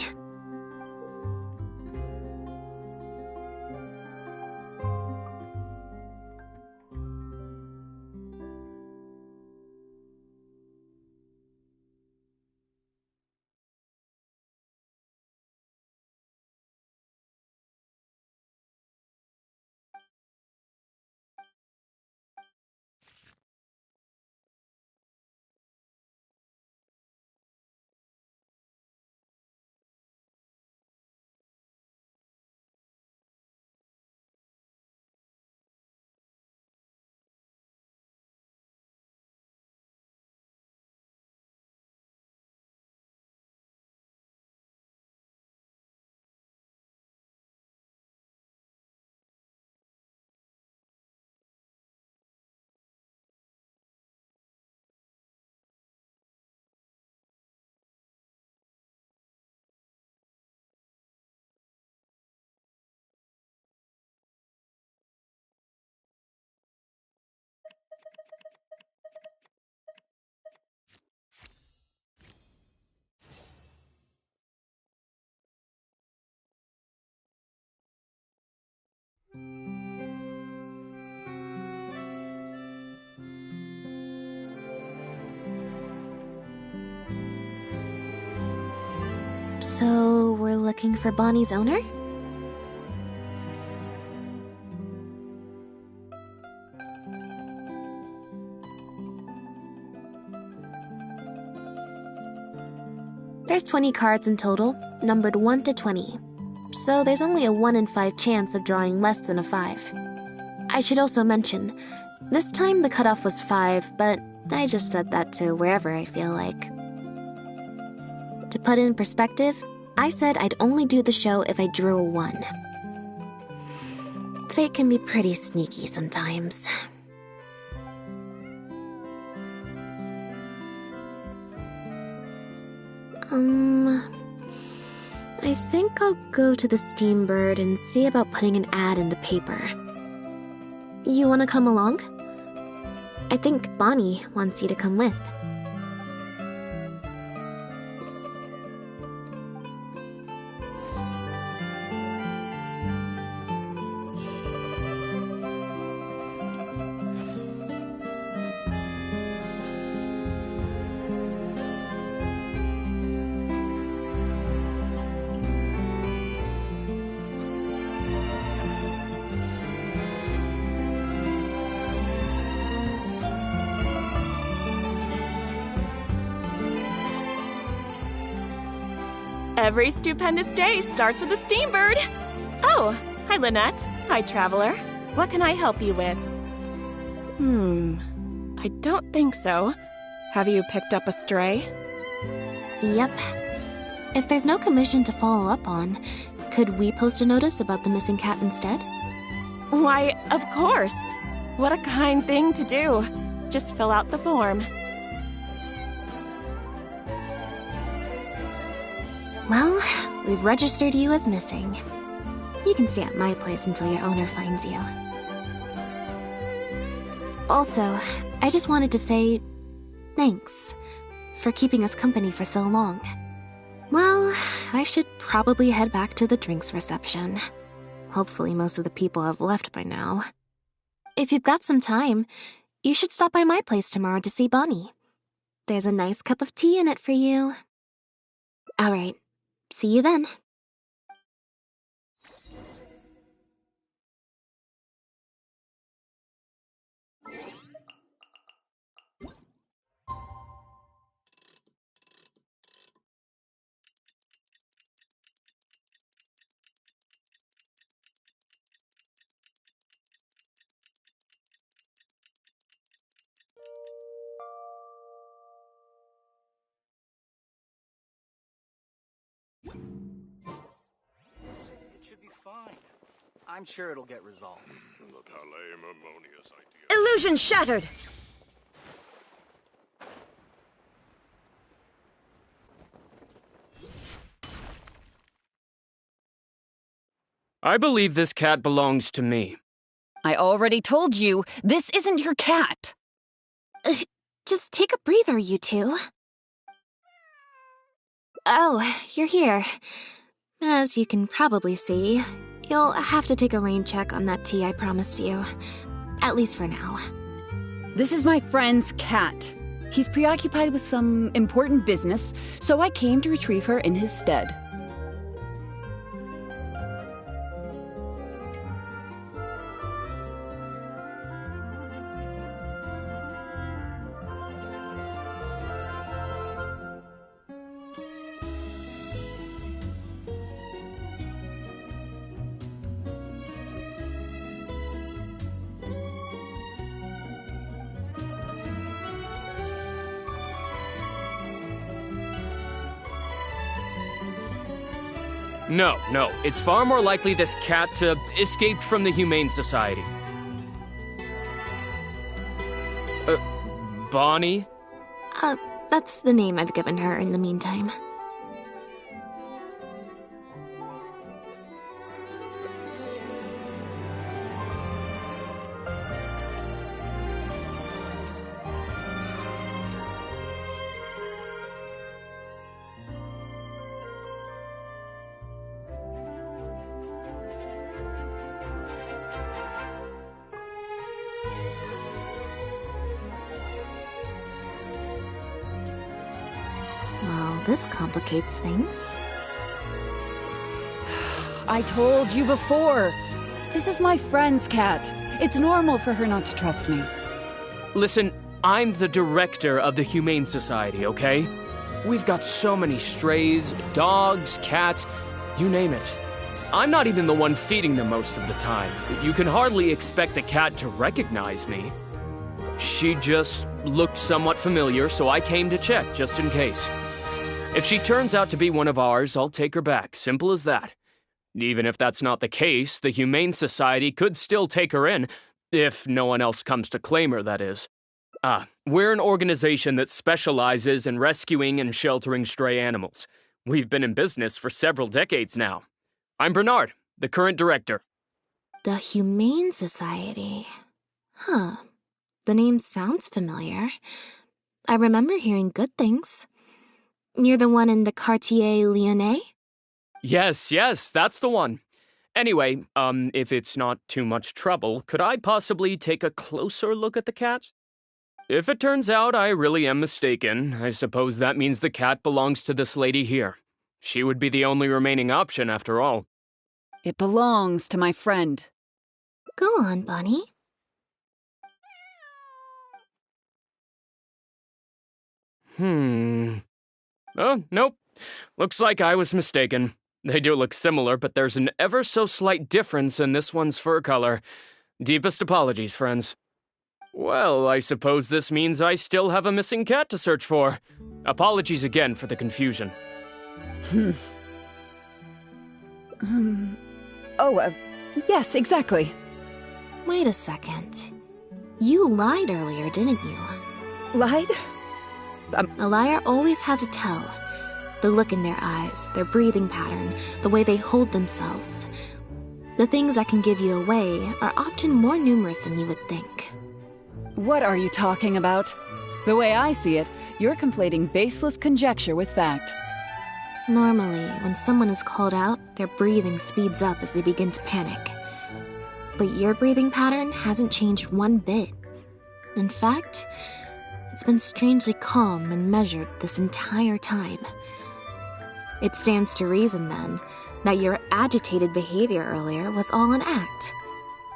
So, we're looking for Bonnie's owner? There's 20 cards in total, numbered 1 to 20. So there's only a 1 in 5 chance of drawing less than a 5. I should also mention, this time the cutoff was 5, but I just set that to wherever I feel like. To put it in perspective, I said I'd only do the show if I drew a 1. Fate can be pretty sneaky sometimes. I think I'll go to the Steambird and see about putting an ad in the paper. You wanna come along? I think Bonnie wants you to come with. Every stupendous day starts with a Steambird! Oh, hi Lynette. Hi Traveler. What can I help you with? I don't think so. Have you picked up a stray? Yep. If there's no commission to follow up on, could we post a notice about the missing cat instead? Why, of course. What a kind thing to do. Just fill out the form. Well, we've registered you as missing. You can stay at my place until your owner finds you. Also, I just wanted to say thanks for keeping us company for so long. Well, I should probably head back to the drinks reception. Hopefully most of the people have left by now. If you've got some time, you should stop by my place tomorrow to see Bonnie. There's a nice cup of tea in it for you. All right. See you then. I'm sure it'll get resolved. Look how lame, harmonious idea. Illusion shattered! I believe this cat belongs to me. I already told you, this isn't your cat. Just take a breather, you two. Oh, you're here. As you can probably see, you'll have to take a rain check on that tea I promised you. At least for now. This is my friend's cat. He's preoccupied with some important business, so I came to retrieve her in his stead. No, it's far more likely this cat escaped from the Humane Society. Bonnie? That's the name I've given her in the meantime. Well, this complicates things. I told you before. This is my friend's cat. It's normal for her not to trust me. Listen, I'm the director of the Humane Society, okay? We've got so many strays, dogs, cats, you name it. I'm not even the one feeding them most of the time. You can hardly expect the cat to recognize me. She just looked somewhat familiar, so I came to check, just in case. If she turns out to be one of ours, I'll take her back. Simple as that. Even if that's not the case, the Humane Society could still take her in, if no one else comes to claim her, that is. We're an organization that specializes in rescuing and sheltering stray animals. We've been in business for several decades now. I'm Bernard, the current director. The Humane Society. Huh. The name sounds familiar. I remember hearing good things. You're the one in the Quartier Lyonnais? Yes, that's the one. Anyway, if it's not too much trouble, could I possibly take a closer look at the cat? If it turns out I really am mistaken, I suppose that means the cat belongs to this lady here. She would be the only remaining option, after all. It belongs to my friend. Go on, Bunny. Oh, nope. Looks like I was mistaken. They do look similar, but there's an ever so slight difference in this one's fur color. Deepest apologies, friends. Well, I suppose this means I still have a missing cat to search for. Apologies again for the confusion. Yes, exactly. Wait a second. You lied earlier, didn't you? Lied? A liar always has a tell. The look in their eyes, their breathing pattern, the way they hold themselves. The things that can give you away are often more numerous than you would think. What are you talking about? The way I see it, you're conflating baseless conjecture with fact. Normally, when someone is called out, their breathing speeds up as they begin to panic. But your breathing pattern hasn't changed one bit. In fact, it's been strangely calm and measured this entire time. It stands to reason, then, that your agitated behavior earlier was all an act.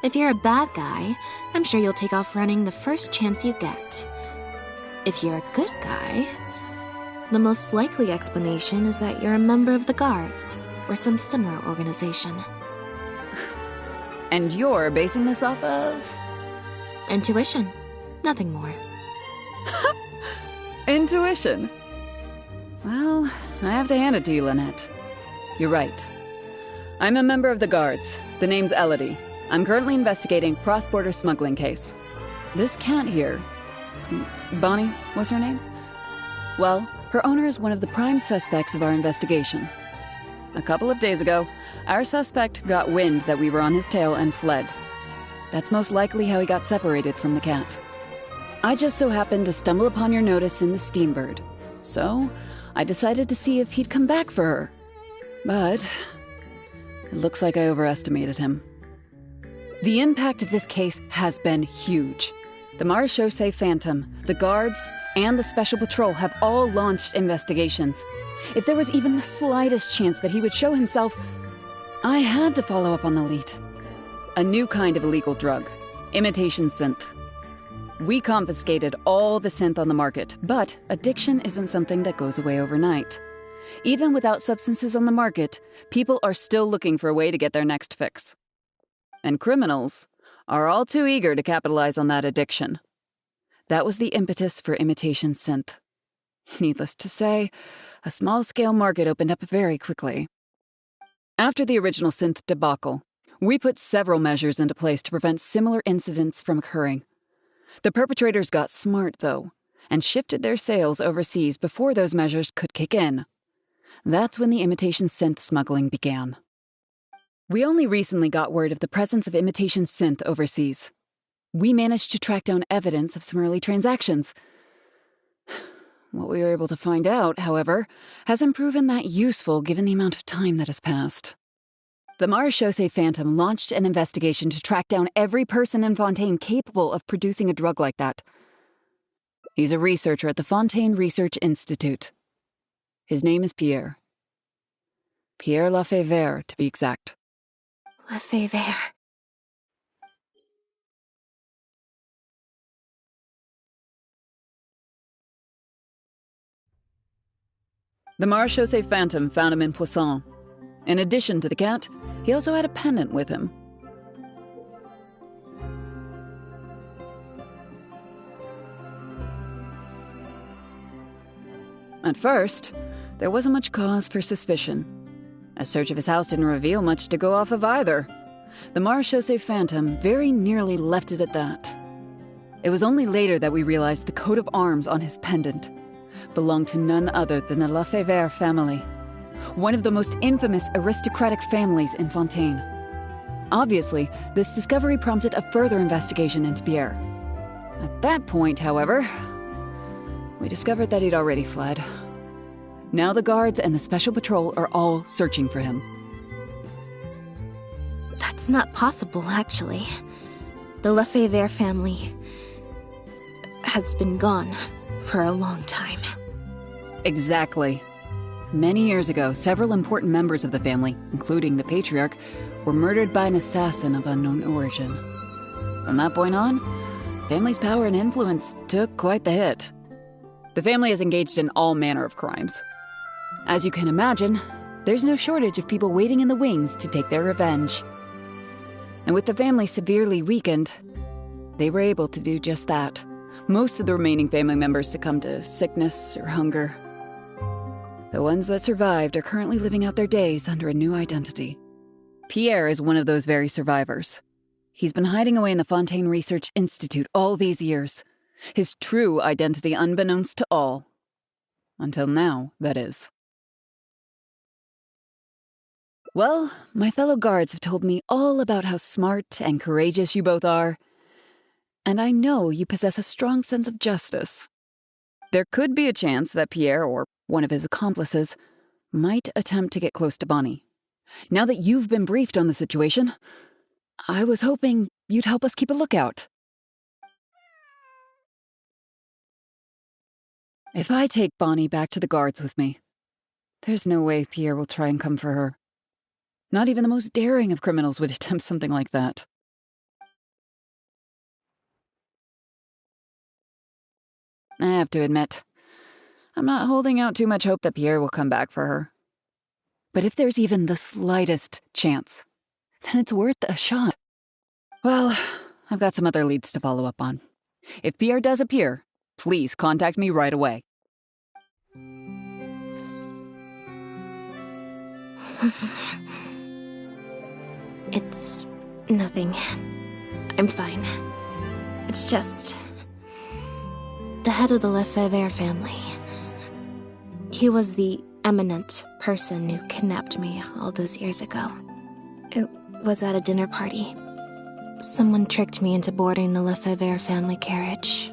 If you're a bad guy, I'm sure you'll take off running the first chance you get. If you're a good guy, the most likely explanation is that you're a member of the Guards, or some similar organization. And you're basing this off of? Intuition. Nothing more. Intuition. Well, I have to hand it to you, Lynette. You're right. I'm a member of the Guards. The name's Elodie. I'm currently investigating a cross-border smuggling case. This cat here, Bonnie, what's her name? Well, her owner is one of the prime suspects of our investigation. A couple of days ago, our suspect got wind that we were on his tail and fled. That's most likely how he got separated from the cat. I just so happened to stumble upon your notice in the Steambird, so I decided to see if he'd come back for her. But it looks like I overestimated him. The impact of this case has been huge. The Marechaussee Phantom, the Guards, and the Special Patrol have all launched investigations. If there was even the slightest chance that he would show himself, I had to follow up on the lead. A new kind of illegal drug, imitation synth. We confiscated all the synth on the market, but addiction isn't something that goes away overnight. Even without substances on the market, people are still looking for a way to get their next fix. And criminals are all too eager to capitalize on that addiction. That was the impetus for imitation synth. Needless to say, a small-scale market opened up very quickly. After the original synth debacle, we put several measures into place to prevent similar incidents from occurring. The perpetrators got smart, though, and shifted their sales overseas before those measures could kick in. That's when the imitation synth smuggling began. We only recently got word of the presence of imitation synth overseas. We managed to track down evidence of some early transactions. What we were able to find out, however, hasn't proven that useful given the amount of time that has passed. The Marechaussee Phantom launched an investigation to track down every person in Fontaine capable of producing a drug like that. He's a researcher at the Fontaine Research Institute. His name is Pierre. Pierre Lafayette, to be exact. Lefebvre. The Marechaussee Phantom found him in Poisson. In addition to the cat, he also had a pendant with him. At first, there wasn't much cause for suspicion. A search of his house didn't reveal much to go off of either. The Marechaussee Phantom very nearly left it at that. It was only later that we realized the coat of arms on his pendant belonged to none other than the Lefebvre family, one of the most infamous aristocratic families in Fontaine. Obviously, this discovery prompted a further investigation into Pierre. At that point, however, we discovered that he'd already fled. Now the guards and the Special Patrol are all searching for him. That's not possible, actually. The Lefebvre family has been gone for a long time. Exactly. Many years ago, several important members of the family, including the patriarch, were murdered by an assassin of unknown origin. From that point on, the family's power and influence took quite the hit. The family is engaged in all manner of crimes. As you can imagine, there's no shortage of people waiting in the wings to take their revenge. And with the family severely weakened, they were able to do just that. Most of the remaining family members succumbed to sickness or hunger. The ones that survived are currently living out their days under a new identity. Pierre is one of those very survivors. He's been hiding away in the Fontaine Research Institute all these years. His true identity unbeknownst to all. Until now, that is. Well, my fellow guards have told me all about how smart and courageous you both are. And I know you possess a strong sense of justice. There could be a chance that Pierre, or one of his accomplices, might attempt to get close to Bonnie. Now that you've been briefed on the situation, I was hoping you'd help us keep a lookout. If I take Bonnie back to the guards with me, there's no way Pierre will try and come for her. Not even the most daring of criminals would attempt something like that. I have to admit, I'm not holding out too much hope that Pierre will come back for her. But if there's even the slightest chance, then it's worth a shot. Well, I've got some other leads to follow up on. If Pierre does appear, please contact me right away. It's nothing. I'm fine. It's just the head of the Lefebvre family. He was the eminent person who kidnapped me all those years ago. It was at a dinner party. Someone tricked me into boarding the Lefebvre family carriage.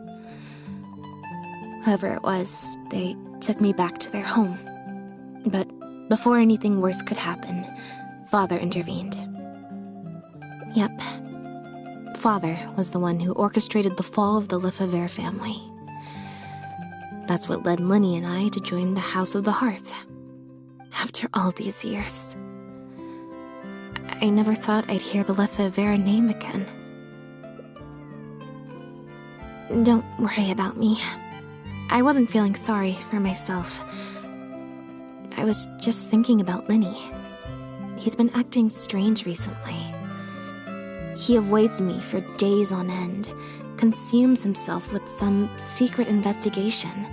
Whoever it was, they took me back to their home. But before anything worse could happen, Father intervened. Yep. Father was the one who orchestrated the fall of the Lefebvre family. That's what led Lenny and I to join the House of the Hearth. After all these years. I never thought I'd hear the Lefebvre name again. Don't worry about me. I wasn't feeling sorry for myself. I was just thinking about Lenny. He's been acting strange recently. He avoids me for days on end, consumes himself with some secret investigation,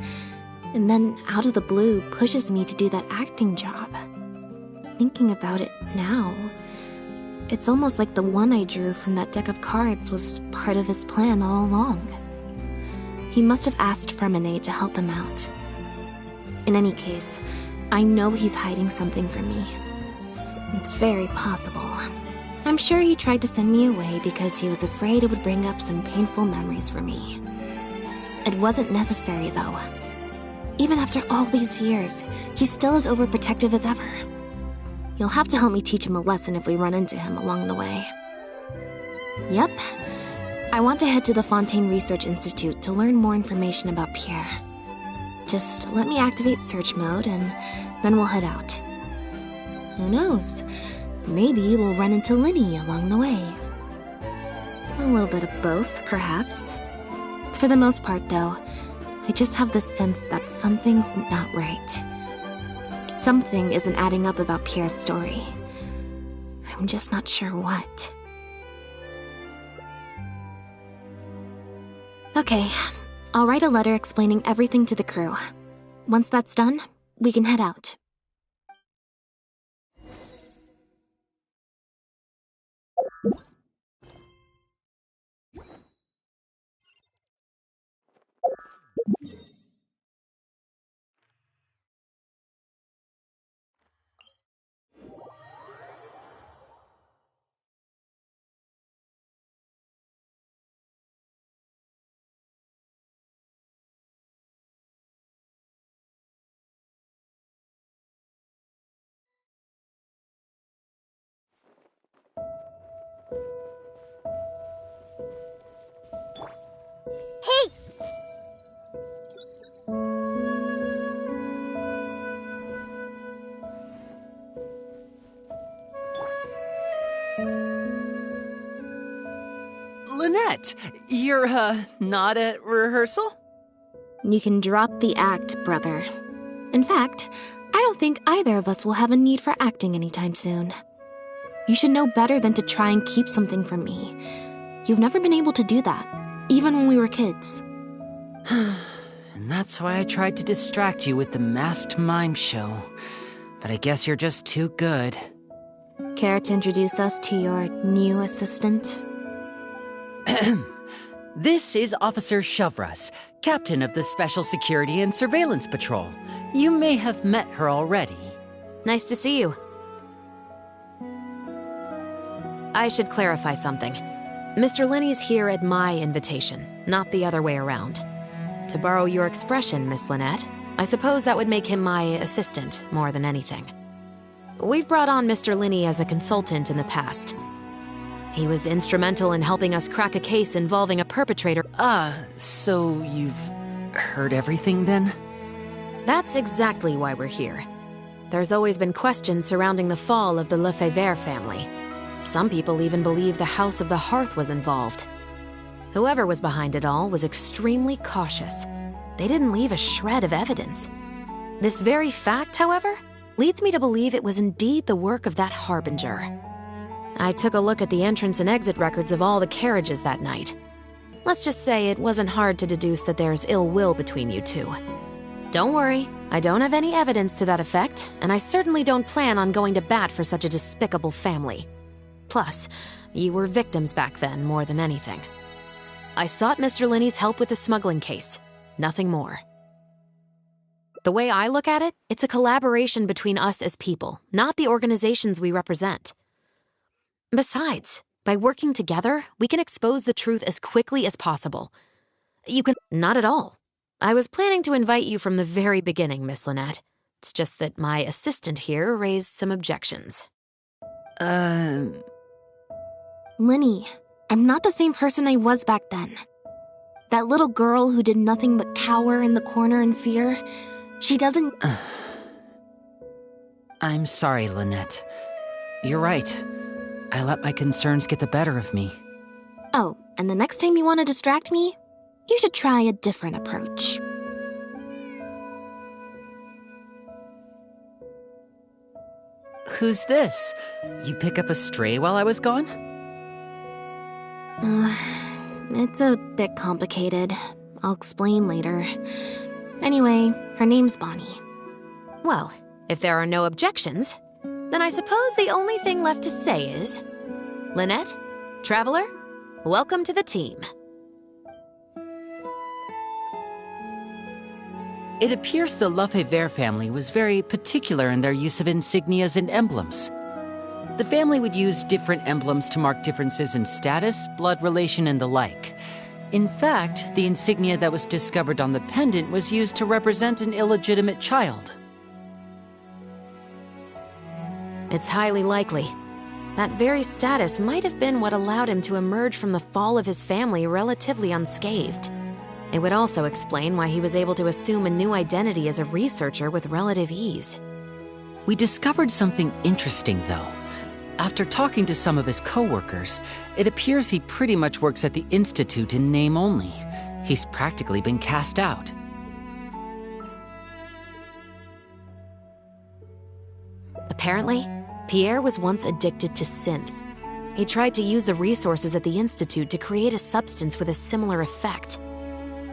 and then out of the blue pushes me to do that acting job. Thinking about it now, it's almost like the one I drew from that deck of cards was part of his plan all along. He must have asked Furina to help him out. In any case, I know he's hiding something from me. It's very possible. I'm sure he tried to send me away because he was afraid it would bring up some painful memories for me. It wasn't necessary, though. Even after all these years, he's still as overprotective as ever. You'll have to help me teach him a lesson if we run into him along the way. Yep. I want to head to the Fontaine Research Institute to learn more information about Pierre. Just let me activate search mode and then we'll head out. Who knows? maybe we'll run into Linny along the way. A little bit of both, perhaps. For the most part, though, I just have the sense that something's not right. Something isn't adding up about Pierre's story. I'm just not sure what. Okay, I'll write a letter explaining everything to the crew. Once that's done, we can head out. Hey! Lynnette, you're, not at rehearsal? You can drop the act, brother. In fact, I don't think either of us will have a need for acting anytime soon. You should know better than to try and keep something from me. You've never been able to do that, even when we were kids. And that's why I tried to distract you with the masked mime show. But I guess you're just too good. Care to introduce us to your new assistant? This is Officer Shovras, captain of the Special Security and Surveillance Patrol. You may have met her already. Nice to see you. I should clarify something. Mr. Linney's here at my invitation, not the other way around. To borrow your expression, Miss Lynnette, I suppose that would make him my assistant more than anything. We've brought on Mr. Linney as a consultant in the past. He was instrumental in helping us crack a case involving a perpetrator. So you've heard everything then? That's exactly why we're here. There's always been questions surrounding the fall of the Lefebvre family. Some people even believe the House of the Hearth was involved. Whoever was behind it all was extremely cautious. They didn't leave a shred of evidence. This very fact, however, leads me to believe it was indeed the work of that harbinger. I took a look at the entrance and exit records of all the carriages that night. Let's just say it wasn't hard to deduce that there's ill will between you two. Don't worry, I don't have any evidence to that effect, and I certainly don't plan on going to bat for such a despicable family. Plus, you were victims back then more than anything. I sought Mr. Linney's help with the smuggling case. Nothing more. The way I look at it, it's a collaboration between us as people, not the organizations we represent. Besides, by working together, we can expose the truth as quickly as possible. You can— Not at all. I was planning to invite you from the very beginning, Miss Lynnette. It's just that my assistant here raised some objections. Linny, I'm not the same person I was back then. That little girl who did nothing but cower in the corner in fear, she doesn't— I'm sorry, Lynnette. You're right. I let my concerns get the better of me. Oh, and the next time you want to distract me, you should try a different approach. Who's this? You pick up a stray while I was gone? It's a bit complicated. I'll explain later. Anyway, her name's Bonnie. Well, if there are no objections, then I suppose the only thing left to say is, Lynnette, Traveler, welcome to the team. It appears the Lefebvre family was very particular in their use of insignias and emblems. The family would use different emblems to mark differences in status, blood relation, and the like. In fact, the insignia that was discovered on the pendant was used to represent an illegitimate child. It's highly likely. That very status might have been what allowed him to emerge from the fall of his family relatively unscathed. It would also explain why he was able to assume a new identity as a researcher with relative ease. We discovered something interesting, though. After talking to some of his coworkers, it appears he pretty much works at the Institute in name only. He's practically been cast out. Apparently, Pierre was once addicted to synth. He tried to use the resources at the Institute to create a substance with a similar effect.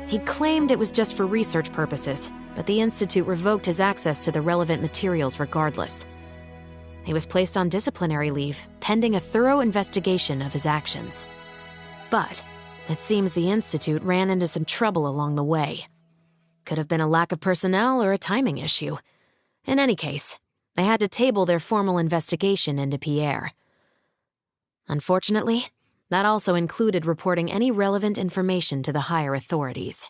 He claimed it was just for research purposes, but the Institute revoked his access to the relevant materials regardless. He was placed on disciplinary leave, pending a thorough investigation of his actions. But it seems the Institute ran into some trouble along the way. Could have been a lack of personnel or a timing issue. In any case, they had to table their formal investigation into Pierre. Unfortunately, that also included reporting any relevant information to the higher authorities.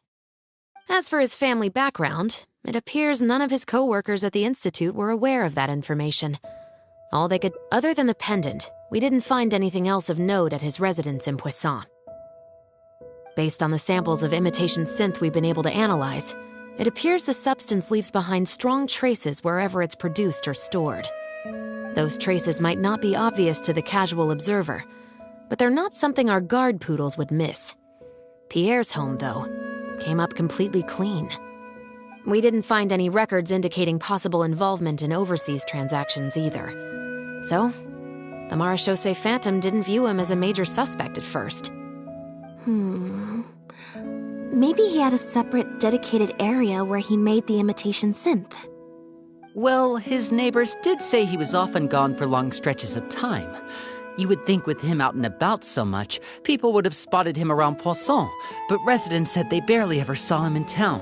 As for his family background, it appears none of his co-workers at the Institute were aware of that information. All they could, other than the pendant, we didn't find anything else of note at his residence in Poisson. Based on the samples of imitation synth we've been able to analyze, it appears the substance leaves behind strong traces wherever it's produced or stored. Those traces might not be obvious to the casual observer, but they're not something our guard poodles would miss. Pierre's home, though, came up completely clean. We didn't find any records indicating possible involvement in overseas transactions either. So, the Marechaussee Phantom didn't view him as a major suspect at first. Maybe he had a separate, dedicated area where he made the imitation synth. Well, his neighbors did say he was often gone for long stretches of time. You would think with him out and about so much, people would have spotted him around Poisson, but residents said they barely ever saw him in town.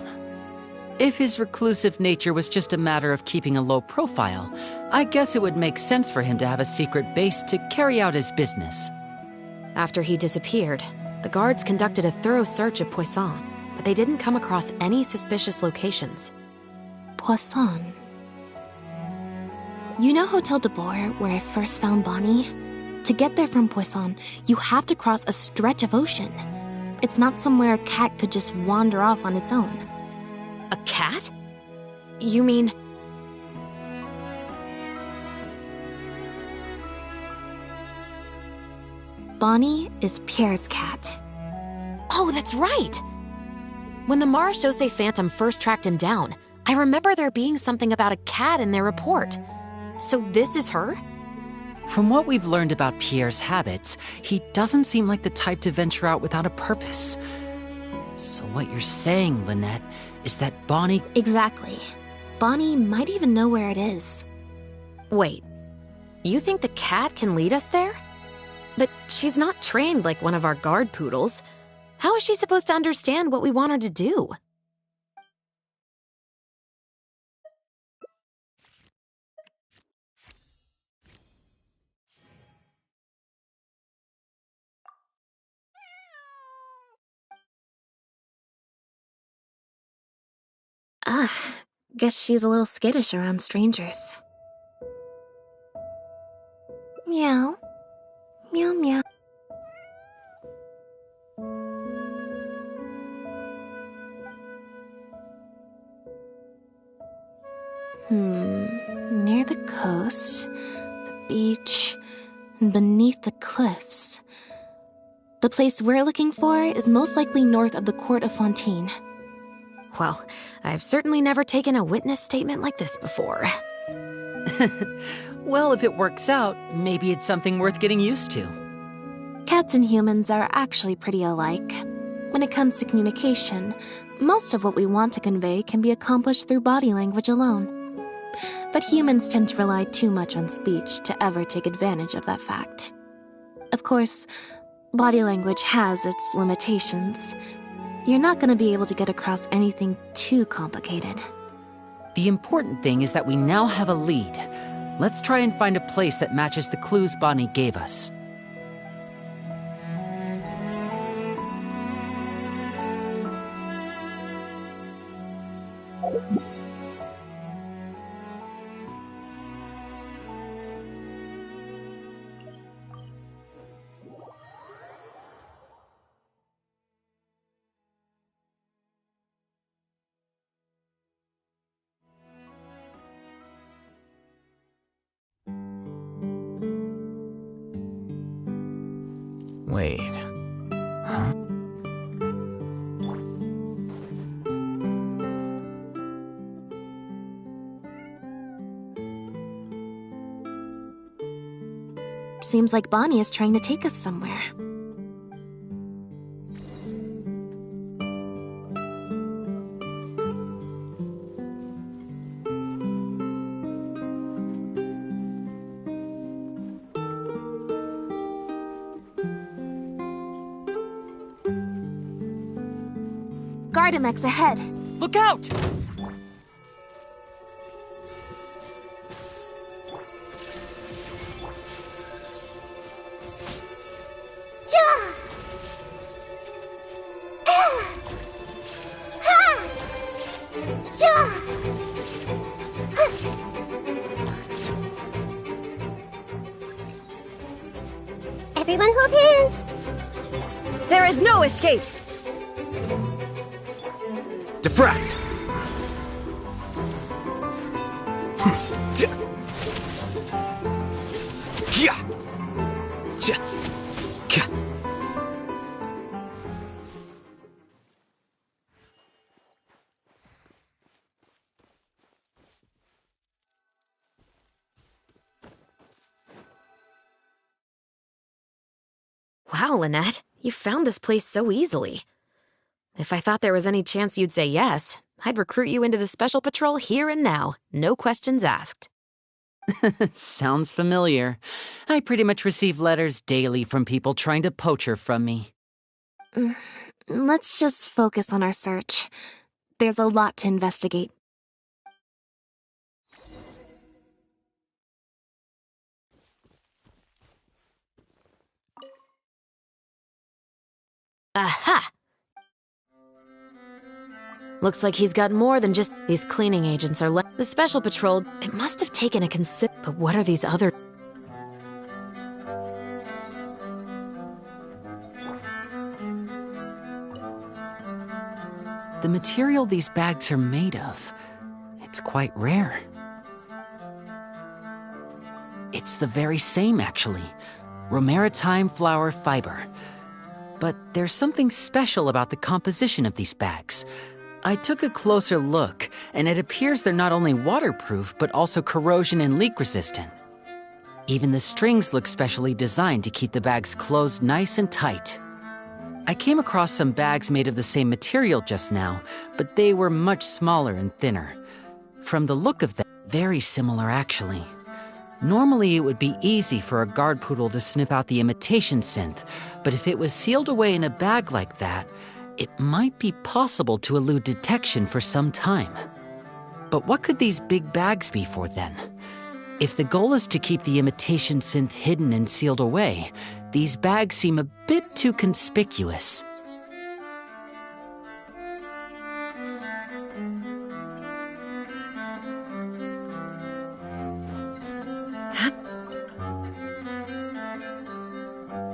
If his reclusive nature was just a matter of keeping a low profile, I guess it would make sense for him to have a secret base to carry out his business. After he disappeared, the guards conducted a thorough search of Poisson, but they didn't come across any suspicious locations. Poisson. You know Hotel de Boer, where I first found Bonnie? To get there from Poisson, you have to cross a stretch of ocean. It's not somewhere a cat could just wander off on its own. A cat? You mean... Bonnie is Pierre's cat. Oh, that's right! When the Marechaussee Phantom first tracked him down, I remember there being something about a cat in their report. So this is her? From what we've learned about Pierre's habits, he doesn't seem like the type to venture out without a purpose. So what you're saying, Lynette, is that Bonnie... Exactly. Bonnie might even know where it is. Wait, you think the cat can lead us there? But she's not trained like one of our guard poodles. How is she supposed to understand what we want her to do? Guess she's a little skittish around strangers. Meow. Meow meow. Near the coast, the beach, and beneath the cliffs. The place we're looking for is most likely north of the Court of Fontaine. Well, I've certainly never taken a witness statement like this before. Well, if it works out, maybe it's something worth getting used to. Cats and humans are actually pretty alike. When it comes to communication, most of what we want to convey can be accomplished through body language alone. But humans tend to rely too much on speech to ever take advantage of that fact. Of course, body language has its limitations. You're not going to be able to get across anything too complicated. The important thing is that we now have a lead. Let's try and find a place that matches the clues Bonnie gave us. Wait. Huh? Seems like Bonnie is trying to take us somewhere. Gardamex ahead. Look out! Everyone hold hands. There is no escape. Diffract! Wow, Lynette, you found this place so easily. If I thought there was any chance you'd say yes, I'd recruit you into the Special Patrol here and now, no questions asked. Sounds familiar. I pretty much receive letters daily from people trying to poach her from me. Let's just focus on our search. There's a lot to investigate. Aha! Looks like he's got more than just these cleaning agents the Special Patrol. It must have taken a but what are these other... The material these bags are made of, it's quite rare. It's the very same, actually. Romaritime flower fiber. But there's something special about the composition of these bags. I took a closer look, and it appears they're not only waterproof, but also corrosion and leak resistant. Even the strings look specially designed to keep the bags closed nice and tight. I came across some bags made of the same material just now, but they were much smaller and thinner. From the look of them, very similar actually. Normally it would be easy for a guard poodle to sniff out the imitation synth, but if it was sealed away in a bag like that, it might be possible to elude detection for some time. But what could these big bags be for then? If the goal is to keep the imitation synth hidden and sealed away, these bags seem a bit too conspicuous.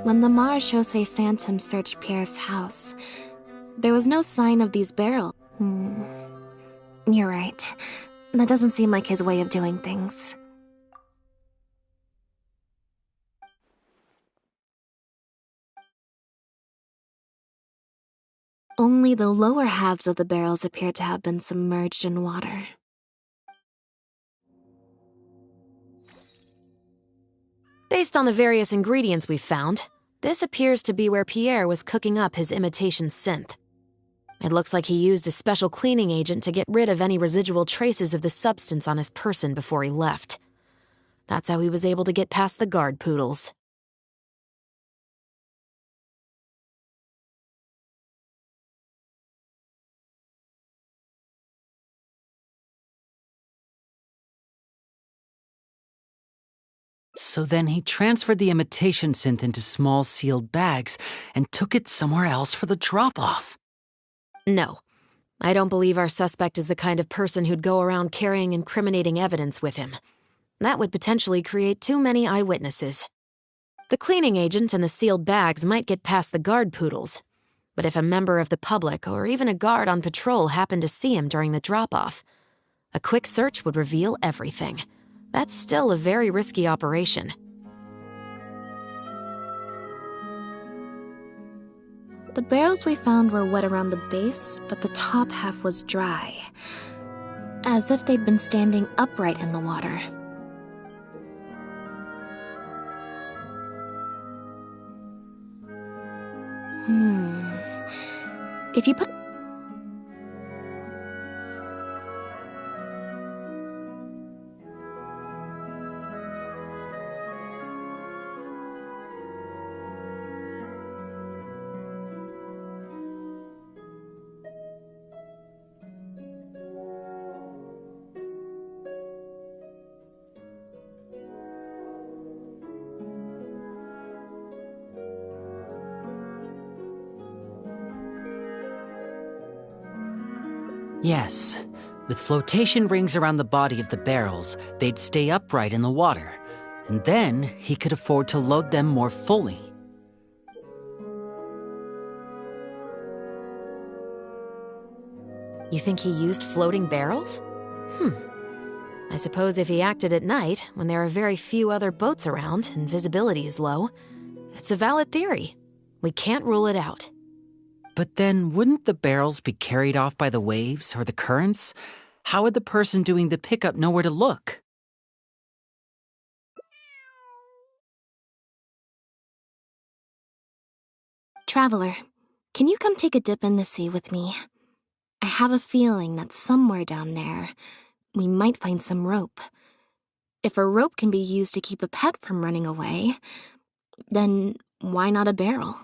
When the Marechaussee Phantom searched Pierre's house, there was no sign of these barrels. You're right. That doesn't seem like his way of doing things. Only the lower halves of the barrels appear to have been submerged in water. Based on the various ingredients we've found, this appears to be where Pierre was cooking up his imitation synth. It looks like he used a special cleaning agent to get rid of any residual traces of the substance on his person before he left. That's how he was able to get past the guard poodles. So then he transferred the imitation synth into small sealed bags and took it somewhere else for the drop-off. No, I don't believe our suspect is the kind of person who'd go around carrying incriminating evidence with him. That would potentially create too many eyewitnesses. The cleaning agent and the sealed bags might get past the guard poodles, but if a member of the public or even a guard on patrol happened to see him during the drop-off, a quick search would reveal everything. That's still a very risky operation. The barrels we found were wet around the base, but the top half was dry. As if they'd been standing upright in the water. If you put... Yes, with flotation rings around the body of the barrels, they'd stay upright in the water, and then he could afford to load them more fully. You think he used floating barrels? I suppose if he acted at night, when there are very few other boats around and visibility is low, it's a valid theory. We can't rule it out. But then, wouldn't the barrels be carried off by the waves or the currents? How would the person doing the pickup know where to look? Traveler, can you come take a dip in the sea with me? I have a feeling that somewhere down there, we might find some rope. If a rope can be used to keep a pet from running away, then why not a barrel?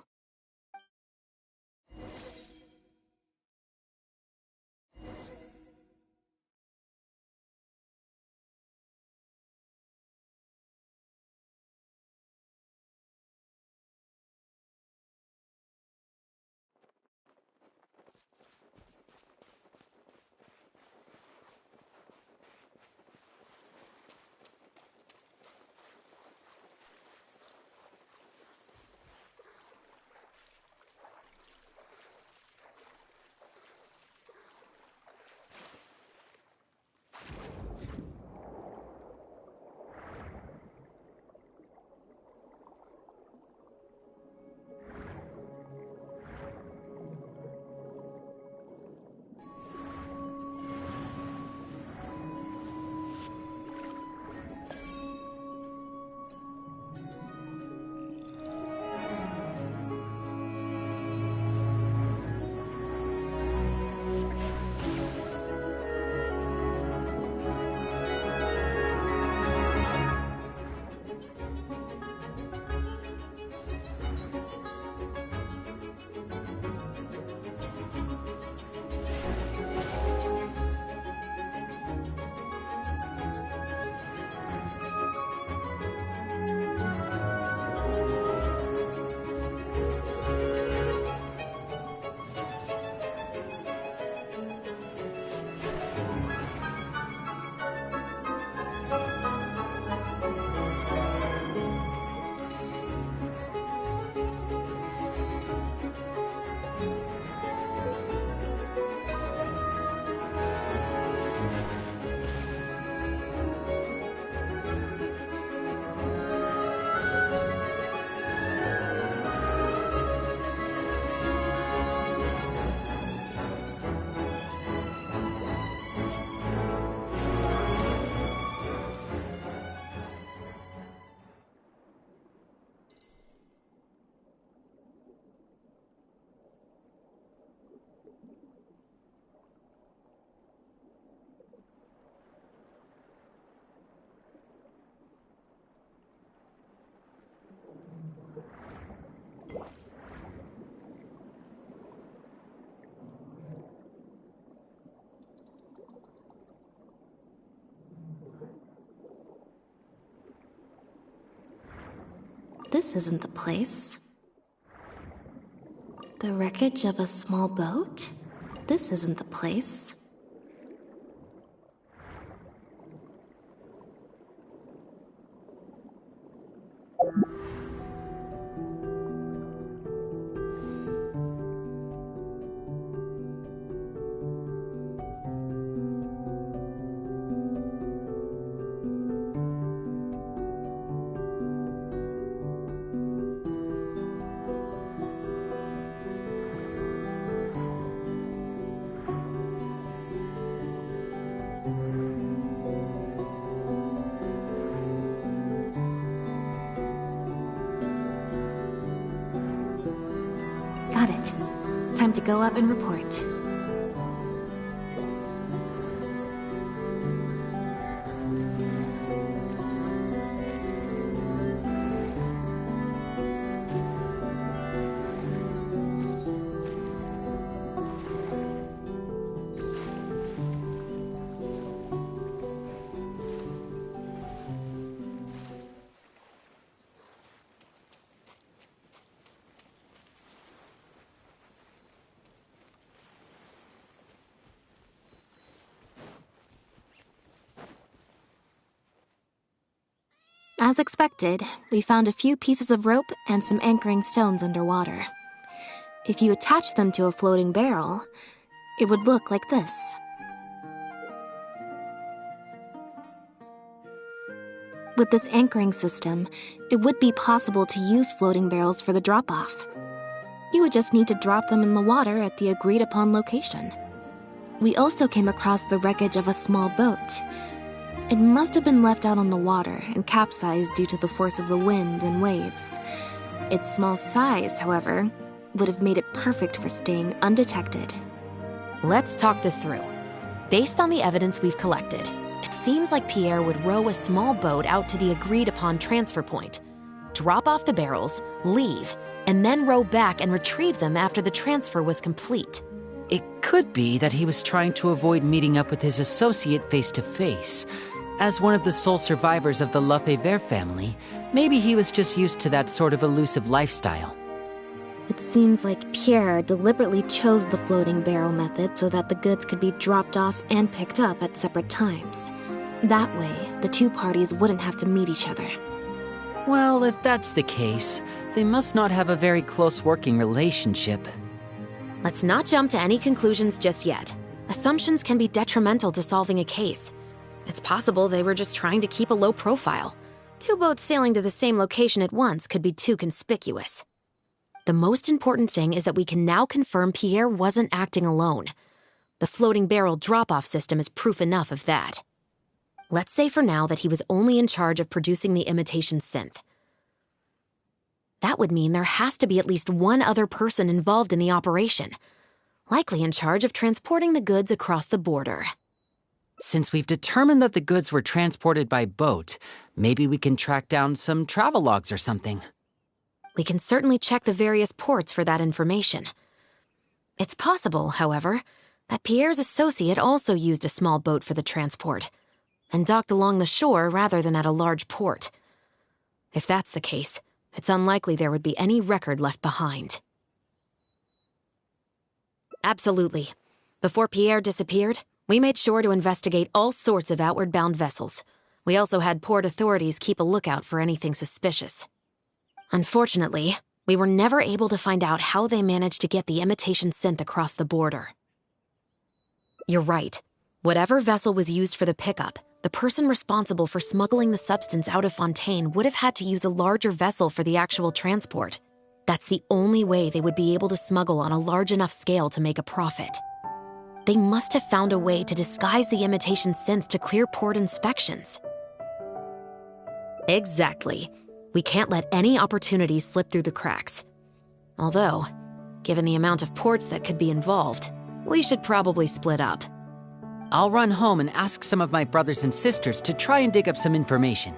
This isn't the place. The wreckage of a small boat? This isn't the place. Got it. Time to go up and report. As expected, we found a few pieces of rope and some anchoring stones underwater. If you attach them to a floating barrel, it would look like this. With this anchoring system, it would be possible to use floating barrels for the drop-off. You would just need to drop them in the water at the agreed-upon location. We also came across the wreckage of a small boat. It must have been left out on the water and capsized due to the force of the wind and waves. Its small size, however, would have made it perfect for staying undetected. Let's talk this through. Based on the evidence we've collected, it seems like Pierre would row a small boat out to the agreed-upon transfer point, drop off the barrels, leave, and then row back and retrieve them after the transfer was complete. It could be that he was trying to avoid meeting up with his associate face-to-face. As one of the sole survivors of the Lefebvre family, maybe he was just used to that sort of elusive lifestyle. It seems like Pierre deliberately chose the floating barrel method so that the goods could be dropped off and picked up at separate times. That way, the two parties wouldn't have to meet each other. Well, if that's the case, they must not have a very close working relationship. Let's not jump to any conclusions just yet. Assumptions can be detrimental to solving a case. It's possible they were just trying to keep a low profile. Two boats sailing to the same location at once could be too conspicuous. The most important thing is that we can now confirm Pierre wasn't acting alone. The floating barrel drop-off system is proof enough of that. Let's say for now that he was only in charge of producing the imitation synth. That would mean there has to be at least one other person involved in the operation, likely in charge of transporting the goods across the border. Since we've determined that the goods were transported by boat, maybe we can track down some travel logs or something. We can certainly check the various ports for that information. It's possible, however, that Pierre's associate also used a small boat for the transport, and docked along the shore rather than at a large port. If that's the case, it's unlikely there would be any record left behind. Absolutely. Before Pierre disappeared, we made sure to investigate all sorts of outward-bound vessels. We also had port authorities keep a lookout for anything suspicious. Unfortunately, we were never able to find out how they managed to get the imitation synth across the border. You're right. Whatever vessel was used for the pickup, the person responsible for smuggling the substance out of Fontaine would have had to use a larger vessel for the actual transport. That's the only way they would be able to smuggle on a large enough scale to make a profit. They must have found a way to disguise the imitation synth to clear port inspections. Exactly. We can't let any opportunities slip through the cracks. Although, given the amount of ports that could be involved, we should probably split up. I'll run home and ask some of my brothers and sisters to try and dig up some information.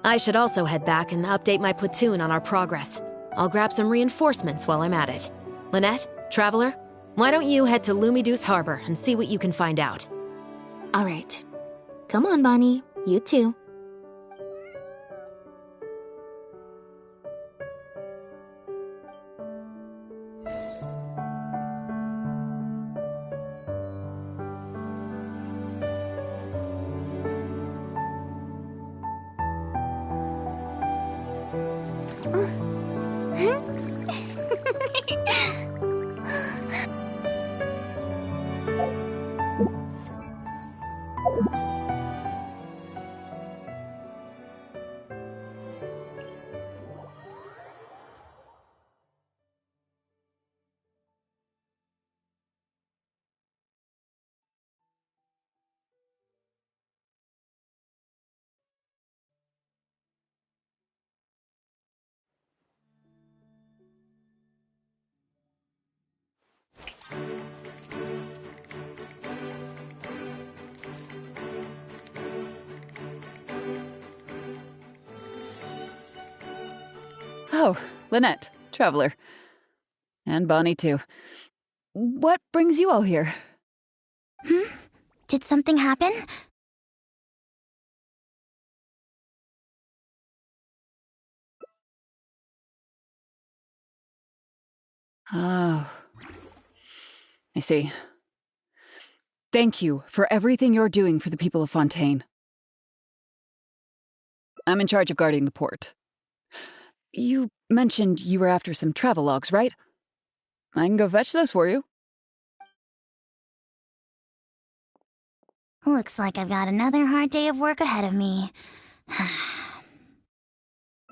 I should also head back and update my platoon on our progress. I'll grab some reinforcements while I'm at it. Lynette, Traveler, why don't you head to Lumideus Harbor and see what you can find out? All right. Come on, Bonnie. You too. Oh, Lynette, traveler. And Bonnie, too. What brings you all here? Did something happen? Oh. I see. Thank you for everything you're doing for the people of Fontaine. I'm in charge of guarding the port. You mentioned you were after some travelogues, right? I can go fetch those for you. Looks like I've got another hard day of work ahead of me.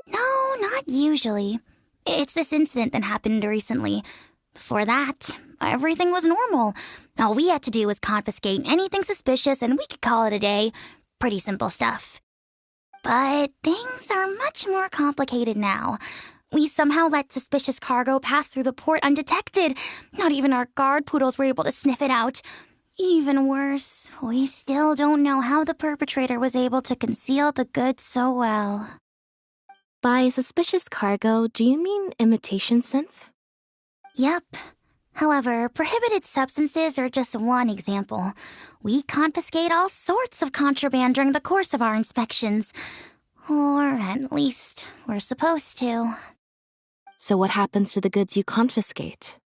No, not usually. It's this incident that happened recently. Before that, everything was normal. All we had to do was confiscate anything suspicious and we could call it a day. Pretty simple stuff. But things are much more complicated now. We somehow let suspicious cargo pass through the port undetected. Not even our guard poodles were able to sniff it out. Even worse, we still don't know how the perpetrator was able to conceal the goods so well. By suspicious cargo, do you mean imitation synth? Yep. However, prohibited substances are just one example. We confiscate all sorts of contraband during the course of our inspections. Or at least, we're supposed to. So what happens to the goods you confiscate?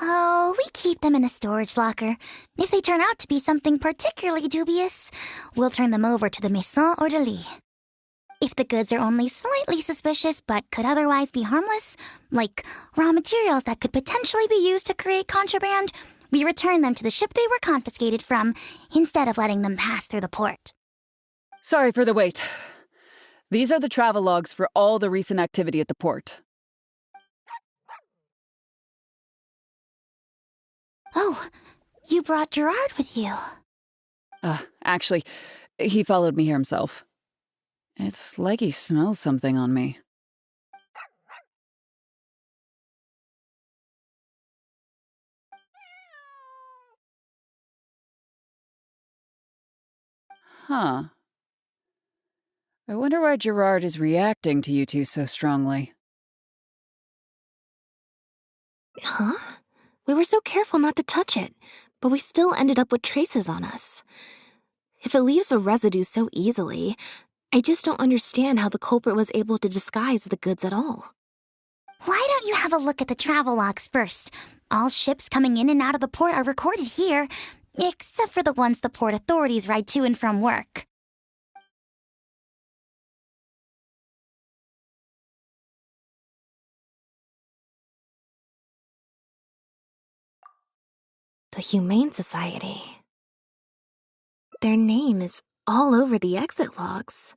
Oh, we keep them in a storage locker. If they turn out to be something particularly dubious, we'll turn them over to the Maison Orderly. If the goods are only slightly suspicious but could otherwise be harmless, like raw materials that could potentially be used to create contraband, we return them to the ship they were confiscated from, instead of letting them pass through the port. Sorry for the wait. These are the travelogues for all the recent activity at the port. Oh, you brought Gerard with you. Actually, he followed me here himself. It's like he smells something on me. Huh. I wonder why Gerard is reacting to you two so strongly. Huh? We were so careful not to touch it, but we still ended up with traces on us. If it leaves a residue so easily, I just don't understand how the culprit was able to disguise the goods at all. Why don't you have a look at the travelogues first? All ships coming in and out of the port are recorded here, except for the ones the port authorities ride to and from work. The Humane Society. Their name is all over the exit logs.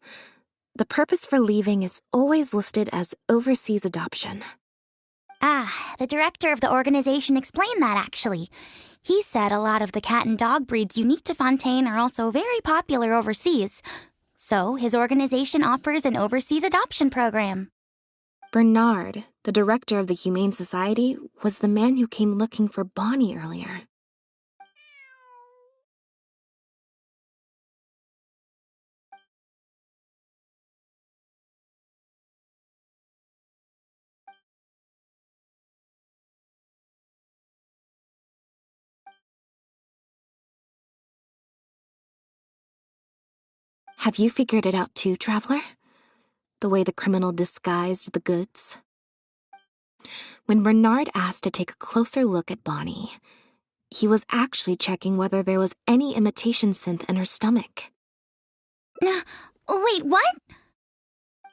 The purpose for leaving is always listed as overseas adoption. Ah, the director of the organization explained that, actually. He said a lot of the cat and dog breeds unique to Fontaine are also very popular overseas. So his organization offers an overseas adoption program. Bernard, the director of the Humane Society, was the man who came looking for Bonnie earlier. Have you figured it out too, Traveler? The way the criminal disguised the goods? When Bernard asked to take a closer look at Bonnie, he was actually checking whether there was any imitation synth in her stomach. Wait, what?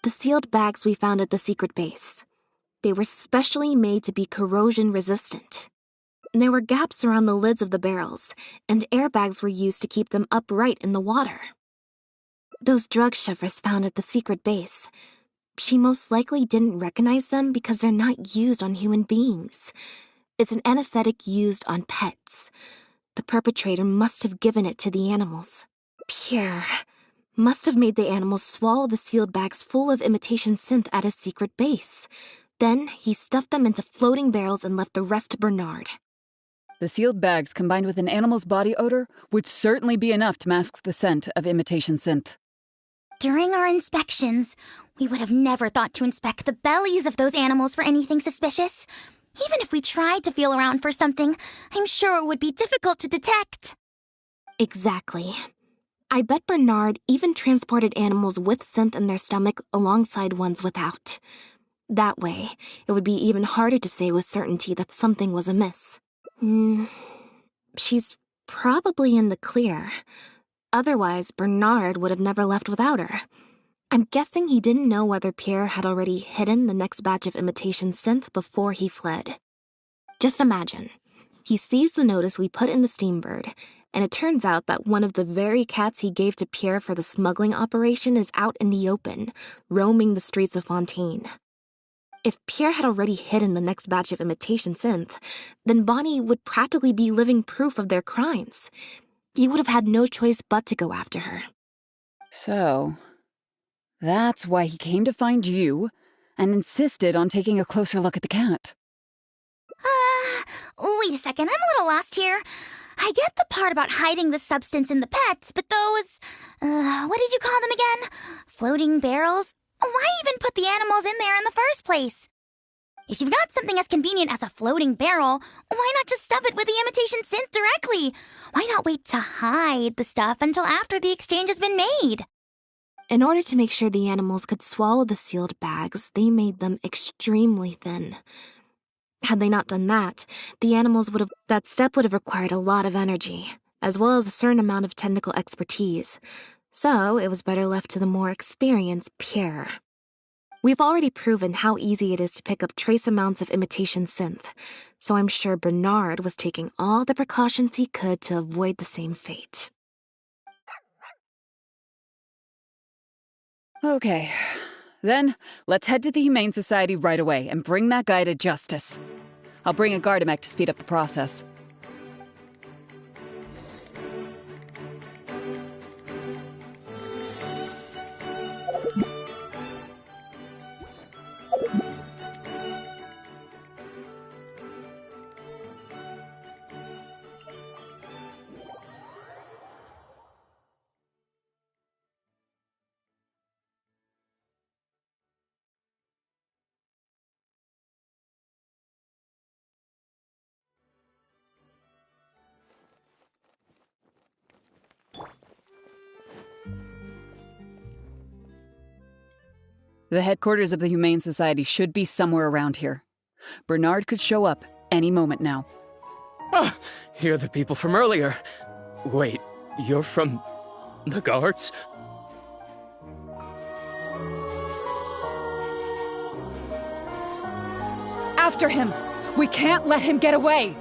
The sealed bags we found at the secret base. They were specially made to be corrosion resistant. There were gaps around the lids of the barrels, and airbags were used to keep them upright in the water. Those drug shovers found at the secret base, she most likely didn't recognize them because they're not used on human beings. It's an anesthetic used on pets. The perpetrator must have given it to the animals. Pierre must have made the animals swallow the sealed bags full of imitation synth at his secret base. Then he stuffed them into floating barrels and left the rest to Bernard. The sealed bags combined with an animal's body odor would certainly be enough to mask the scent of imitation synth. During our inspections, we would have never thought to inspect the bellies of those animals for anything suspicious. Even if we tried to feel around for something, I'm sure it would be difficult to detect. Exactly. I bet Bernard even transported animals with synth in their stomach alongside ones without. That way, it would be even harder to say with certainty that something was amiss. She's probably in the clear. Otherwise, Bernard would have never left without her. I'm guessing he didn't know whether Pierre had already hidden the next batch of imitation synth before he fled. Just imagine. He sees the notice we put in the Steambird, and it turns out that one of the very cats he gave to Pierre for the smuggling operation is out in the open, roaming the streets of Fontaine. If Pierre had already hidden the next batch of imitation synth, then Bonnie would practically be living proof of their crimes. He would have had no choice but to go after her. So, that's why he came to find you and insisted on taking a closer look at the cat. Wait a second, I'm a little lost here. I get the part about hiding the substance in the pets, but those, what did you call them again? Floating barrels? Why even put the animals in there in the first place? If you've got something as convenient as a floating barrel, why not just stuff it with the imitation synth directly? Why not wait to hide the stuff until after the exchange has been made? In order to make sure the animals could swallow the sealed bags, they made them extremely thin. Had they not done that, that step would have required a lot of energy, as well as a certain amount of technical expertise. So it was better left to the more experienced Pierre. We've already proven how easy it is to pick up trace amounts of imitation synth, so I'm sure Bernard was taking all the precautions he could to avoid the same fate. Okay, then let's head to the Humane Society right away and bring that guy to justice. I'll bring a Gardamek to speed up the process. The headquarters of the Humane Society should be somewhere around here. Bernard could show up any moment now. Ah, you're the people from earlier. Wait, you're from the guards? After him! We can't let him get away!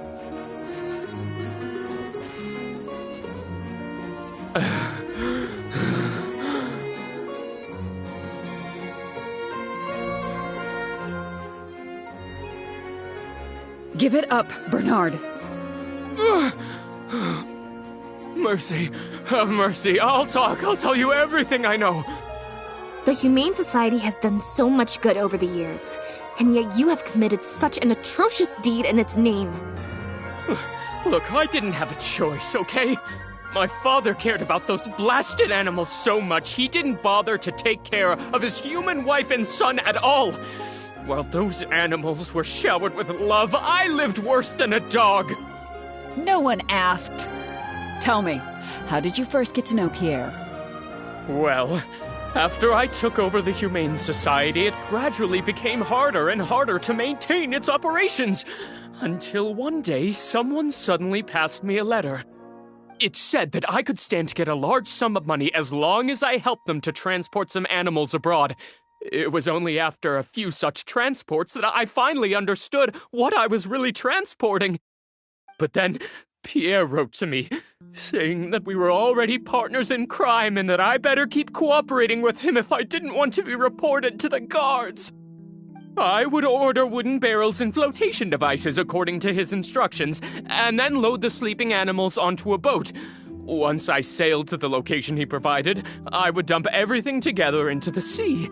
Give it up, Bernard. Mercy. Have mercy. I'll talk. I'll tell you everything I know. The Humane Society has done so much good over the years, and yet you have committed such an atrocious deed in its name. Look, I didn't have a choice, okay? My father cared about those blasted animals so much, he didn't bother to take care of his human wife and son at all. While those animals were showered with love, I lived worse than a dog. No one asked. Tell me, how did you first get to know Pierre? Well, after I took over the Humane Society, it gradually became harder and harder to maintain its operations. Until one day, someone suddenly passed me a letter. It said that I could stand to get a large sum of money as long as I helped them to transport some animals abroad. It was only after a few such transports that I finally understood what I was really transporting. But then Pierre wrote to me, saying that we were already partners in crime and that I better keep cooperating with him if I didn't want to be reported to the guards. I would order wooden barrels and flotation devices according to his instructions, and then load the sleeping animals onto a boat. Once I sailed to the location he provided, I would dump everything together into the sea.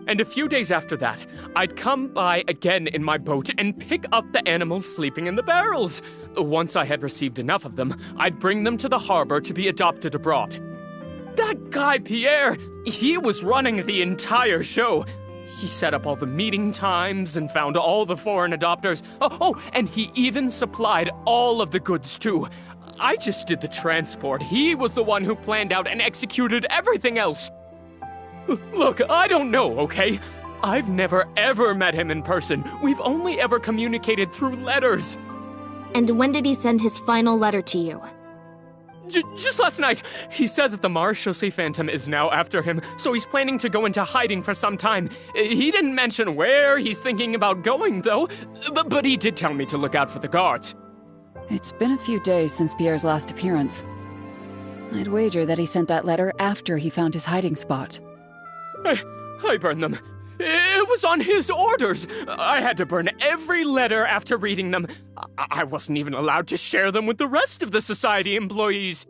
And a few days after that, I'd come by again in my boat and pick up the animals sleeping in the barrels. Once I had received enough of them, I'd bring them to the harbor to be adopted abroad. That guy, Pierre, he was running the entire show. He set up all the meeting times and found all the foreign adopters. Oh, and he even supplied all of the goods, too. I just did the transport. He was the one who planned out and executed everything else. Look, I don't know, okay? I've never ever met him in person. We've only ever communicated through letters. And when did he send his final letter to you? Just last night. He said that the Marechaussee Phantom is now after him, so he's planning to go into hiding for some time. He didn't mention where he's thinking about going, though, but he did tell me to look out for the guards. It's been a few days since Pierre's last appearance. I'd wager that he sent that letter after he found his hiding spot. I burned them. It was on his orders. I had to burn every letter after reading them. I wasn't even allowed to share them with the rest of the society employees.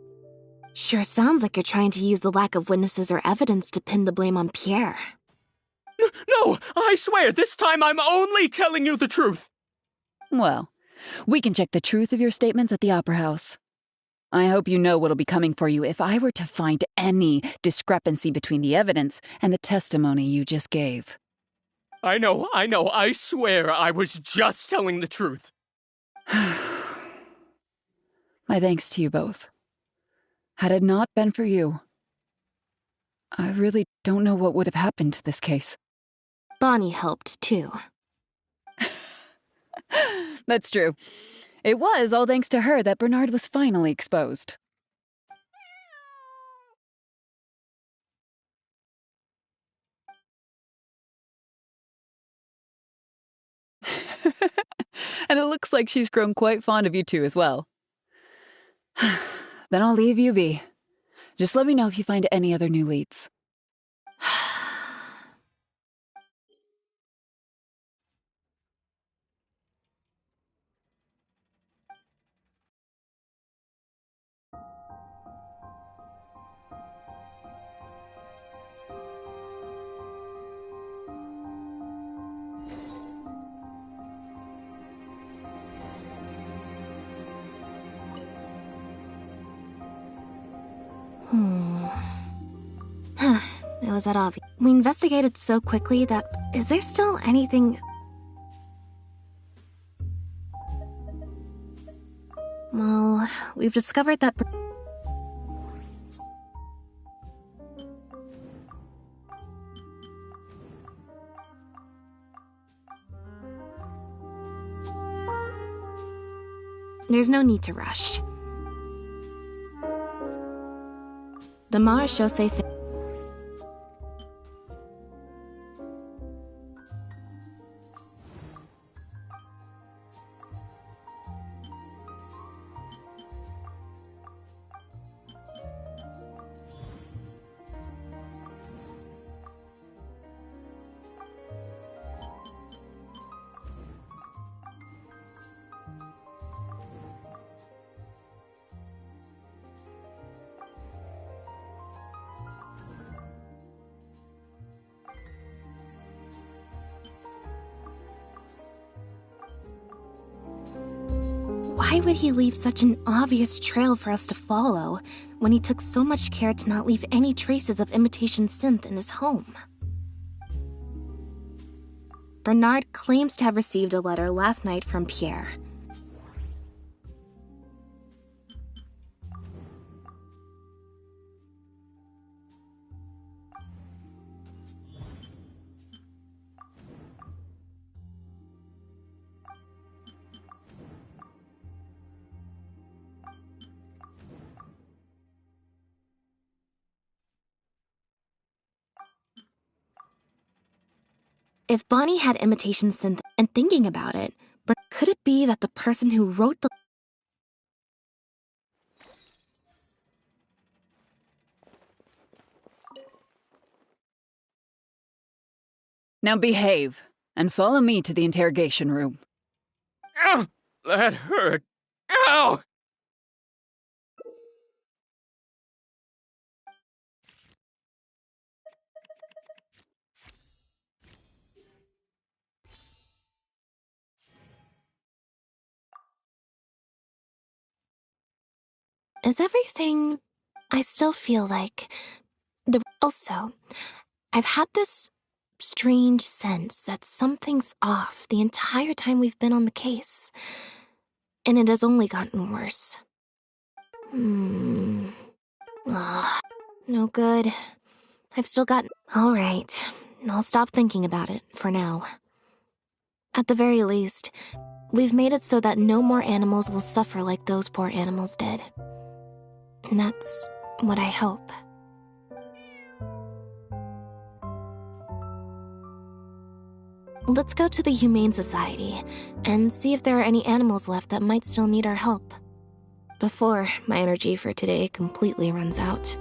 Sure sounds like you're trying to use the lack of witnesses or evidence to pin the blame on Pierre. No, I swear, this time I'm only telling you the truth. Well, we can check the truth of your statements at the Opera House. I hope you know what'll be coming for you if I were to find any discrepancy between the evidence and the testimony you just gave. I know. I swear I was just telling the truth. My thanks to you both. Had it not been for you, I really don't know what would have happened to this case. Bonnie helped, too. That's true. It was all thanks to her that Bernard was finally exposed. And it looks like she's grown quite fond of you two as well. Then I'll leave you be. Just let me know if you find any other new leads. It was that obvious. We investigated so quickly that... Is there still anything... Well, we've discovered that... There's no need to rush. The Marechaussee... Why would he leave such an obvious trail for us to follow when he took so much care to not leave any traces of imitation synth in his home? Bernard claims to have received a letter last night from Pierre. If Bonnie had imitation synth and thinking about it, but could it be that the person who wrote the... Now behave, and follow me to the interrogation room. Ow! That hurt. Ow! Is everything I still feel like Also, I've had this strange sense that something's off the entire time we've been on the case. And it has only gotten worse. Ugh, no good. I've still got... Alright, I'll stop thinking about it, for now. At the very least, we've made it so that no more animals will suffer like those poor animals did. And that's what I hope. Let's go to the Humane Society and see if there are any animals left that might still need our help. Before my energy for today completely runs out.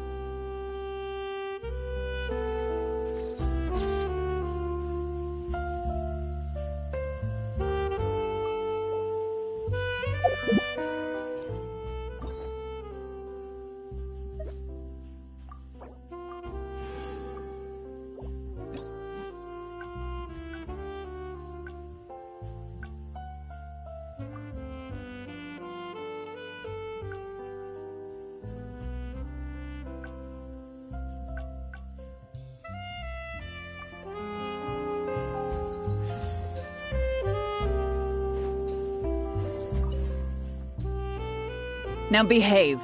Now behave.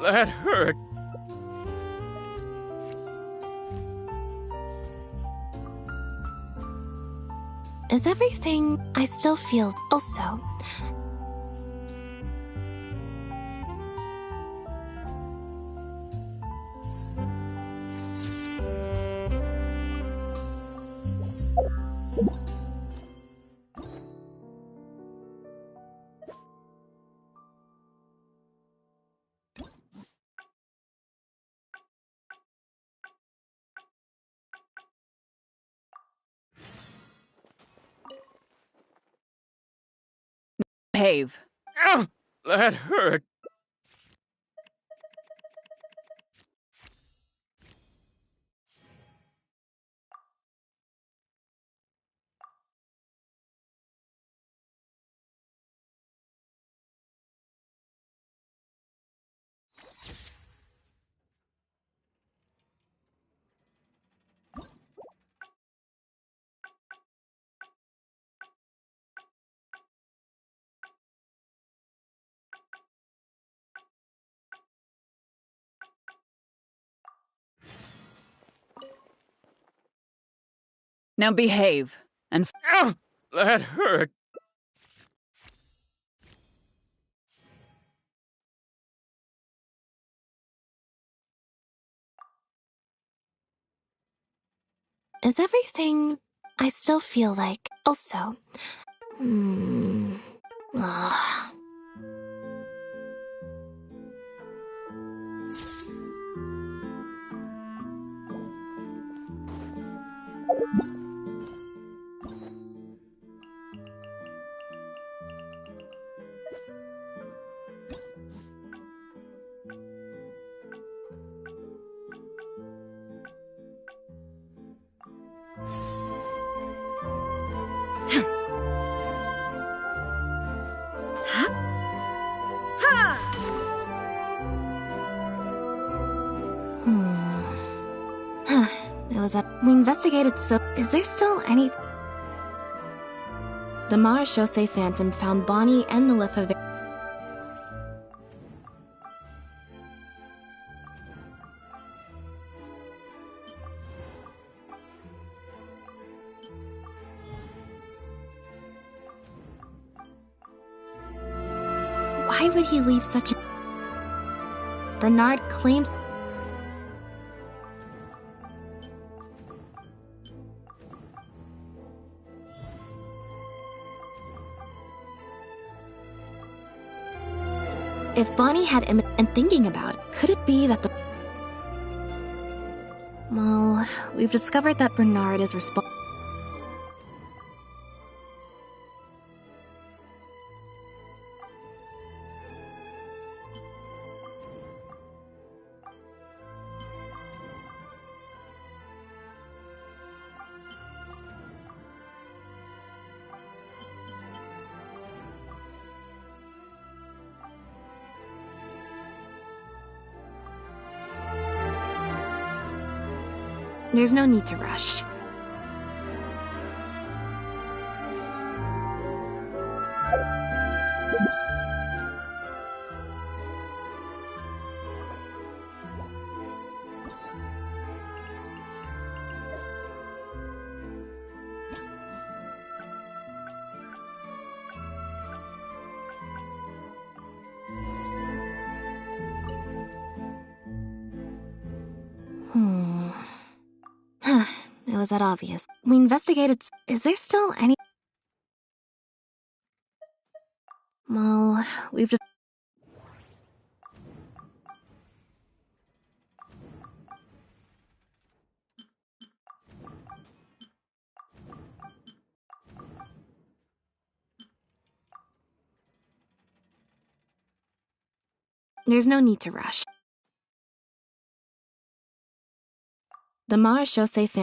That hurt. Is everything... I still feel... Also... Behave. That hurt. Now behave. And that hurt. Is everything... I still feel like... Also... Ugh. It was that we investigated so... Is there still any... The Marechaussee Phantom found Bonnie and the Lefevre... Why would he leave such a... Bernard claims... If Bonnie had and thinking about it, could it be that the... Well, we've discovered that Bernard is responsible. There's no need to rush. It was that obvious. We investigated. Is there still any? Well, we've just. There's no need to rush. The Marechaussee family.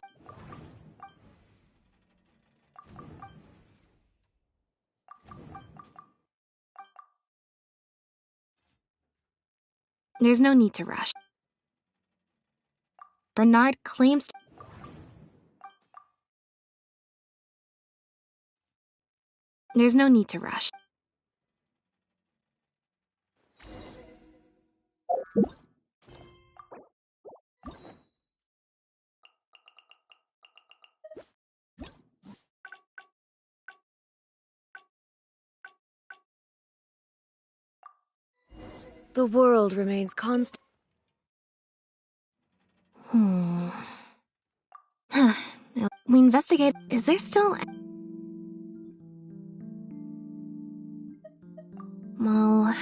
There's no need to rush. Bernard claims to... There's no need to rush. The world remains constant. We investigate. Is there still... Well...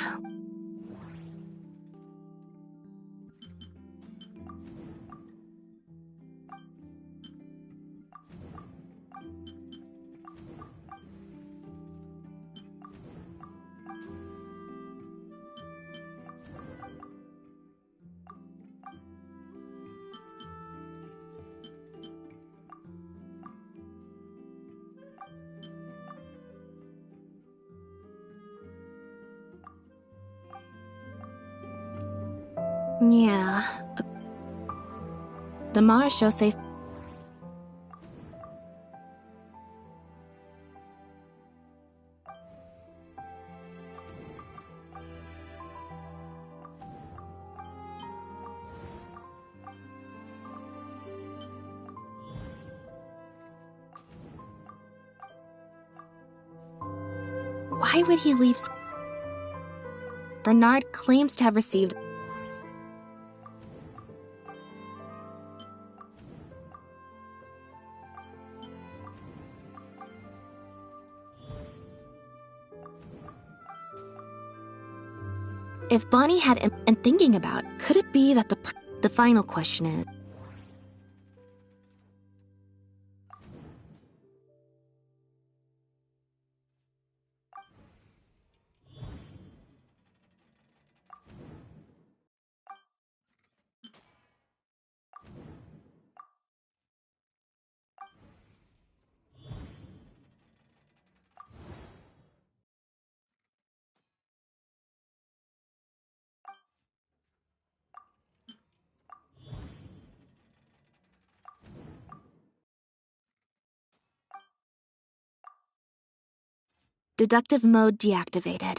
Yeah. The Marechaussee... Why would he leave? Bernard claims to have received... If Bonnie had... And thinking about, could it be that the final question is... Deductive mode deactivated.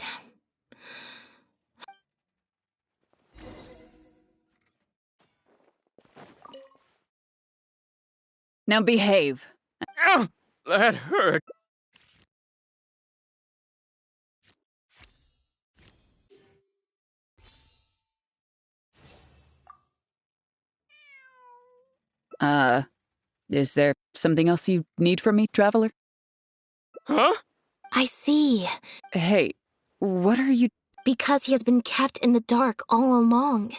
Now behave. Ow! That hurt. Is there something else you need from me, Traveler? Huh? I see. Hey, what are you... Because he has been kept in the dark all along.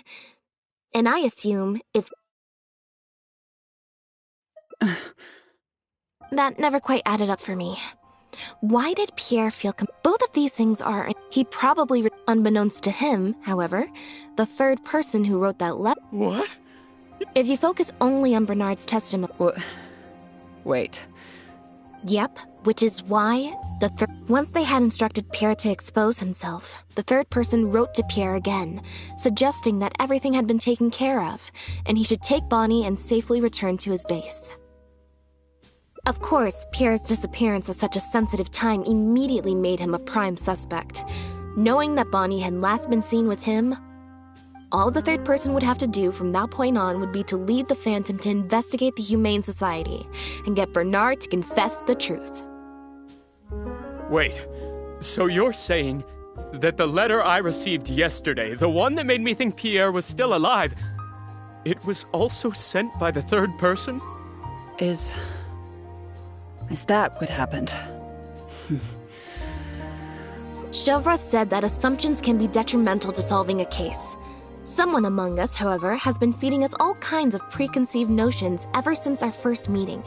And I assume it's... That never quite added up for me. Why did Pierre feel... Both of these things are... He probably... Unbeknownst to him, however, the third person who wrote that letter... What? If you focus only on Bernard's testimony... Wait. Yep, Which is why once they had instructed Pierre to expose himself, the third person wrote to Pierre again, suggesting that everything had been taken care of, and he should take Bonnie and safely return to his base. Of course, Pierre's disappearance at such a sensitive time immediately made him a prime suspect. Knowing that Bonnie had last been seen with him, all the third person would have to do from that point on would be to lead the Phantom to investigate the Humane Society and get Bernard to confess the truth. Wait, so you're saying that the letter I received yesterday, the one that made me think Pierre was still alive, it was also sent by the third person? Is that what happened? Chevra said that assumptions can be detrimental to solving a case. Someone among us, however, has been feeding us all kinds of preconceived notions ever since our first meeting.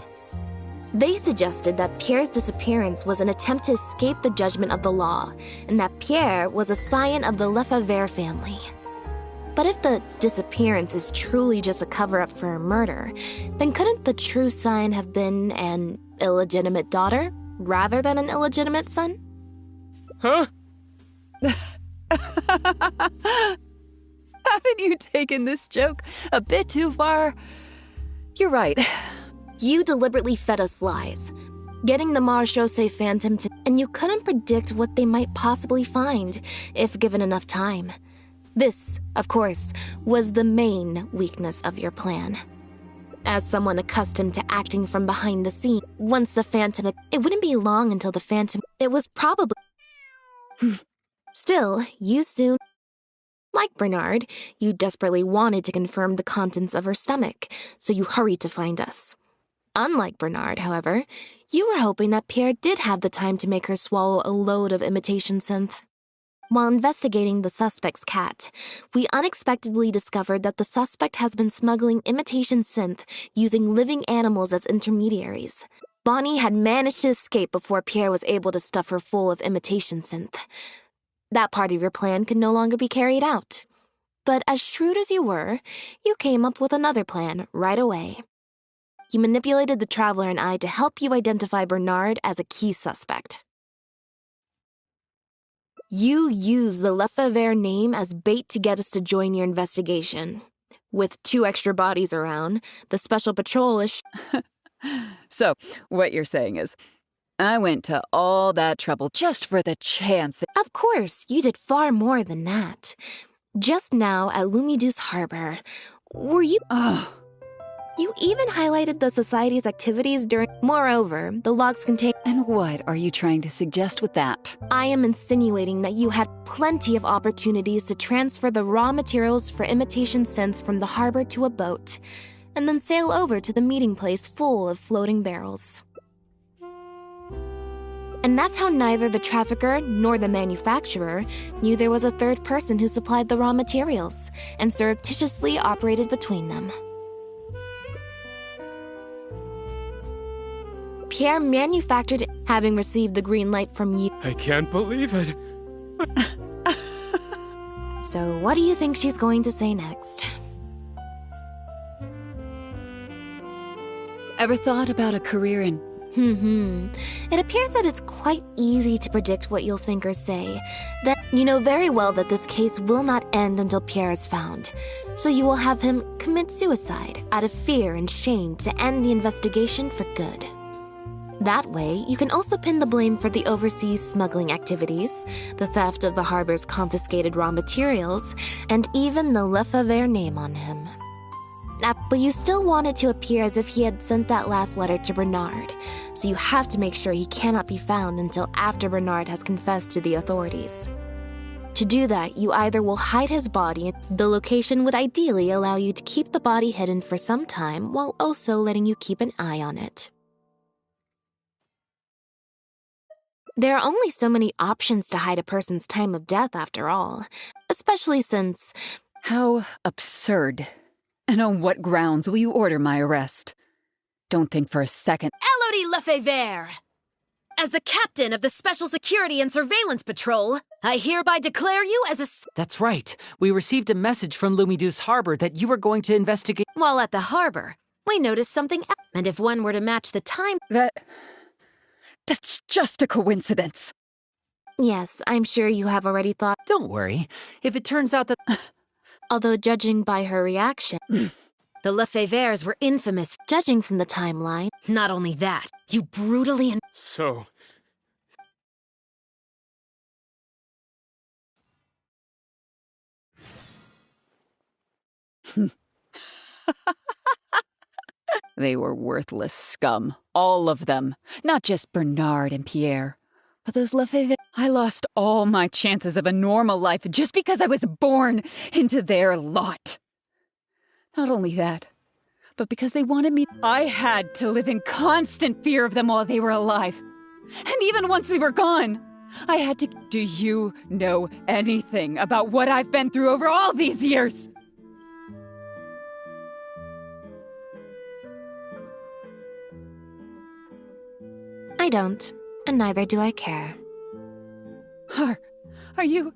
They suggested that Pierre's disappearance was an attempt to escape the judgment of the law, and that Pierre was a scion of the Lefebvre family. But if the disappearance is truly just a cover-up for a murder, then couldn't the true scion have been an illegitimate daughter, rather than an illegitimate son? Huh? Haven't you taken this joke a bit too far? You're right. You deliberately fed us lies, getting the Marechaussee Phantom to... And you couldn't predict what they might possibly find, if given enough time. This, of course, was the main weakness of your plan. As someone accustomed to acting from behind the scene, once the Phantom... It wouldn't be long until the Phantom... It was probably... Still, you soon... Like Bernard, you desperately wanted to confirm the contents of her stomach, so you hurried to find us. Unlike Bernard, however, you were hoping that Pierre did have the time to make her swallow a load of imitation synth. While investigating the suspect's cat, we unexpectedly discovered that the suspect has been smuggling imitation synth using living animals as intermediaries. Bonnie had managed to escape before Pierre was able to stuff her full of imitation synth. That part of your plan could no longer be carried out. But as shrewd as you were, you came up with another plan right away. You manipulated the Traveler and I to help you identify Bernard as a key suspect. You used the Lefebvre name as bait to get us to join your investigation. With 2 extra bodies around, the Special Patrol is... So, what you're saying is, I went to all that trouble just for the chance that... Of course, you did far more than that. Just now at Lumiduce Harbor, were you... Oh. You even highlighted the Society's activities during... Moreover, the logs contain... And what are you trying to suggest with that? I am insinuating that you had plenty of opportunities to transfer the raw materials for imitation synth from the harbor to a boat, and then sail over to the meeting place full of floating barrels. And that's how neither the trafficker nor the manufacturer knew there was a third person who supplied the raw materials, and surreptitiously operated between them. Pierre manufactured it, having received the green light from you. I can't believe it. So what do you think she's going to say next? Ever thought about a career in... It appears that it's quite easy to predict what you'll think or say. That you know very well that this case will not end until Pierre is found. So you will have him commit suicide out of fear and shame to end the investigation for good. That way, you can also pin the blame for the overseas smuggling activities, the theft of the harbor's confiscated raw materials, and even the Lefebvre name on him. But you still wanted to appear as if he had sent that last letter to Bernard, so you have to make sure he cannot be found until after Bernard has confessed to the authorities. To do that, you either will hide his body, and the location would ideally allow you to keep the body hidden for some time while also letting you keep an eye on it. There are only so many options to hide a person's time of death, after all, especially since... How absurd. And on what grounds will you order my arrest? Don't think for a second... Elodie Lefebvre! As the captain of the Special Security and Surveillance Patrol, I hereby declare you as a... That's right. We received a message from Lumiduce Harbor that you were going to investigate... While at the harbor, we noticed something else. And if one were to match the time... That's just a coincidence. Yes, I'm sure you have already thought. Don't worry. If it turns out that... Although judging by her reaction... The Lefevres were infamous. Judging from the timeline... Not only that, you brutally and... So... They were worthless scum. All of them. Not just Bernard and Pierre. But those Lefebvre... I lost all my chances of a normal life just because I was born into their lot. Not only that, but because they wanted me... I had to live in constant fear of them while they were alive. And even once they were gone, I had to... Do you know anything about what I've been through over all these years? I don't, and neither do I care. Are you...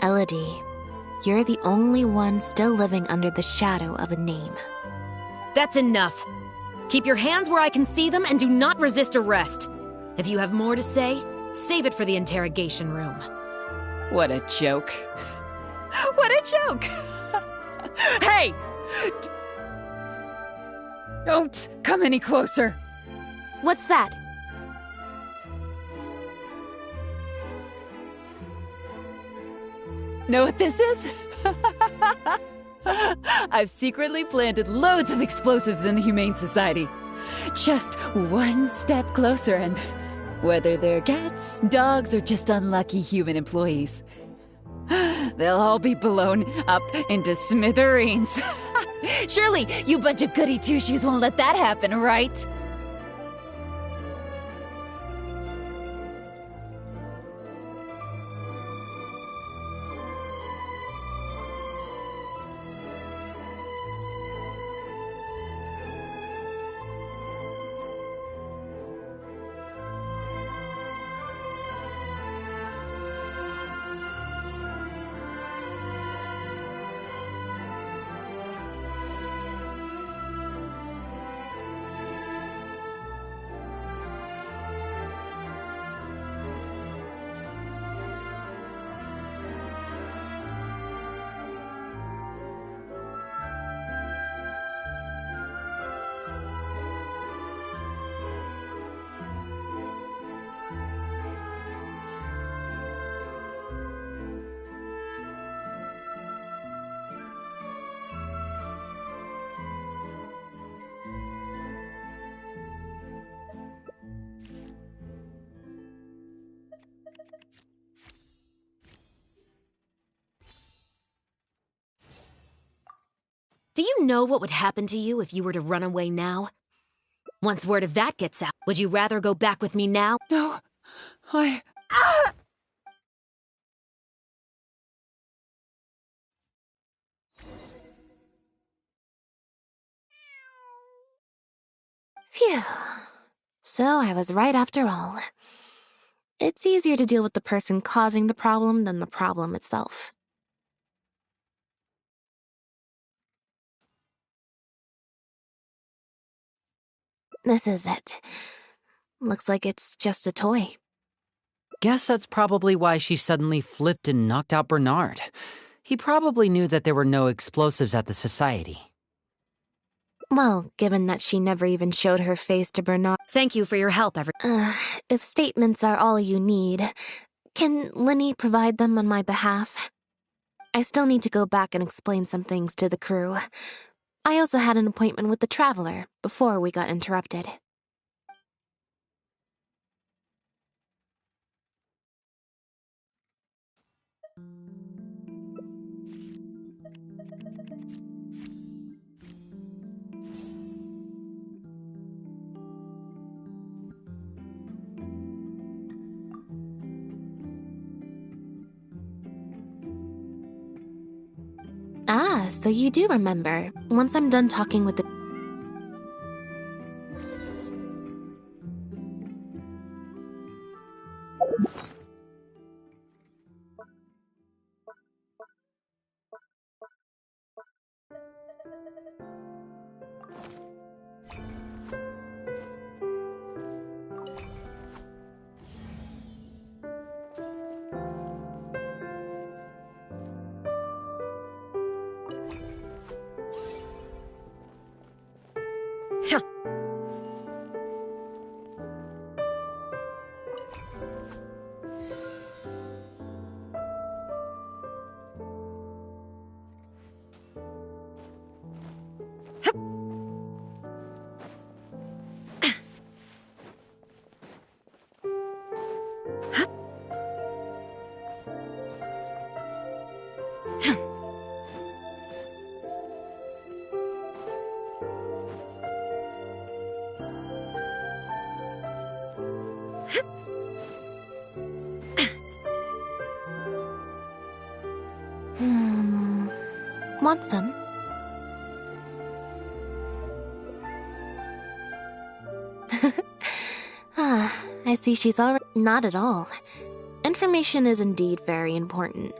Elodie, you're the only one still living under the shadow of a name. That's enough. Keep your hands where I can see them and do not resist arrest. If you have more to say, save it for the interrogation room. What a joke. What a joke! Hey! Don't come any closer. What's that? Know what this is? I've secretly planted loads of explosives in the Humane Society. Just one step closer and... whether they're cats, dogs, or just unlucky human employees, they'll all be blown up into smithereens. Surely you bunch of goody two-shoes won't let that happen, right? Do you know what would happen to you if you were to run away now? Once word of that gets out, would you rather go back with me now? No, I... Phew. So I was right after all. It's easier to deal with the person causing the problem than the problem itself. This is it. Looks like it's just a toy. Guess that's probably why she suddenly flipped and knocked out Bernard. He probably knew that there were no explosives at the society. Well, given that she never even showed her face to Bernard... Thank you for your help, if statements are all you need, can Linny provide them on my behalf? I still need to go back and explain some things to the crew. I also had an appointment with the Traveler before we got interrupted. Ah, so you do remember. Once I'm done talking with the... Want some? I see she's already... Not at all. Information is indeed very important,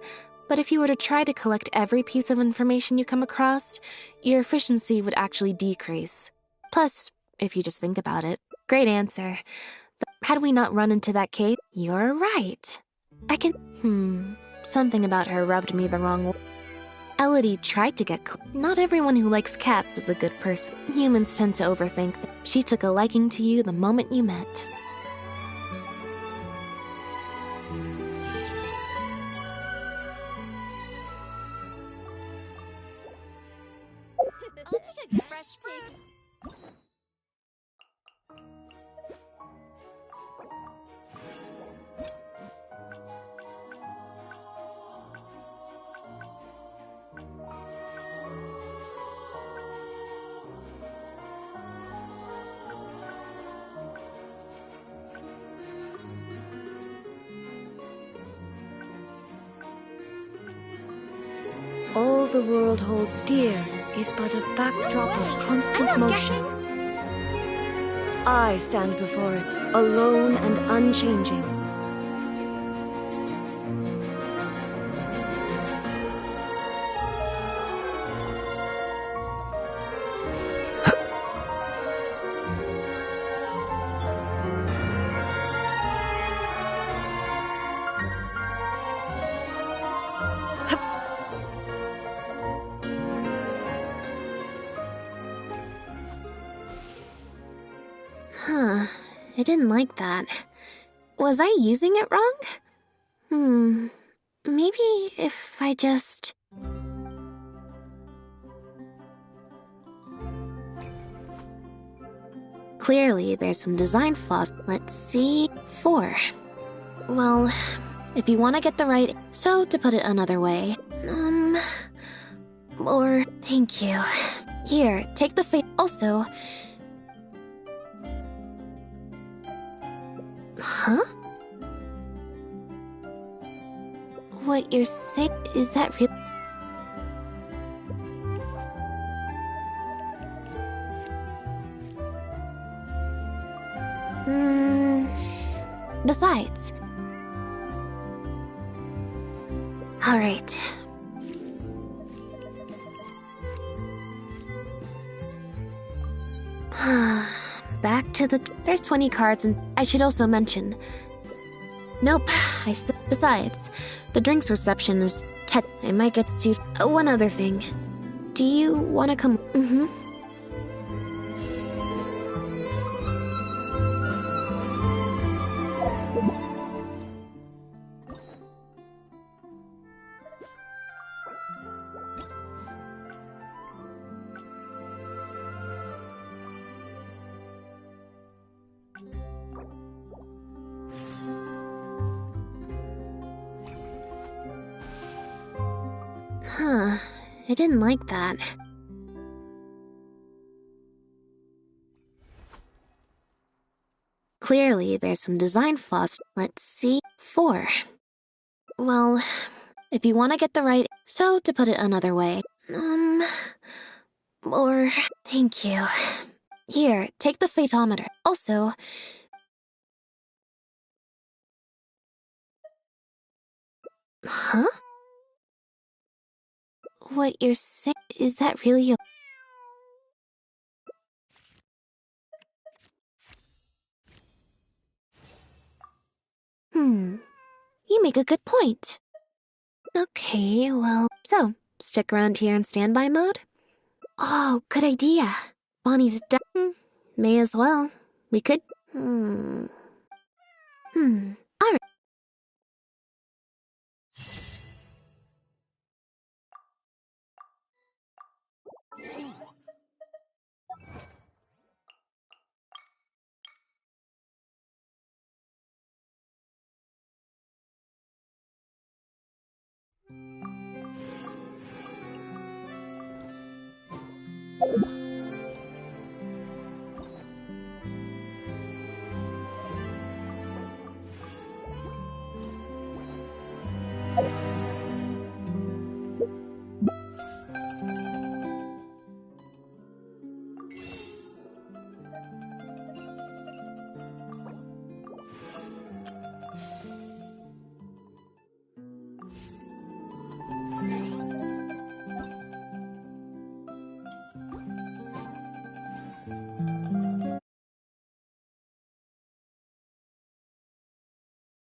but if you were to try to collect every piece of information you come across, your efficiency would actually decrease. Plus, if you just think about it, great answer. Had we not run into that cave, you're right. I can... Something about her rubbed me the wrong way. Elodie tried to get... Not everyone who likes cats is a good person. Humans tend to overthink them. She took a liking to you the moment you met. I'll take a fresh fruit. All the world holds dear is but a backdrop of constant motion. I stand before it, alone and unchanging. I didn't like that. Was I using it wrong? Maybe if I just... Clearly, there's some design flaws. Let's see... 4. Well, if you want to get the right... So, to put it another way... Or... Thank you. Here, take the face... Also... Huh? What you're saying, is that real? Besides. All right. Back to the... There's 20 cards, and I should also mention... Nope, besides, the drinks reception is... I might get sued... one other thing. Do you want to come... I didn't like that. Clearly, there's some design flaws. Let's see. 4. Well, if you want to get the right... So, to put it another way... Or... Thank you. Here, take the photometer. Also... Huh? What you're saying, is that really a... You make a good point. Okay, well... So, stick around here in standby mode? Oh, good idea. Bonnie's may as well. We could... Alright.